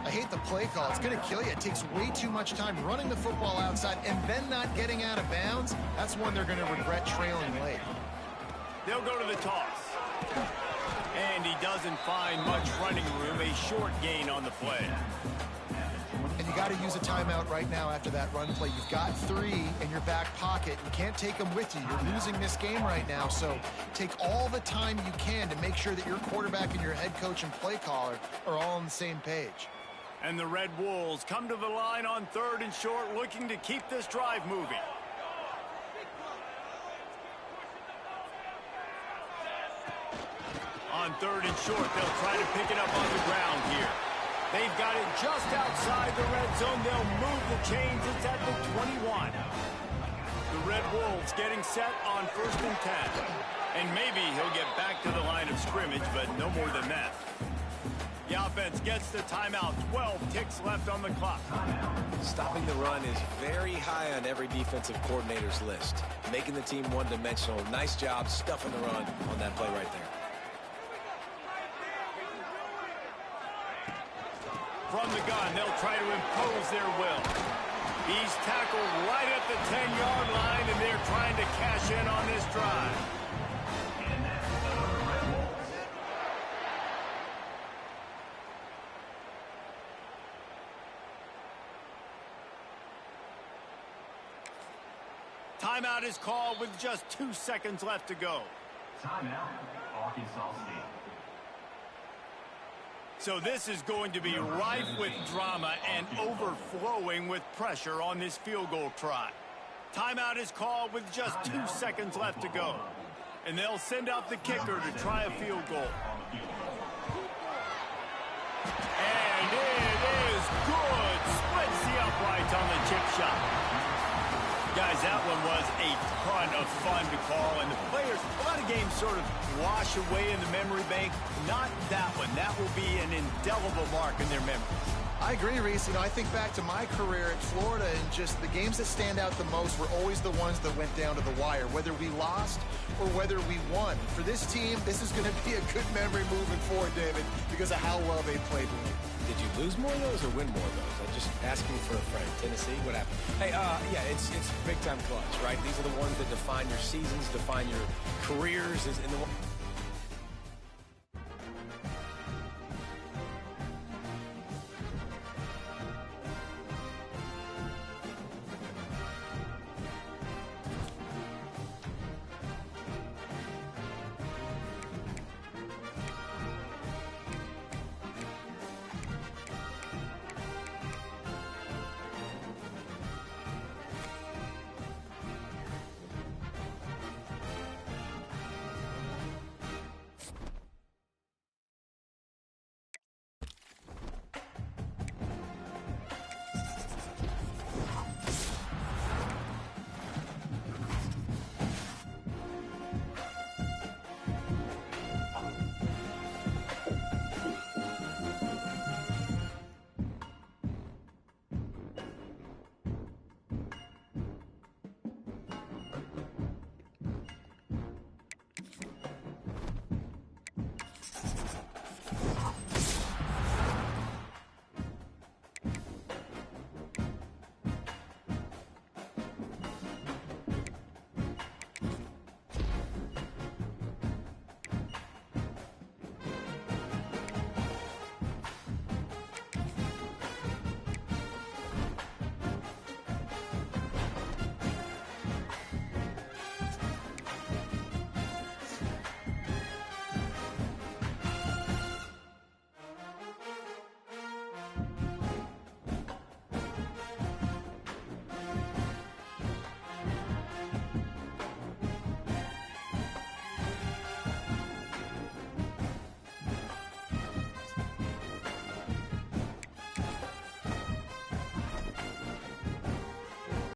I hate the play call. It's going to kill you. It takes way too much time running the football outside and then not getting out of bounds. That's when they're going to regret trailing late. They'll go to the toss. And he doesn't find much running room. A short gain on the play. And you got to use a timeout right now after that run play. You've got 3 in your back pocket. You can't take them with you. You're losing this game right now. So take all the time you can to make sure that your quarterback and your head coach and play caller are all on the same page. And the Red Wolves come to the line on 3rd and short, looking to keep this drive moving. On 3rd and short, they'll try to pick it up on the ground here. They've got it just outside the red zone. They'll move the chains. It's at the 21. The Red Wolves getting set on 1st and 10. And maybe he'll get back to the line of scrimmage, but no more than that. The offense gets the timeout. 12 ticks left on the clock. Stopping the run is very high on every defensive coordinator's list. Making the team one-dimensional. Nice job stuffing the run on that play right there. From the gun, they'll try to impose their will. He's tackled right at the 10-yard line, and they're trying to cash in on this drive. And that's the Red Wolves. Timeout is called with just 2 seconds left to go. Timeout, Arkansas State. So this is going to be rife with drama and overflowing with pressure on this field goal try. Timeout is called with just 2 seconds left to go. And they'll send out the kicker to try a field goal. And it is good. Splits the uprights on the chip shot. Guys, that one was a ton of fun to call. And the players, a lot of games sort of wash away in the memory bank. Not that one. That will be an indelible mark in their memory. I agree, Reese. I think back to my career at Florida, and just the games that stand out the most were always the ones that went down to the wire, whether we lost or whether we won. For this team, this is going to be a good memory moving forward, David, because of how well they played with me. Did you lose more of those or win more of those? I'm just asking for a friend. Tennessee, what happened? Hey, yeah, it's big-time clutch, right? These are the ones that define your seasons, define your careers. And the